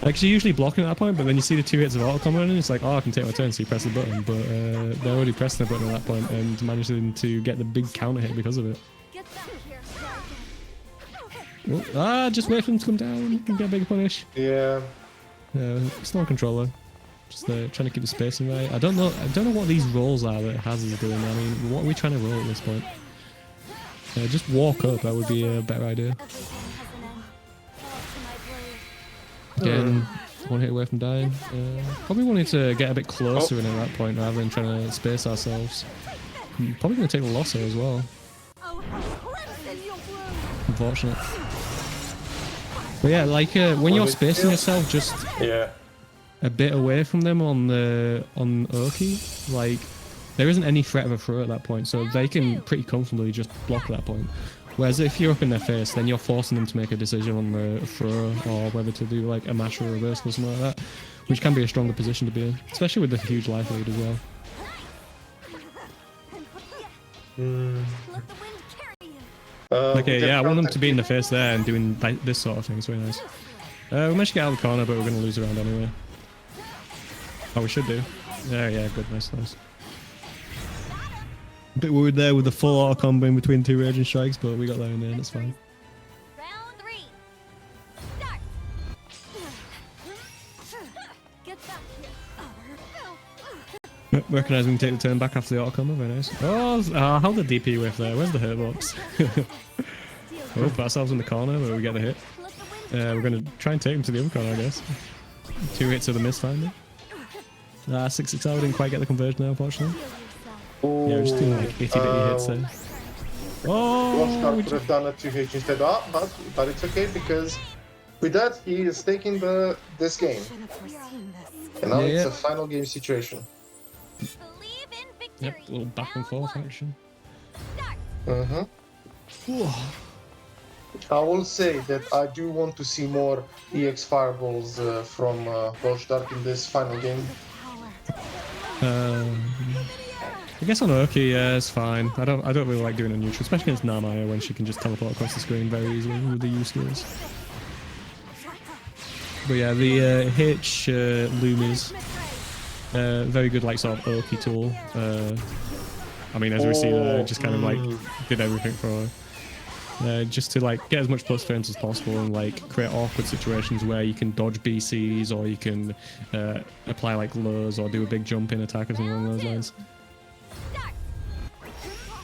Like, you're usually blocking at that point, but then you see the 2 hits of auto combo and it's like, oh, I can take my turn, so you press the button. But they're already pressing the button at that point and managing to get the big counter hit because of it. Get back here. Oh, just wait for them to come down and get a big punish. Yeah. Still on controller. Just trying to keep the spacing right. I don't know what these rolls are that Haz is doing. I mean, what are we trying to roll at this point? Just walk up, that would be a better idea. Everything has an end. Fall to my blade. Getting one hit away from dying. Probably wanting to get a bit closer in at that point rather than trying to space ourselves. Probably going to take the loss here as well. Oh, crimson your bloom. Unfortunate. But yeah, like when you're spacing yourself just Yeah. a bit away from them on Oki, like there isn't any threat of a throw at that point, so they can pretty comfortably just block at that point. Whereas if you're up in their face, then you're forcing them to make a decision on the throw or whether to do like a mash or a reversal or something like that, which can be a stronger position to be in, especially with the huge life lead as well. Mm. Let the wind carry you. Okay, yeah, I want them to be in the face there and doing like this sort of thing. It's very nice. We managed to get out of the corner, but we're going to lose around anyway. Oh, we should do. Yeah, good, nice. Bit worried there with the full auto combo in between 2 Raging Strikes, but we got there in the end, it's fine. Round 3. Start. Get back here. Recognise we can take the turn back after the auto combo, very nice. Oh, how the DP whiff there? Where's the hurt box? Oh, put ourselves in the corner where we get the hit. Let the wind We're going to try and take him to the other corner, I guess. 2 hits of the miss finally. 6-6 hour didn't quite get the conversion there, unfortunately. feel yourself. Oh, Yeah, we're just doing like itty-bitty hits there. Rockstar Oh, could have done a 2H instead. But it's okay because with that he is taking this game. And now Yeah. it's a final game situation. Believe in victory. yep, a little back and forth action. Start. Uh-huh. I will say that I do want to see more EX fireballs from Dark in this final game. I guess on Oki, yeah, it's fine. I don't really like doing a neutral, especially against Namaya when she can just teleport across the screen very easily with the U skills. But yeah, the H Loomies, very good like sort of Oki tool. I mean, as we see there, just kind of like did everything for her. Just to like get as much plus turns as possible and like create awkward situations where you can dodge BCs or you can apply like lows or do a big jump in attack or something along those lines.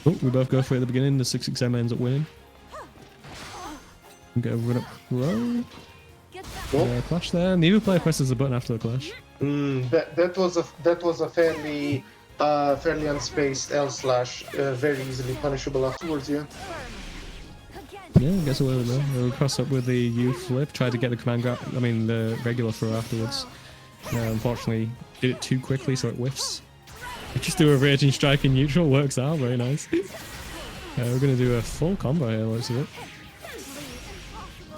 Oh, we both go for it at the beginning. The 6-6M ends up winning. Get a run up row. Get back. Clash there. Neither player presses the button after the clash. That was a fairly unspaced L slash, very easily punishable afterwards. Yeah. Yeah, gets away with that. We'll cross up with the U flip. Try to get the command grab. I mean the regular throw afterwards. Unfortunately, did it too quickly, so it whiffs. Just do a Raging Strike in neutral, works out, very nice. We're going to do a full combo here, looks of it.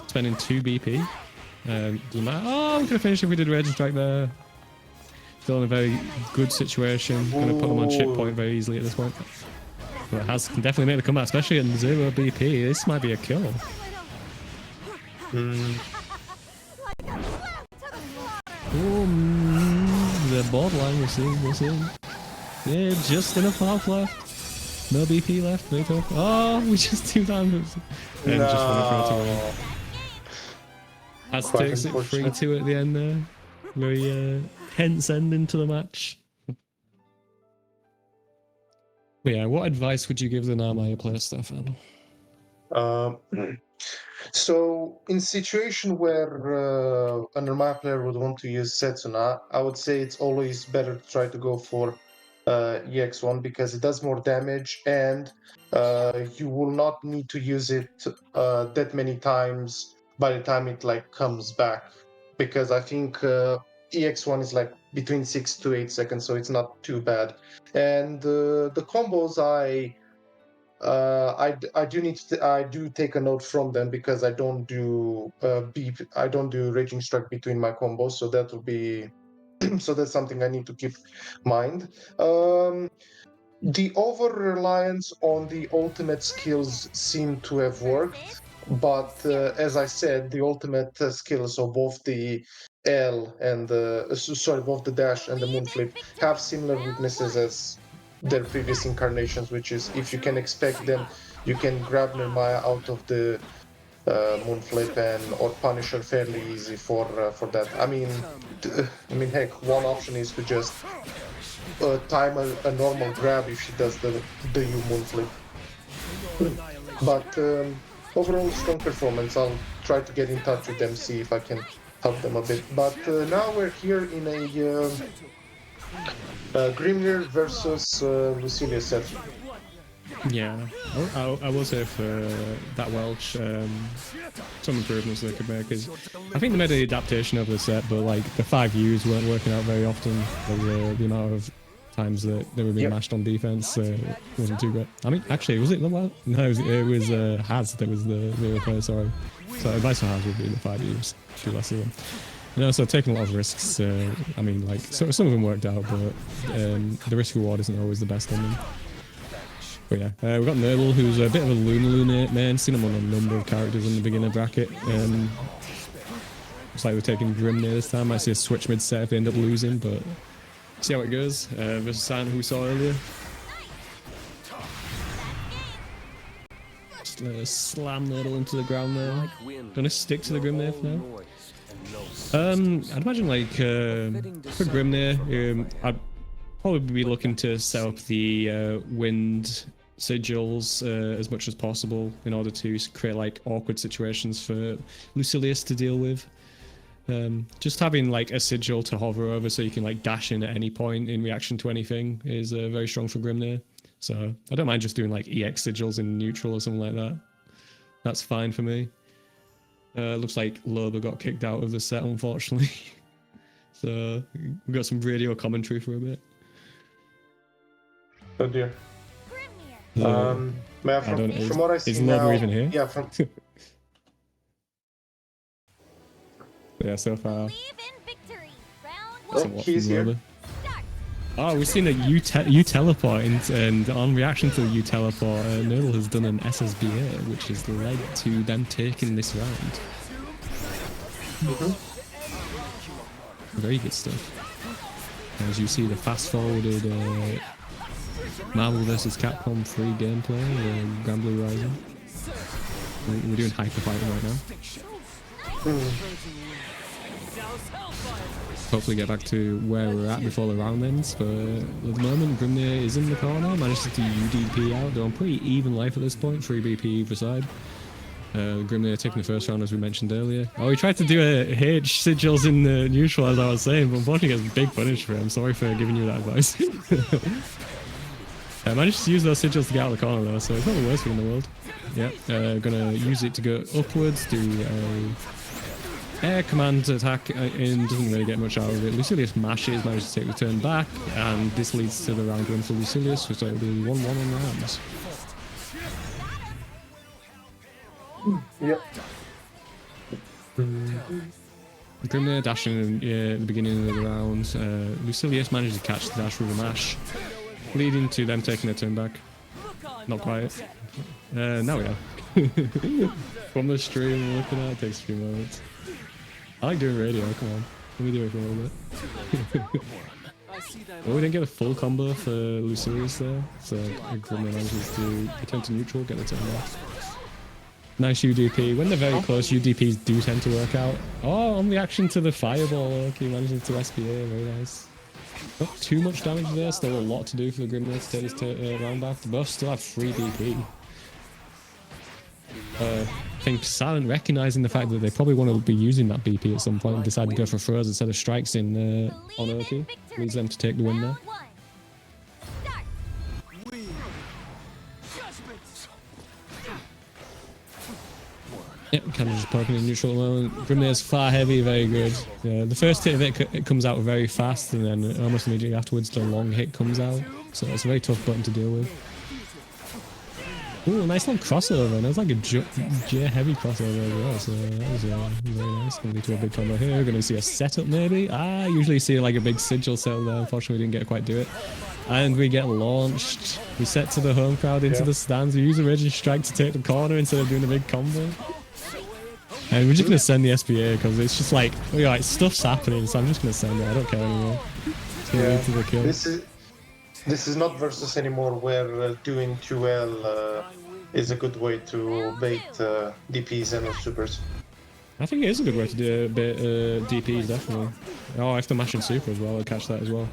Spending 2 BP. Doesn't matter. Oh, we could have finished if we did Raging Strike there. Still in a very good situation. Going to put them on chip point very easily at this point. But Has can definitely make the comeback, especially in 0 BP. This might be a kill. The borderline, we'll see. Yeah, just enough health left. No BP left, very tough. Oh, we just 2 times. And just want to throw to win. Has takes it 3-2 at the end there. Very tense ending to the match. But yeah, what advice would you give the Narmaya player, Stefan? So, in situation where a Narmaya player would want to use Setsuna, I would say it's always better to try to go for EX1 because it does more damage and you will not need to use it that many times by the time it like comes back, because I think EX1 is like between 6 to 8 seconds, so it's not too bad. And the combos I do take a note from them because I don't do I don't do Raging Strike between my combos, so that will be so that's something I need to keep in mind. The over reliance on the ultimate skills seem to have worked, but as I said, the ultimate skills, so both the L and both the dash and the moon flip have similar weaknesses as their previous incarnations, which is if you can expect them, you can grab Nirmaya out of the moon flip and or punish her fairly easy for that. I mean, heck, one option is to just time a normal grab if she does the U moon flip. But overall, strong performance. I'll try to get in touch with them, see if I can help them a bit. But now we're here in a Grimnir versus Lucilia set. Yeah, I will say for that Welsh, some improvements they could make is, I think they made an adaptation of the set, but like the 5 U's weren't working out very often. The amount of times that they were being mashed on defense wasn't too great. I mean, actually, was it the Welsh? No, it was Haz that was the real player, sorry. So advice for Haz would be the 5 U's, do less of them. You know, so taking a lot of risks, I mean, like, so some of them worked out, but the risk reward isn't always the best on them. But yeah, we've got Nurgle, who's a bit of a Luna man. Seen him on a number of characters in the beginner bracket. Looks like we're taking Grimnir this time. Might see a switch mid set if they end up losing, but see how it goes. Versus Santa, who we saw earlier. Just slam Nurgle into the ground there. Gonna stick to the Grimnir for now. I'd imagine like for Grimnir, I'd probably be looking to set up the wind sigils as much as possible in order to create like awkward situations for Lucilius to deal with. Just having like a sigil to hover over so you can like dash in at any point in reaction to anything is very strong for Grimnir. So I don't mind just doing like EX sigils in neutral or something like that. That's fine for me. Looks like Loba got kicked out of the set, unfortunately. So we got some radio commentary for a bit. Oh dear. From what I see is now, Loba even here? Yeah, from yeah, so far. he's here. Oh, we've seen a U teleport, and on reaction to the U teleport, Nurgle has done an SSBA, which has led to them taking this round. Very good stuff. As you see, the fast-forwarded Marvel vs. Capcom 3 gameplay, Grand Blue Rising. We're doing hyper fighting right now. Hopefully get back to where we're at before the round ends, but at the moment Grimnir is in the corner, managed to do UDP out. They're on pretty even life at this point, 3 BP either side. Grimnir taking the first round as we mentioned earlier. Oh, he tried to do a H sigils in the neutral as I was saying, but unfortunately gets a big punish for him. Sorry for giving you that advice. I managed to use those sigils to get out of the corner though, so it's not the worst thing in the world. Yeah, gonna use it to go upwards, do a air command attack, and doesn't really get much out of it. Lucilius mashes, manages to take the turn back, and this leads to the round win for Lucilius, so it'll be 1-1 on rounds. Yep. Grimnir dashing at the beginning of the round. Lucilius manages to catch the dash with a mash, leading to them taking their turn back. Not quite. Now we are. From the stream we're looking at, it takes a few moments. I like doing radio, come on. Let me do it for a little bit. Oh, we didn't get a full combo for Lucilius there, so Grumman manages to return to neutral, get the turn off. Nice UDP. When they're very close, UDPs do tend to work out. Oh, on reaction to the fireball, okay, managing to SPA, very nice. Not too much damage there, still a lot to do for the Grimnir to take this round back. The buffs still have 3 DP. I think Silent recognizing the fact that they probably want to be using that BP at some point and decide to go for throws instead of strikes in on Oki. Leads them to take the win there. Yep, kind of just poking in neutral at the moment. Grimnir's far heavy, very good. The first hit of it comes out very fast, and then almost immediately afterwards the long hit comes out. So it's a very tough button to deal with. Ooh, a nice little crossover. And that was like a J-heavy crossover as well, so that was very nice. Going to lead to a big combo here. We're going to see a setup maybe. Usually see like a big sigil set there. Unfortunately, we didn't quite do it. And we get launched. We set to the home crowd into the stands. We use a raging strike to take the corner instead of doing a big combo. And we're just going to send the SPA because it's just like, stuff's happening, so I'm just going to send it. I don't care anymore. It's going to lead to the kill. This is not versus anymore where doing 2L is a good way to bait DPs and supers. I think it is a good way to do bait DPs, definitely. Oh, if they're mashing super as well, I'll catch that as well.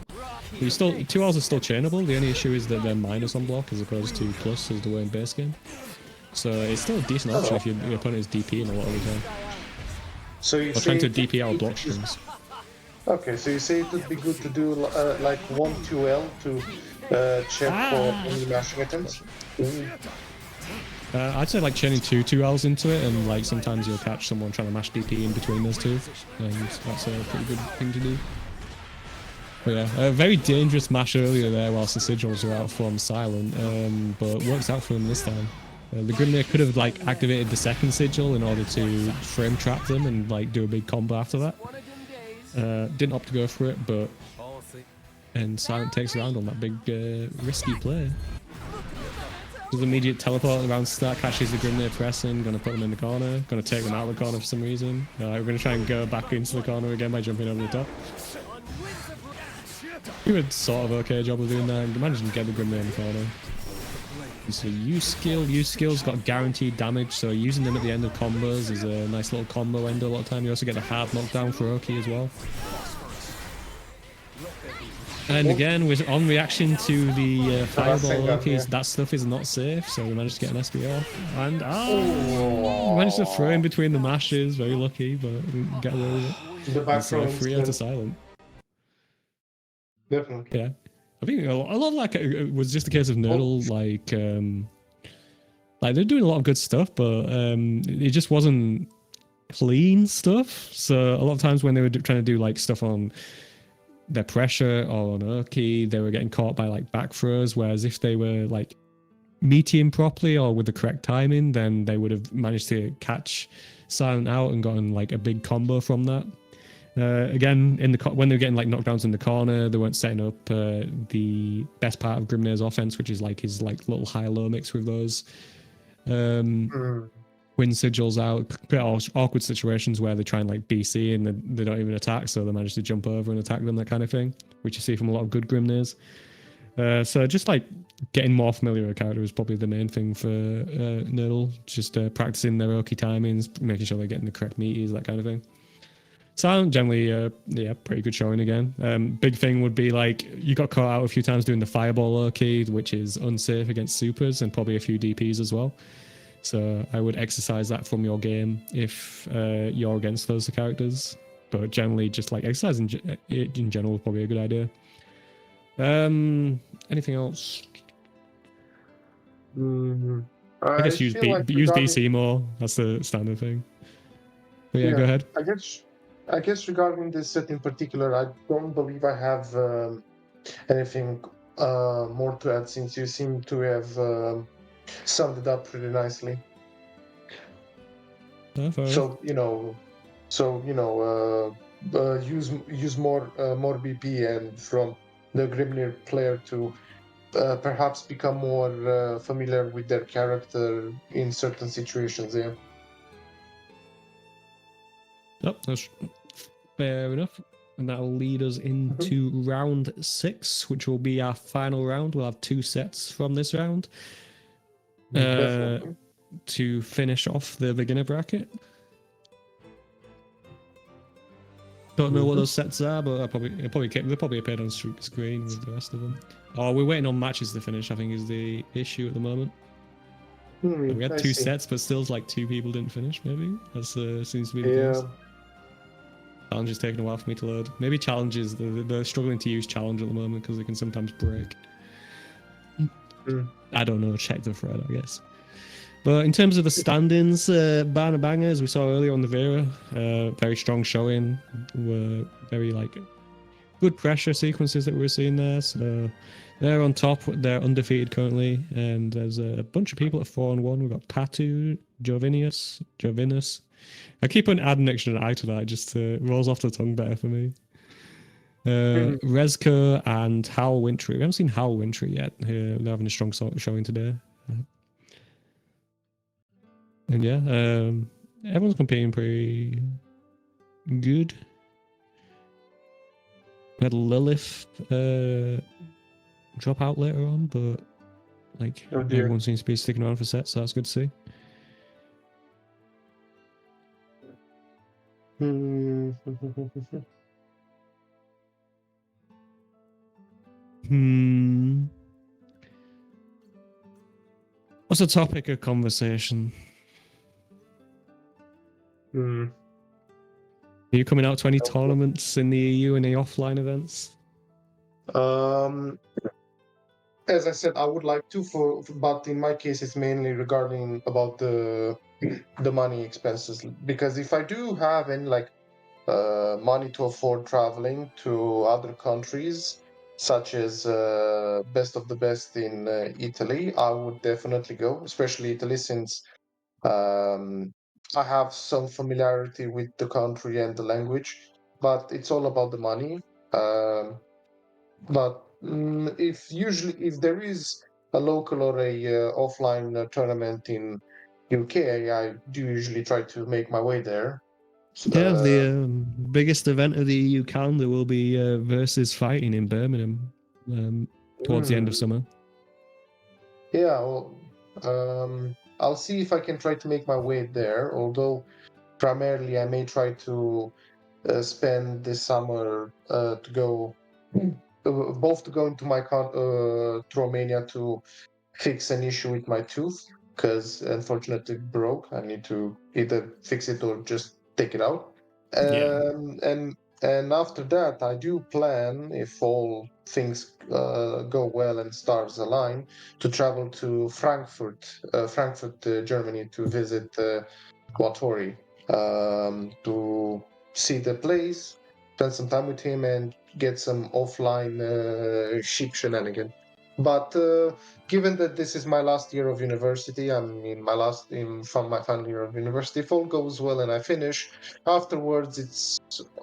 But you still, 2Ls are still chainable. The only issue is that they're minus on block as opposed to plus as the way in base game. So it's still a decent option if your opponent is DP in a lot of the time. So you or trying to DP out block strings. Okay, so you say it would be good to do like 1 2L to check for any mashing attempts? I'd say like chaining 2Ls into it, and like sometimes you'll catch someone trying to mash DP in between those two, and that's a pretty good thing to do. But yeah, a very dangerous mash earlier there whilst the sigils were out from Silent, but works out for them this time. The Grimnir could have like activated the second sigil in order to frame trap them and like do a big combo after that. Didn't opt to go for it, but and Silent takes around on that big risky play. Does immediate teleport around start, catches the Grimnir pressing, gonna put them in the corner, gonna take them out of the corner for some reason. We're gonna try and go back into the corner again by jumping over the top. He did sort of okay job of doing that, and managed to get the Grimnir in the corner. So use skill's got guaranteed damage, so using them at the end of combos is a nice little combo ender a lot of time. You also get a hard knockdown for Oki as well. And again, with on reaction to the fireball Oki's, that stuff is not safe, so we managed to get an SP off. And managed to throw in between the mashes, very lucky, but didn't get away with it. So 3 out of Silent. Definitely. Yeah. I think a lot of like it was just a case of Nerdle, like they're doing a lot of good stuff, but it just wasn't clean stuff. So a lot of times when they were trying to do like stuff on their pressure or on Oki, they were getting caught by like back throws, whereas if they were like meeting properly or with the correct timing, then they would have managed to catch Silent out and gotten like a big combo from that. Again, when they were getting like knockdowns in the corner, they weren't setting up the best part of Grimnir's offense, which is like his like little high-low mix with those wind sigils out. Quite awkward situations where they try and like BC and they don't even attack, so they manage to jump over and attack them, that kind of thing, which you see from a lot of good Grimnirs. So just like getting more familiar with a character is probably the main thing for Nerdle. Just practicing their Oki timings, making sure they're getting the correct meteors, that kind of thing. Silent generally, pretty good showing again. Big thing would be like you got caught out a few times doing the fireball Oki, which is unsafe against supers and probably a few DPs as well. So I would exercise that from your game if you're against those characters. But generally, just like exercising in general is probably a good idea. Anything else? I guess use BC more. That's the standard thing. But yeah, go ahead. I guess regarding this set in particular, I don't believe I have anything more to add, since you seem to have summed it up pretty nicely. So use more BP, and from the Grimnir player to perhaps become more familiar with their character in certain situations. Yeah. Oh, that's fair enough. And that'll lead us into round 6, which will be our final round. We'll have 2 sets from this round Definitely. to finish off the beginner bracket. Don't know what those sets are, but they'll probably appeared on screen with the rest of them. Oh, we're waiting on matches to finish, I think, is the issue at the moment. We had I 2 see. sets, but still like 2 people didn't finish, maybe. That seems to be the case. Challenge is taking a while for me to load. Maybe challenges, they're struggling to use challenge at the moment because they can sometimes break. I don't know, check the thread, I guess. But in terms of the standings, Banner Bangers, we saw earlier on the Vera, very strong showing. Were very like good pressure sequences that we were seeing there. So they're on top, they're undefeated currently. And there's a bunch of people at 4-1. We've got Patu, Jovinus. I keep on adding extra I to that, just rolls off the tongue better for me. Rezko and Hal Wintry. We haven't seen Hal Wintry yet. They're having a strong showing today. And yeah, everyone's competing pretty good. We had Lilith drop out later on, but like everyone seems to be sticking around for sets, so that's good to see. What's the topic of conversation? Are you coming out to any tournaments in the EU, any offline events? As I said, I would like to, but in my case, it's mainly regarding about the money expenses. Because if I do have any like money to afford traveling to other countries, such as best of the best in Italy, I would definitely go, especially Italy, since I have some familiarity with the country and the language. But it's all about the money. But if there is a local or a offline tournament in UK, I do usually try to make my way there. Yeah, the biggest event of the EU calendar will be Versus Fighting in Birmingham towards the end of summer. Yeah, well, I'll see if I can try to make my way there. Although primarily I may try to spend this summer to go both to go into my to Romania to fix an issue with my tooth because unfortunately it broke. I need to either fix it or just take it out. And after that, I do plan, if all things go well and stars align, to travel to Frankfurt, Germany, to visit Watori, to see the place, spend some time with him, and get some offline sheep shenanigan. But given that this is my last year of university, I'm in from my final year of university. If all goes well and I finish, afterwards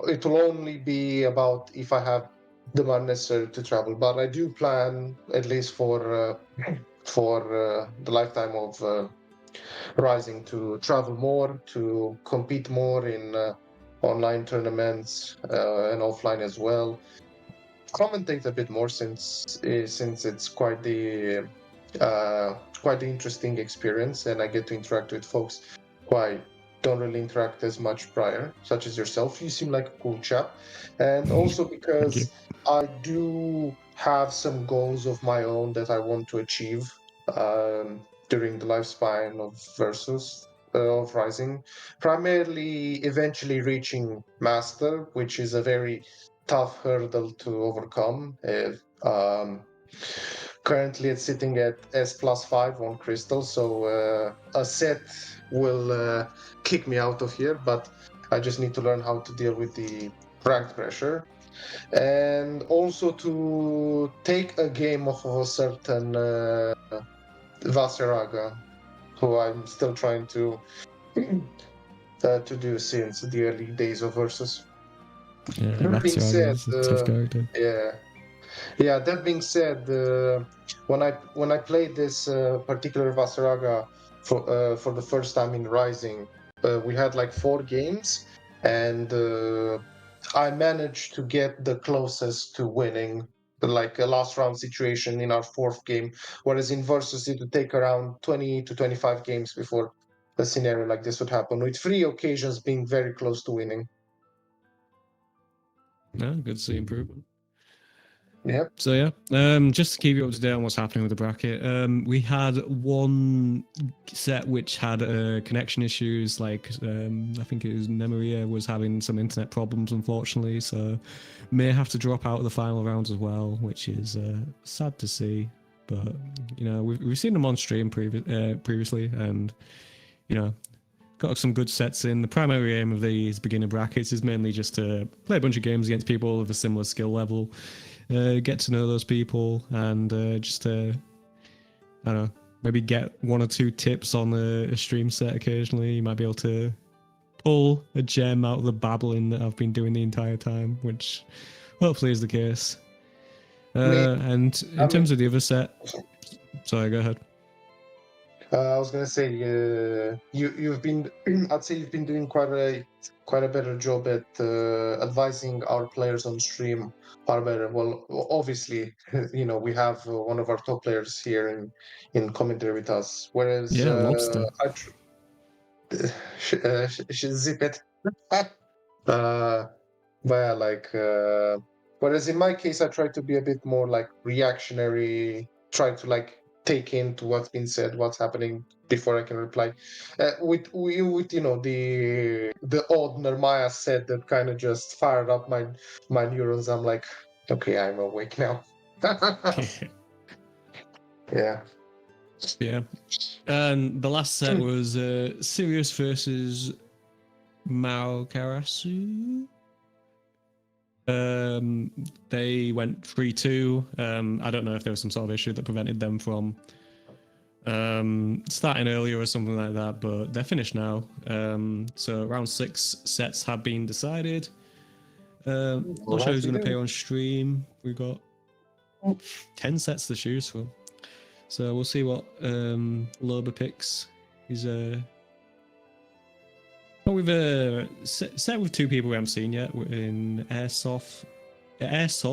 it will only be about if I have the money necessary to travel. But I do plan at least for the lifetime of Rising to travel more, to compete more in online tournaments and offline as well. Commentate a bit more since it's quite the interesting experience, and I get to interact with folks who I don't really interact as much prior, such as yourself. You seem like a cool chap, and also because I do have some goals of my own that I want to achieve during the lifespan of Versus. Of Rising, primarily eventually reaching Master, which is a very tough hurdle to overcome. Currently, it's sitting at S+5 on Crystal, so a set will kick me out of here, but I just need to learn how to deal with the ranked pressure. And also to take a game of a certain Vaseraga, who I'm still trying to do since the early days of Versus. Yeah, That being said, is a tough character. yeah. Yeah, that being said, when I played this particular Vasaraga for the first time in Rising, we had like 4 games, and I managed to get the closest to winning, like a last round situation in our 4th game. Whereas in Versus, it would take around 20 to 25 games before a scenario like this would happen, with 3 occasions being very close to winning. No, good to see improvement. Yep. So yeah, just to keep you up to date on what's happening with the bracket, we had one set which had connection issues. Like I think it was Nemeria was having some internet problems, unfortunately, so may have to drop out of the final rounds as well, which is sad to see. But you know, we've seen them on stream previously, and you know, got some good sets in. The primary aim of these beginner brackets is mainly just to play a bunch of games against people of a similar skill level. Get to know those people, and just I don't know, maybe get 1 or 2 tips on a stream set occasionally. You might be able to pull a gem out of the babbling that I've been doing the entire time, which hopefully is the case. And in terms of the other set, sorry, go ahead. I was gonna say, you've been, I'd say you've been doing quite a better job at advising our players on stream far better. Well, obviously, you know, we have one of our top players here in commentary with us, whereas Yeah, Lobster. Zip it. But yeah, like, whereas in my case, I try to be a bit more like reactionary, try to like take into what's been said, what's happening before I can reply. With you know the odd Nirmaya said that kind of just fired up my neurons. I'm like, okay, I'm awake now. Yeah. Yeah. And the last set was Sirius versus Mao Karasu. They went 3-2. I don't know if there was some sort of issue that prevented them from starting earlier or something like that, but they're finished now. So round 6 sets have been decided. Not sure who's going to play on stream. We've got 10 sets to choose from. So we'll see what Loba picks. He's we've set with 2 people we haven't seen yet in Airsort as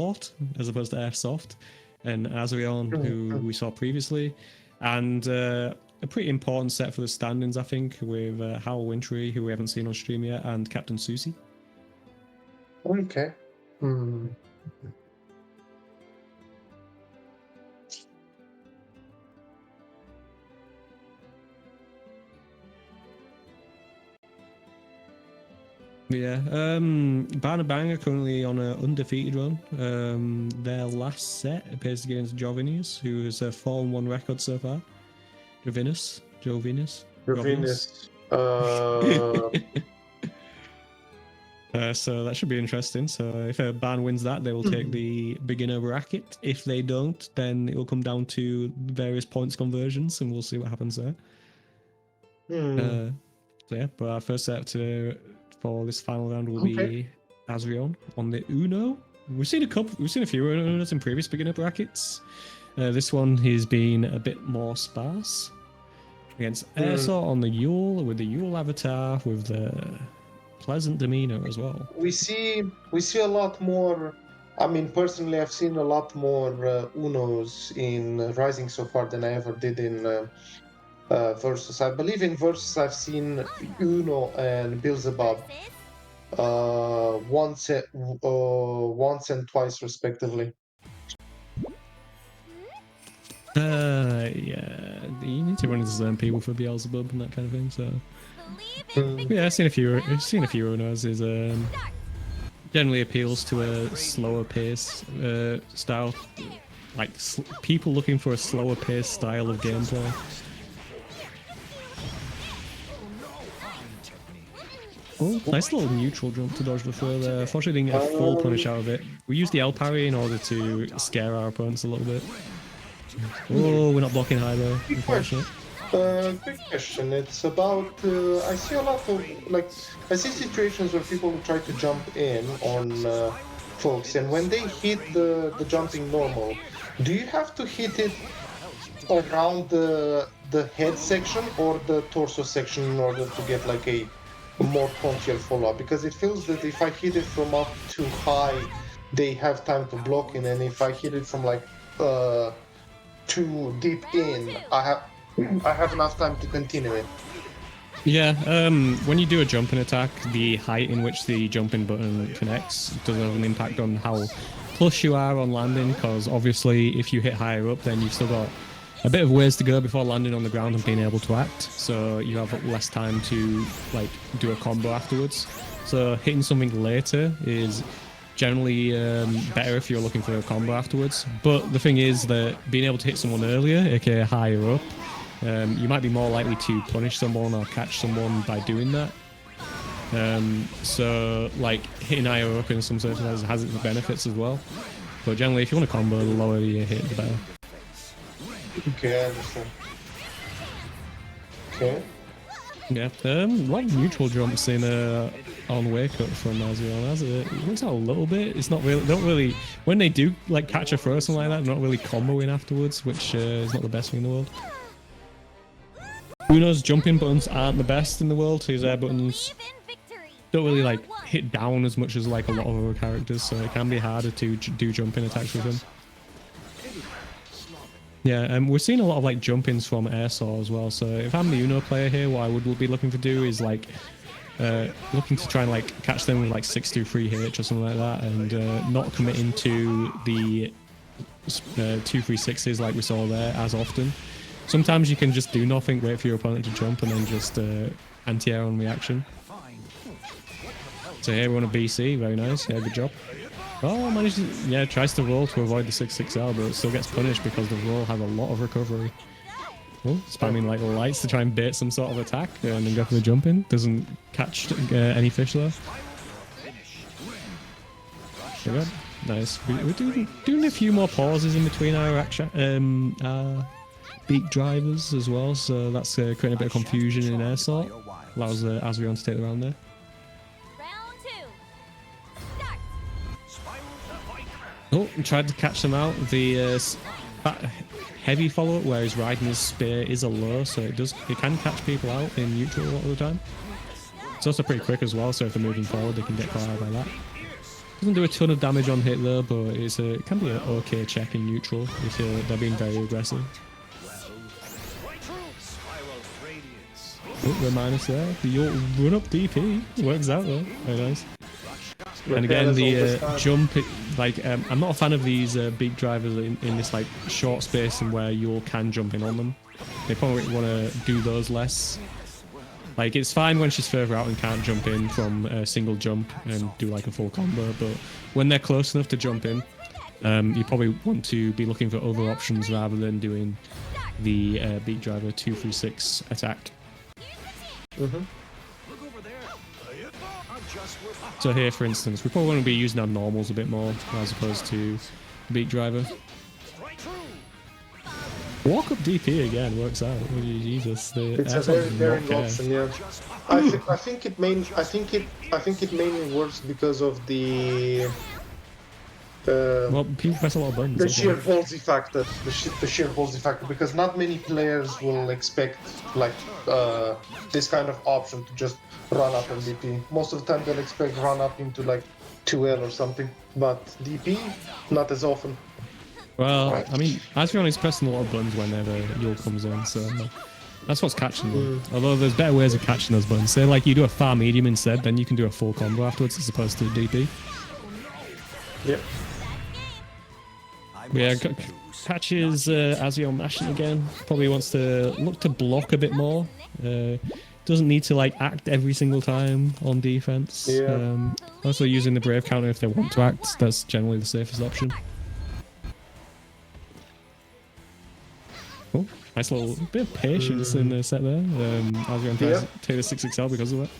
opposed to Airsoft, and Azrion, who we saw previously, and a pretty important set for the standings, I think, with Howell Wintry, who we haven't seen on stream yet, and Captain Susie. Okay. Yeah, Bana Bang are currently on an undefeated run. Their last set appears against Jovinus, who has a 4-1 record so far. Jovinus. So that should be interesting. So if a Ban wins that, they will take the beginner bracket. If they don't, then it will come down to various points conversions, and we'll see what happens there. So yeah, but our first set for this final round will be Azrion on the Uno. We've seen a few Unos in previous beginner brackets. This one has been a bit more sparse. Against Airsort on the Yule, with the Yule avatar, with the pleasant demeanor as well. We see a lot more. I mean, personally, I've seen a lot more Unos in Rising so far than I ever did in Versus. I believe in Versus I've seen Uno and Beelzebub once and twice respectively. Yeah, you need to run into certain people for Beelzebub and that kind of thing. So yeah, I've seen a few Unos. Is generally appeals to a slower pace style, like people looking for a slower pace style of gameplay. Oh, nice little neutral jump to dodge the throw there. Unfortunately, didn't get a full punish out of it. We used the L parry in order to scare our opponents a little bit. Oh, we're not blocking high though, unfortunately. Quick question. It's about I see a lot of I see situations where people try to jump in on folks, and when they hit the jumping normal, do you have to hit it around the head section or the torso section in order to get like a more punctual follow-up? Because it feels that if I hit it from up too high, they have time to block in, and if I hit it from like too deep in, I have enough time to continue it. Yeah, when you do a jumping attack, the height in which the jumping button connects doesn't have an impact on how close you are on landing, because obviously if you hit higher up, then you've still got a bit of ways to go before landing on the ground and being able to act, so you have less time to like do a combo afterwards. So hitting something later is generally better if you're looking for a combo afterwards. But the thing is that being able to hit someone earlier, aka higher up, you might be more likely to punish someone or catch someone by doing that. So like hitting higher up in some circumstances has its benefits as well. But generally, if you want a combo, the lower you hit, the better. Okay, I understand. Okay. Yeah, a lot of neutral jumps in on wake up from Azion. It works out a little bit. It's not really, don't really, when they do like catch a throw or something like that, not really comboing afterwards, which is not the best thing in the world. Uno's jumping buttons aren't the best in the world. His air buttons don't really like hit down as much as like a lot of other characters, so it can be harder to do jumping attacks with him. Yeah, we're seeing a lot of like jump-ins from Airsaw as well, so if I'm the Uno player here, what I would be looking to do is like looking to try and like catch them with like 6-2-3 or something like that, and not committing to the 2-3-6s like we saw there as often. Sometimes you can just do nothing, wait for your opponent to jump, and then just anti-air on reaction. So here we're on a BC, very nice, yeah, good job. Oh, manages, yeah, tries to roll to avoid the 6-6L, but still gets punished because the roll has a lot of recovery. Oh, spamming like lights to try and bait some sort of attack and then go for the jump in. Doesn't catch any fish though. Very good. Nice. We're doing a few more pauses in between our beak drivers as well, so that's creating a bit of confusion in air sort. Allows Asrion to take the round there. Oh, tried to catch them out. The heavy follow-up where he's riding his spear is a low, so it can catch people out in neutral a lot of the time. It's also pretty quick as well, so if they're moving forward, they can get caught out by that. Doesn't do a ton of damage on hit though, but it can be an okay check in neutral if they're being very aggressive. Oh, the minus there. The run up DP works out though. Very nice. And again, the jump, I'm not a fan of these big drivers in this like short space and where you can jump in on them. They probably want to do those less. Like, it's fine when she's further out and can't jump in from a single jump and do like a full combo, but when they're close enough to jump in, you probably want to be looking for other options rather than doing the beat driver 2-3-6 attack. Mm-hmm. So here, for instance, we probably want to be using our normals a bit more as opposed to beat driver. Walk up DP again works out. Oh, Jesus, it's a very daring option, yeah. I think it mainly works because of the well, people press a lot of buttons. The sheer ballsy factor, the sheer ballsy factor, because not many players will expect like this kind of option to just run up on DP. Most of the time they'll expect run up into like 2L or something, but DP not as often. Well, I mean, Asrion is pressing a lot of buttons whenever Yule comes in, so that's what's catching them. Although there's better ways of catching those buttons. Say like you do a far medium instead, then you can do a full combo afterwards as opposed to DP. Yep. Yeah, catches Asrion mashing again. Probably wants to look to block a bit more. Doesn't need to like act every single time on defense. Yeah. Also using the brave counter if they want to act. That's generally the safest option. Oh, nice little bit of patience in the set there. Asrion tries to take the 6XL because of that.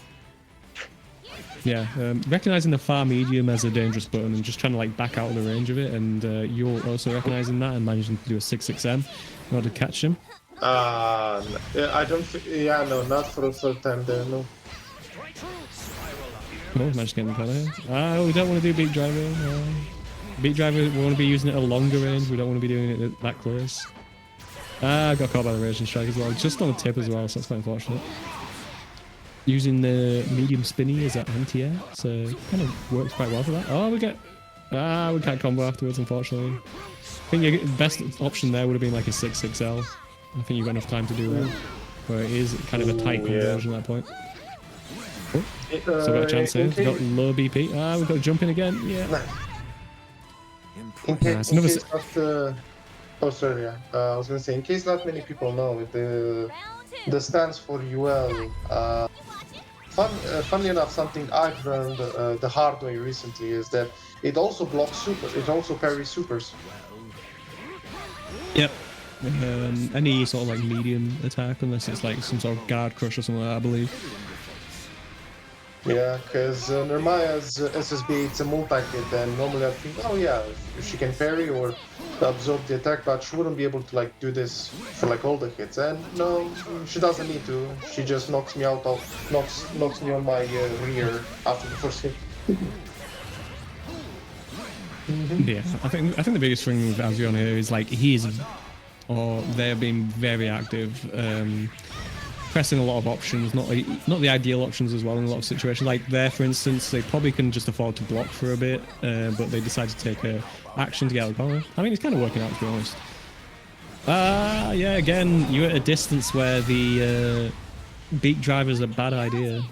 Yeah, recognizing the far medium as a dangerous button and just trying to like back out of the range of it, and you're also recognizing that and managing to do a 6XM in order to catch him. I don't. Yeah, no, not for the third time there. No. Oh, managed to get the color here. Ah, we don't want to do beat driver. Beat driver, we want to be using it at a longer range. We don't want to be doing it that close. Ah, I got caught by the raging strike as well. Just on the tip as well, so that's quite unfortunate. Using the medium spinny as an anti-air, so kind of works quite well for that. Oh, we can't combo afterwards, unfortunately. I think your best option there would have been like a 6XL. I think you've got enough time to do that. But it is kind of a tight conversion at that point. Oh, so got a chance here. We've got low BP. Ah, we've got to jump in again. Yeah. Nice. Nice. In case not, oh, sorry. I was going to say, in case not many people know, the stance for UL. Funnily enough, something I've learned the hard way recently is that it also blocks super. It also parries supers. Yep. Any sort of like medium attack, unless it's like some sort of guard crush or something like that, I believe. Yeah, because Nirmaya's SSB, it's a multi-hit, and normally I think, oh yeah, she can parry or absorb the attack, but she wouldn't be able to like do this for like all the hits. And no, she doesn't need to. She just knocks me out of, knocks me on my rear after the first hit. Yeah, I think the biggest thing with Azion here is like they're being very active, pressing a lot of options, not the ideal options as well in a lot of situations. Like there, for instance, they probably can just afford to block for a bit, but they decide to take a action to get out of the corner. I mean, it's kind of working out, to be honest. Yeah, again, you're at a distance where the beat driver is a bad idea.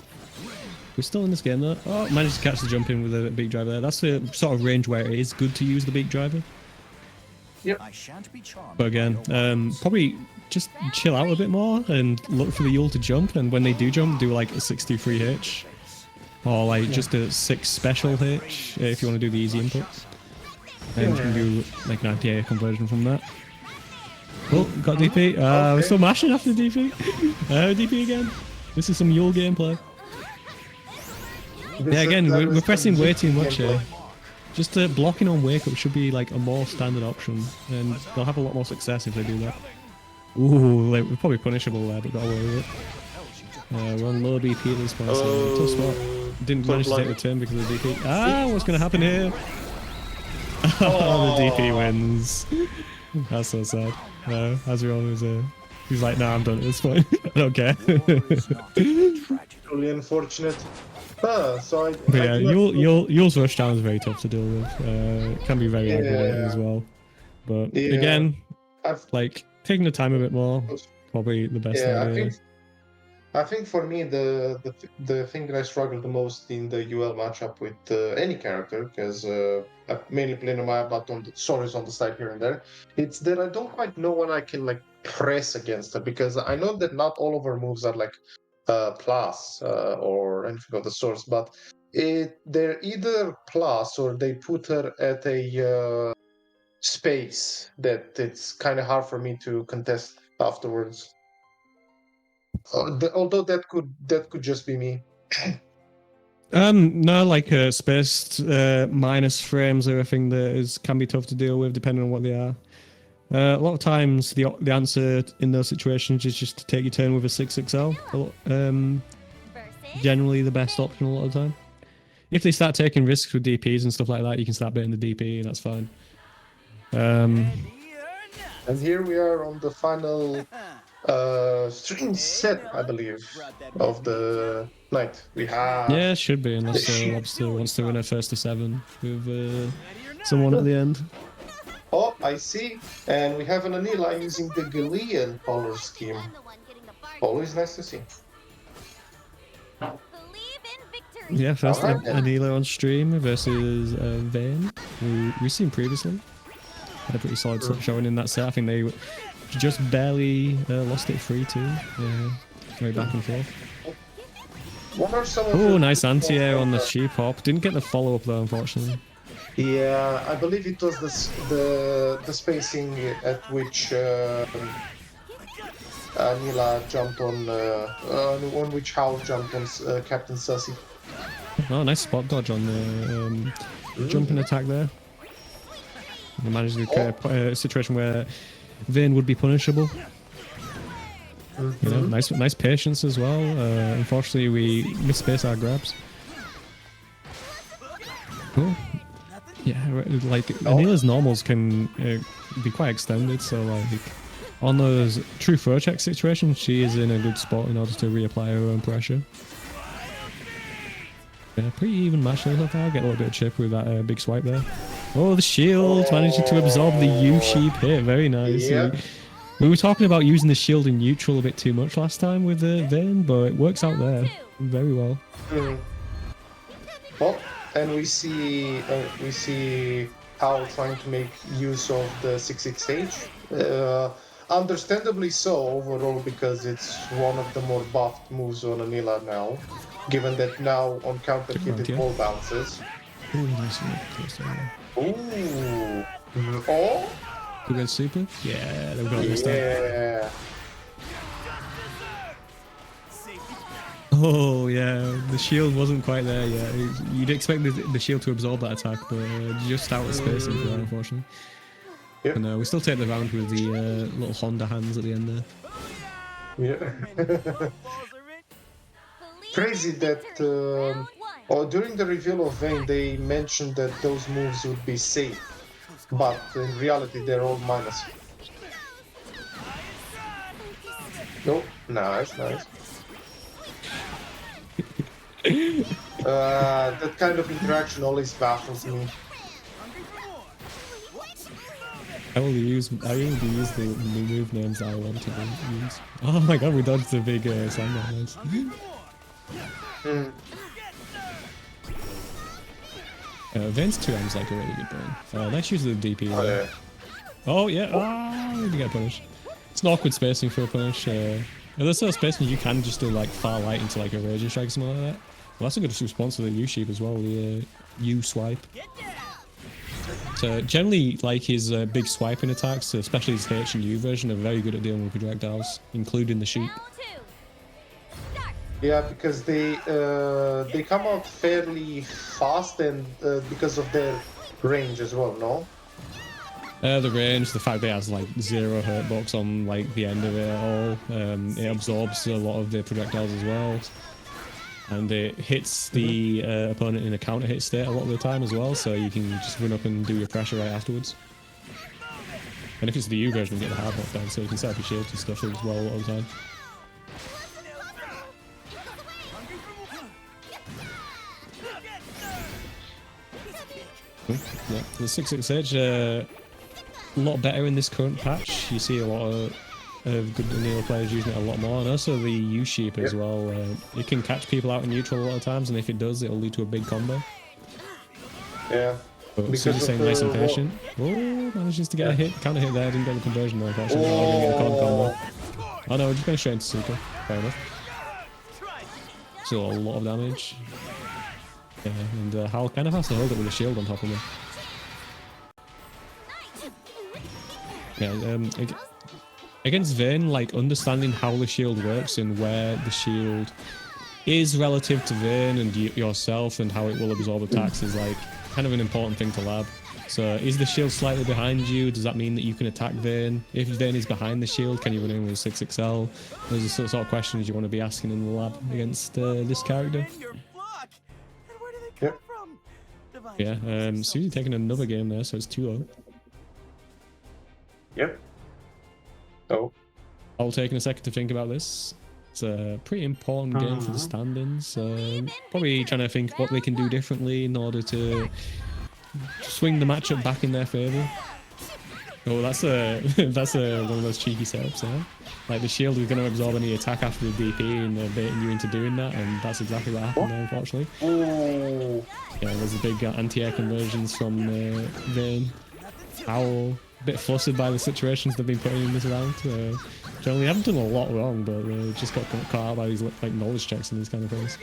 We're still in this game though. Oh, managed to catch the jump in with a beat driver there. That's the sort of range where it is good to use the beat driver. Yep. But again, probably just chill out a bit more and look for the Yule to jump, and when they do jump, do like a 63 hitch. Or like just a 6 special hitch if you want to do the easy input. And you can do like an anti-air conversion from that. Oh, got DP. We're still mashing after DP. DP again. This is some Yule gameplay. Yeah, again, we're pressing way too much here. Just blocking on wake up should be like a more standard option, and they'll have a lot more success if they do that. Ooh, like, we're probably punishable there, but gotta worry with it. We're on low BP at this point, so tough spot. Didn't manage to take the turn because of the DP. Ah, what's gonna happen here? Oh, the DP wins. That's so sad. Azrael was he's like, nah, I'm done at this point. I don't care. Truly unfortunate. So but yeah, Yule's rush down is very tough to deal with. It can be very aggravating as well. But again, like taking the time a bit more, probably the best idea. I think for me the thing that I struggle the most in the UL matchup with any character, because I mainly play Nomaya, but on the stories on the side here and there, it's that I don't quite know when I can like press against her, because I know that not all of her moves are like plus or anything of the source, but they're either plus or they put her at a space that it's kind of hard for me to contest afterwards. Although that could just be me. No, like spaced minus frames are a thing that can be tough to deal with depending on what they are. A lot of times the answer in those situations is just to take your turn with a 6XL. Generally the best option a lot of the time. If they start taking risks with DPs and stuff like that, you can start baiting the DP and that's fine. And here we are on the final stream set, I believe, of the night. We have... Yeah, it should be, unless Lobster wants to win a first to 7 with someone at the end. Oh, I see. And we have an Anila using the Galilean color scheme. Always nice to see. Yeah, first Anila on stream versus Vayne, who we've seen previously. Had a pretty solid showing in that set. I think they just barely lost it 3-2. Very back and forth. Oh, nice anti-air on the sheep hop. Didn't get the follow-up though, unfortunately. Yeah, I believe it was the spacing at which Anila jumped on which Howl jumped on Captain Sussy. Oh, nice spot dodge on the jumping attack there. They managed to get a situation where Vayne would be punishable. You know, nice patience as well. Unfortunately, we misspace our grabs. Cool. Yeah, like Anila's normals can be quite extended, so like on those true throw check situations, she is in a good spot in order to reapply her own pressure. Yeah, pretty even match so far. Get a little bit of chip with that big swipe there. Oh, the shield managing to absorb the U-sheep hit. Very nice. Yeah. We were talking about using the shield in neutral a bit too much last time with Vayne, but it works out there very well. Well, and we see Hal trying to make use of the 6-6H. Understandably so overall, because it's one of the more buffed moves on Anila now, given that now on counter hit it wall bounces. Ooh, nice one. Close there. Ooh. Oh? We got super? Yeah, they've got this time. Yeah. Oh yeah, the shield wasn't quite there yet. You'd expect the shield to absorb that attack, but just out of space for that, unfortunately. Yep. And we still take the round with the little Honda hands at the end there. Yeah. Crazy that during the reveal of Vayne they mentioned that those moves would be safe, but in reality they're all minus. Oh, nice. That kind of interaction always baffles me. I will use the move names I want to use. Oh my god, we dodged the big sandbag. Nice. Vayne's 2M's like a really good burn. Let's use the DP. Oh yeah, we didn't get punished. It's an awkward spacing for a punish. There's sort of spacing you can just do like far light into like a raging strike or something like that. Well, that's a good response to the U-sheep as well, the U-swipe. So generally, like his big swiping attacks, especially his H and U version, are very good at dealing with projectiles, including the sheep. Yeah, because they come out fairly fast and because of their range as well, no? The range, the fact that it has like 0 hurt box on like the end of it all, it absorbs a lot of the projectiles as well. And it hits the opponent in a counter hit state a lot of the time as well, so you can just run up and do your pressure right afterwards. And if it's the U version, you get the hard knock down, so you can set up your shields and stuff as well a lot of the time. Yeah, the 6-6 Edge, a lot better in this current patch. You see a lot of good Anila players using it a lot more, and also the U-sheep as well. It can catch people out in neutral a lot of times, and if it does, it'll lead to a big combo. Yeah. But Suzy saying nice and patient. Oh, manages to get a hit. Counter hit there, didn't get the conversion though, unfortunately. Oh no, we're just going straight into Super. Fair enough. Still a lot of damage. Yeah, and Hal kind of has to hold it with a shield on top of him. Yeah, against Vayne, like understanding how the shield works and where the shield is relative to Vayne and yourself and how it will absorb attacks is like kind of an important thing to lab. So is the shield slightly behind you? Does that mean that you can attack Vayne? If Vayne is behind the shield, can you run in with 6XL? Those are the sort of questions you want to be asking in the lab against this character. Yep. Yeah, Suzy taking another game there, so it's 2-0. Yep. Oh. I'll take a second to think about this. It's a pretty important game for the standings. Probably trying to think what they can do differently in order to swing the matchup back in their favor. Oh, that's one of those cheeky setups there. Like the shield is going to absorb any attack after the DP, and they're baiting you into doing that, and that's exactly what happened there, unfortunately. Oh. Yeah, there's a big anti-air conversions from Vayne. Owl, a bit flustered by the situations they've been putting in this round. Generally, haven't done a lot wrong, but just got caught out by these like knowledge checks and these kind of things.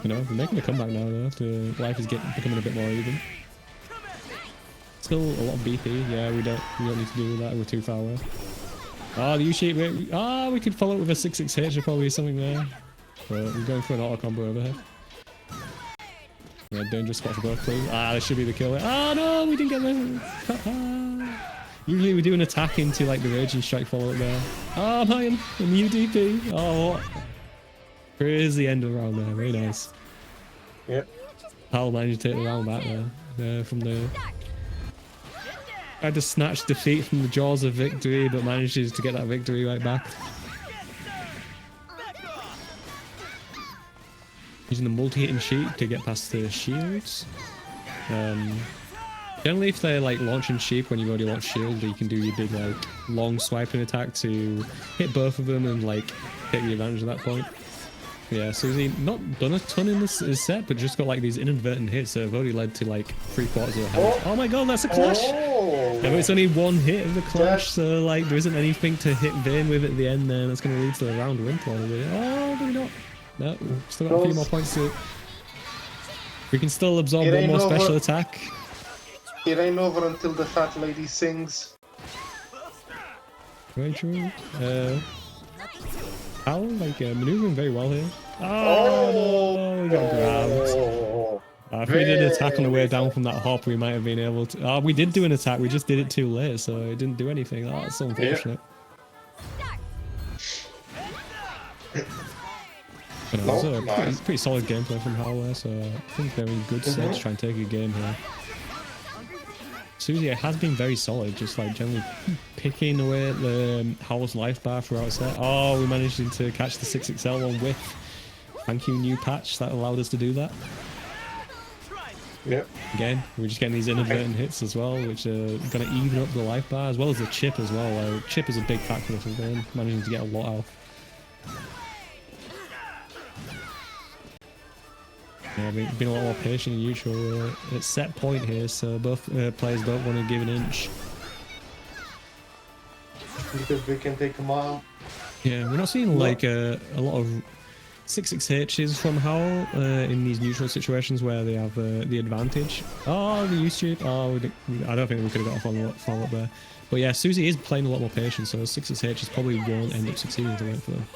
You know, they're making a comeback now though. Life is becoming a bit more even. Still a lot of BP. Yeah, we don't need to do that. We're too far away. Ah, the U-shape. We could follow it with a 6-6H or probably something there. But we're going for an auto combo overhead. Yeah, dangerous spot for both, please. Ah, this should be the kill. Ah, no, we didn't get the... Usually we do an attack into like the raging strike follow up there. Ah, man, a new DP. Oh, what? Crazy end of the round there. Very nice. Yep. Hal managed to take the round back there from the... Tried to snatch defeat from the jaws of victory, but manages to get that victory right back. Using the multi-hitting sheep to get past the shields. Generally, if they're like launching sheep when you've already launched shield, you can do your big like long swiping attack to hit both of them and like take the advantage at that point. Yeah, Susie not done a ton in this set, but just got like these inadvertent hits that have already led to like 3/4 of the health. Oh my god, that's a clash! Yeah, but it's only one hit of the clash, so like there isn't anything to hit Vayne with at the end there. That's going to lead to the round win probably. Oh, maybe not. No, we've still got a few more points to... We can still absorb one more special attack. It ain't over until the fat lady sings. Very true. Hal, like, maneuvering very well here. Oh, no, we got grabbed. If we did an attack on the way down from that hop, we might have been able to... Oh, we did do an attack, we just did it too late, so it didn't do anything. Oh, that's so unfortunate. But no, it was a pretty solid gameplay from Hal there, so I think they're in good stead to try and take a game here. Susie has been very solid, just like generally picking away at the Hal's life bar throughout set. Oh, we managed to catch the 6XL one with. Thank you, new patch, that allowed us to do that. Yep. Again, we're just getting these inadvertent hits as well, which are going to even up the life bar, as well as the chip as well. Chip is a big factor for Vayne, managing to get a lot out. Yeah, been a lot more patient than usual. It's set point here, so both players don't want to give an inch. Because they can take a mile. Yeah, we're not seeing like a lot of 6xHs from Hal in these neutral situations where they have the advantage. Oh, the YouTube. Oh, I don't think we could have got a follow up there. But yeah, Susie is playing a lot more patient, so 6xHs probably won't end up succeeding to wait for them.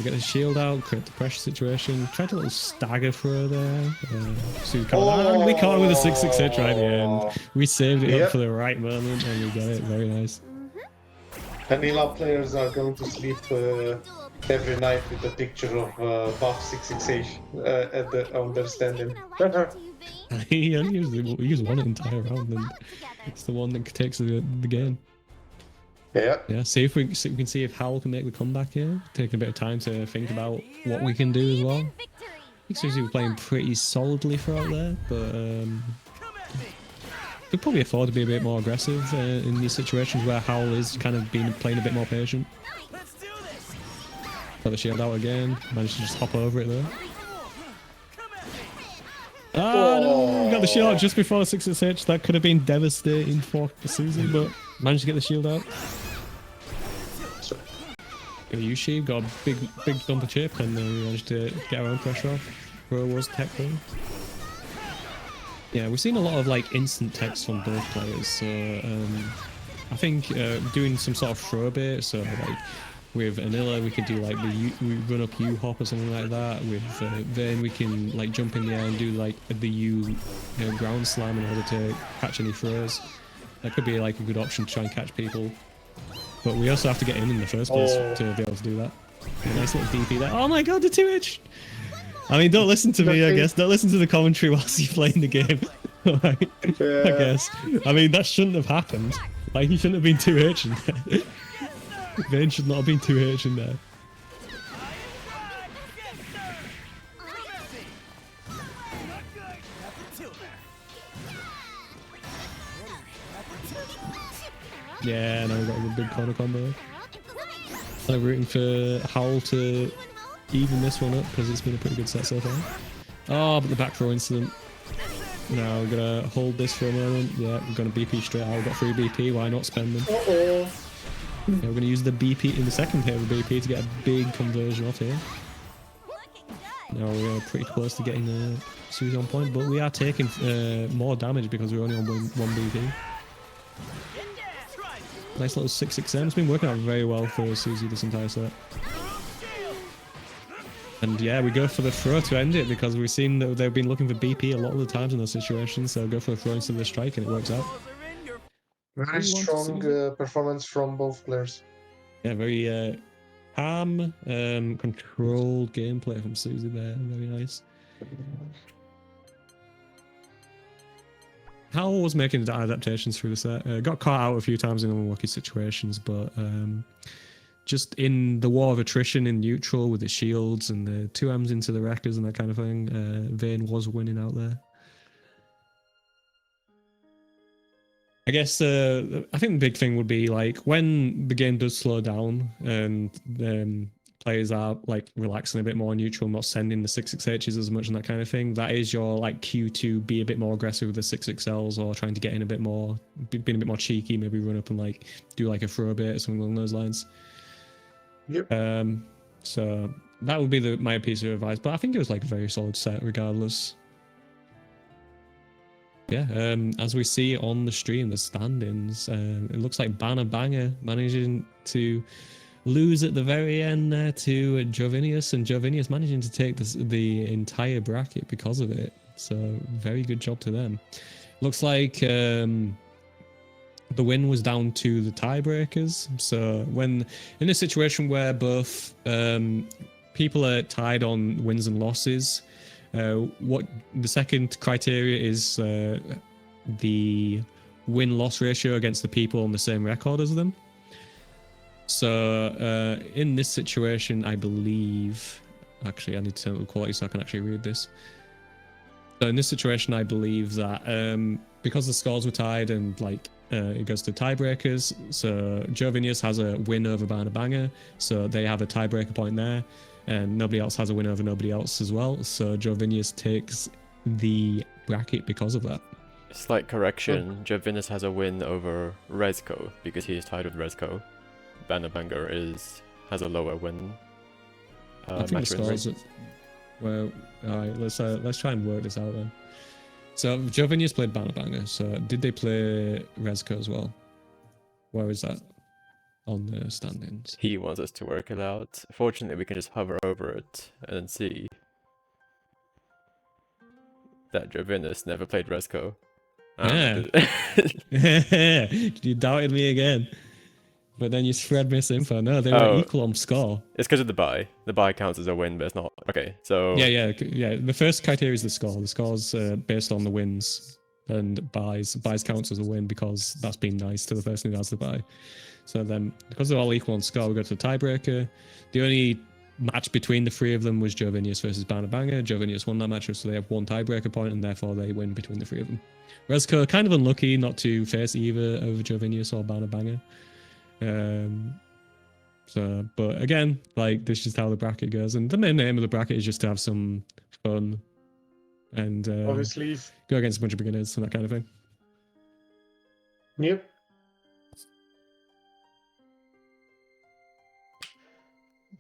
Get the shield out, create the pressure situation. Tried a little stagger throw there. We caught him with a 6xH right at the end. We saved it up for the right moment and we got it. Very nice. Vanilla players are going to sleep every night with a picture of buff 6xH on their stand-in. He only used one entire round and it's the one that takes the game. Yeah, see if we can see if Hal can make the comeback here. Taking a bit of time to think about what we can do as well. I think Susie was playing pretty solidly throughout there, but could probably afford to be a bit more aggressive in these situations where Hal is kind of playing a bit more patient. Got the shield out again. Managed to just hop over it there. Ah, no, we got the shield out just before the 6xH. That could have been devastating for Susie, but managed to get the shield out. Yushi got a big thumper chip and then we managed to get our own pressure off. Bro was tech though. Yeah, we've seen a lot of like instant techs from both players, so I think doing some sort of throw bait, so like with Anilla we could do like we run up U hop or something like that. With Vayne we can like jump in the air and do like the U ground slam in order to catch any throws. That could be like a good option to try and catch people. But we also have to get in the first place to be able to do that. A nice little DP there. Oh my god, the 2H! I mean, don't listen to me, I guess. Don't listen to the commentary whilst you're playing the game. Like, I guess. I mean, that shouldn't have happened. Like, he shouldn't have been 2H in there. Vayne should not have been 2H in there. Yeah, now we've got a big corner combo. I'm rooting for Hal to even this one up because it's been a pretty good set so far. Oh, but the back throw incident. Now we're gonna hold this for a moment. Yeah, we're gonna BP straight out. We've got 3 BP, why not spend them? Yeah, we're gonna use the BP in the second hit of the BP to get a big conversion off here. Now we're pretty close to getting the Susie on point, but we are taking more damage because we're only on one BP. Nice little 6XM. It's been working out very well for Susie this entire set. And yeah, we go for the throw to end it because we've seen that they've been looking for BP a lot of the times in those situations, so go for the throw instead of the strike and it works out. Very strong performance from both players. Yeah, very calm, controlled gameplay from Susie there. Very nice. Howell was making adaptations through the set. Got caught out a few times in unlucky situations, but just in the war of attrition in neutral with the shields and the 2Ms into the wreckers and that kind of thing, Vayne was winning out there. I guess I think the big thing would be like when the game does slow down and players are like relaxing a bit more neutral, not sending the 668s as much and that kind of thing. That is your like cue to be a bit more aggressive with the 6XLs or trying to get in a bit more, being a bit more cheeky, maybe run up and like do like a throw bit or something along those lines. Yep. So that would be my piece of advice, but I think it was like a very solid set regardless. Yeah, as we see on the stream, the standings, it looks like Banner Banger managing to lose at the very end there to Jovinius, and Jovinius managing to take the entire bracket because of it. So very good job to them. Looks like the win was down to the tiebreakers. So when in a situation where both people are tied on wins and losses, what the second criteria is the win-loss ratio against the people on the same record as them. So in this situation, I believe, actually I need to turn up the quality so I can actually read this. So in this situation, I believe that because the scores were tied and like it goes to tiebreakers, so Jovinius has a win over Banner Banger, so they have a tiebreaker point there, and nobody else has a win over nobody else as well. So Jovinius takes the bracket because of that. Slight correction, Jovinius has a win over Rezko because he is tied with Rezko. Banner Banger has a lower win. I think the scores. Well, all right, let's try and work this out then. So Jovinius played Banner Banger. So did they play Rezko as well? Where is that on the standings? He wants us to work it out. Fortunately, we can just hover over it and see that Jovinius never played Rezko. Yeah. You doubted me again. But then you spread misinfo. No, they were equal on score. It's because of the buy. The buy counts as a win, but it's not. Okay, so... Yeah. The first criteria is the score. The score's based on the wins. And buys counts as a win because that's been nice to the person who has the buy. So then, because they're all equal on score, we go to the tiebreaker. The only match between the three of them was Jovinius versus Banner Banger. Jovinius won that match, so they have one tiebreaker point, and therefore they win between the three of them. Rezko kind of unlucky not to face either over Jovinius or Banner Banger. But again, like this is just how the bracket goes, and the main aim of the bracket is just to have some fun and Obviously go against a bunch of beginners and that kind of thing. Yep.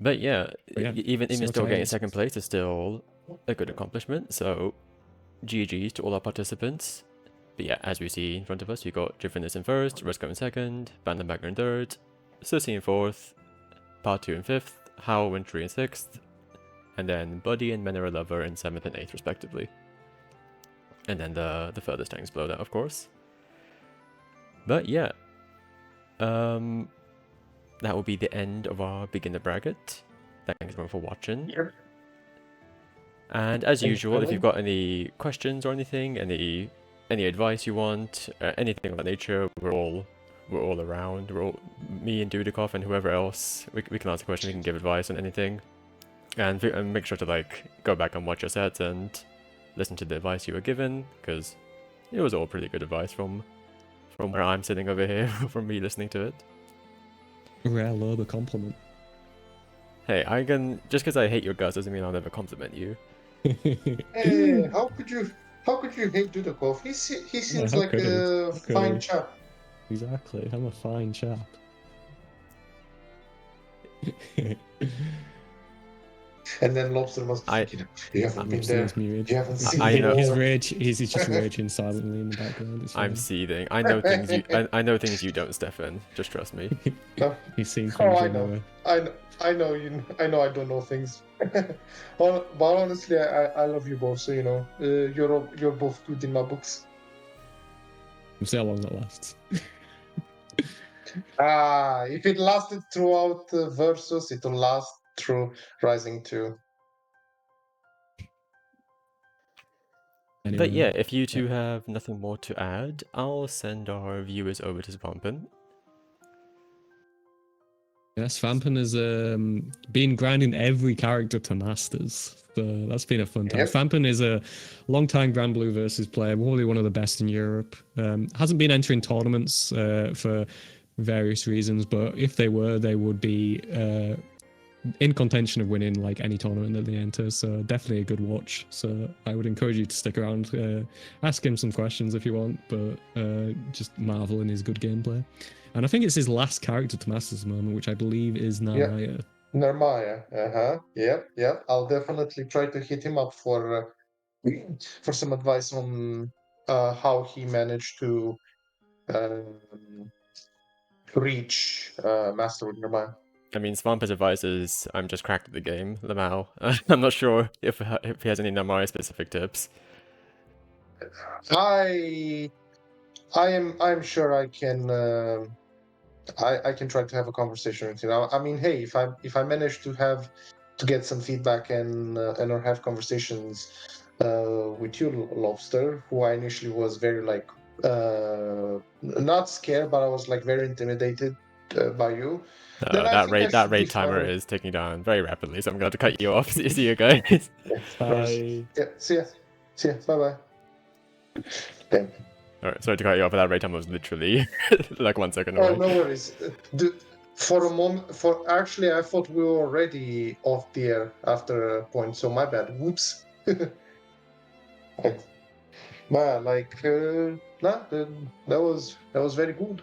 But yeah, even still getting tight. second place is still a good accomplishment. So GG's to all our participants. But yeah, as we see in front of us, we got Jovinius in first, Rezko in second, Banner Banger in third, Sissy in fourth, Part2 in fifth, Hao Wintry in sixth, and then Buddy and Menera Lover in seventh and eighth respectively. And then the furthest tanks below that, of course. But yeah, that will be the end of our beginner bracket. Thanks everyone for watching. Yep. And as Thanks, usual, if Billy. you've got any questions or anything, any advice you want, anything of that nature, we're all around. Me and Dudikoff and whoever else. We can ask a question. We can give advice on anything, and make sure to like go back and watch your sets and listen to the advice you were given, because it was all pretty good advice from where I'm sitting over here, from me listening to it. Rare Loba compliment. Hey, I can just because I hate your guts doesn't mean I'll never compliment you. Hey, how could you hate Dudikov? He seems how like could a he? fine chap. Exactly, I'm a fine chap. And then Lobster must be thinking, you haven't been there. You haven't seen I it know. He's all." he's just raging silently in the background. It's I'm fine. seething. I know things you. I know things you don't, Stefan. Just trust me. No. He's seen things Oh, I you know. never. I know you. I know I don't know things. But honestly, I love you both. So you know, you're both good in my books. We'll see how long that lasts. If it lasted throughout Versus, it'll last through Rising 2. Anyway, But yeah, if you two have nothing more to add, I'll send our viewers over to Svampin. yes, Vampen has been grinding every character to masters. So that's been a fun time. Yep. Vampen is a long-time Grand Blue versus player, probably one of the best in Europe. Hasn't been entering tournaments for various reasons, but if they were, they would be in contention of winning like any tournament that they enter. So definitely a good watch. So I would encourage you to stick around, ask him some questions if you want, but just marvel in his good gameplay. And I think it's his last character to masters at the moment, which I believe is Naraya. Narmaya. Yep. I'll definitely try to hit him up for some advice on how he managed to reach master with Narmaya. I mean, Svampin's advice is, I'm just cracked at the game, Lamau. I'm not sure if he has any Namari specific tips. I'm sure I can I can try to have a conversation with him. I mean, hey, if I manage to get some feedback and or have conversations with you, Lobster, who I initially was very like not scared, but I was like very intimidated by you. Then I think I That should be rate timer fine. is ticking down very rapidly, so I'm going to cut you off. See you guys. Bye. Yeah, see ya. Bye bye. Damn. Alright, sorry to cut you off, but that rate timer was literally like 1 second Oh, away. no worries. For a moment, actually, I thought we were already off the air after a point, so my bad. Whoops. Man, like, nah, that was very good.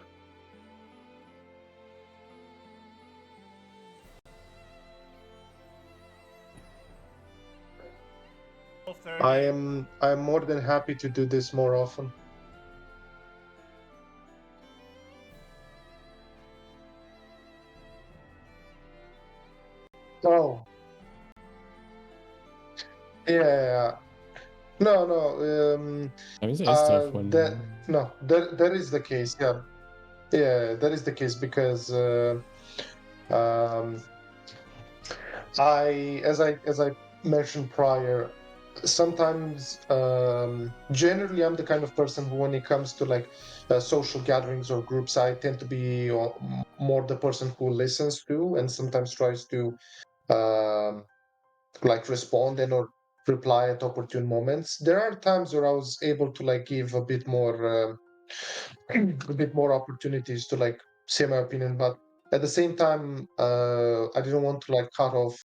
I'm more than happy to do this more often. Oh. Yeah. No. I mean, it's tough when... That is the case. Yeah. Yeah, that is the case because um, as I mentioned prior, sometimes generally I'm the kind of person who, when it comes to like social gatherings or groups, I tend to be more the person who listens to and sometimes tries to um, like respond and or reply at opportune moments. There are times where I was able to like give a bit more opportunities to like say my opinion, but at the same time I didn't want to like cut off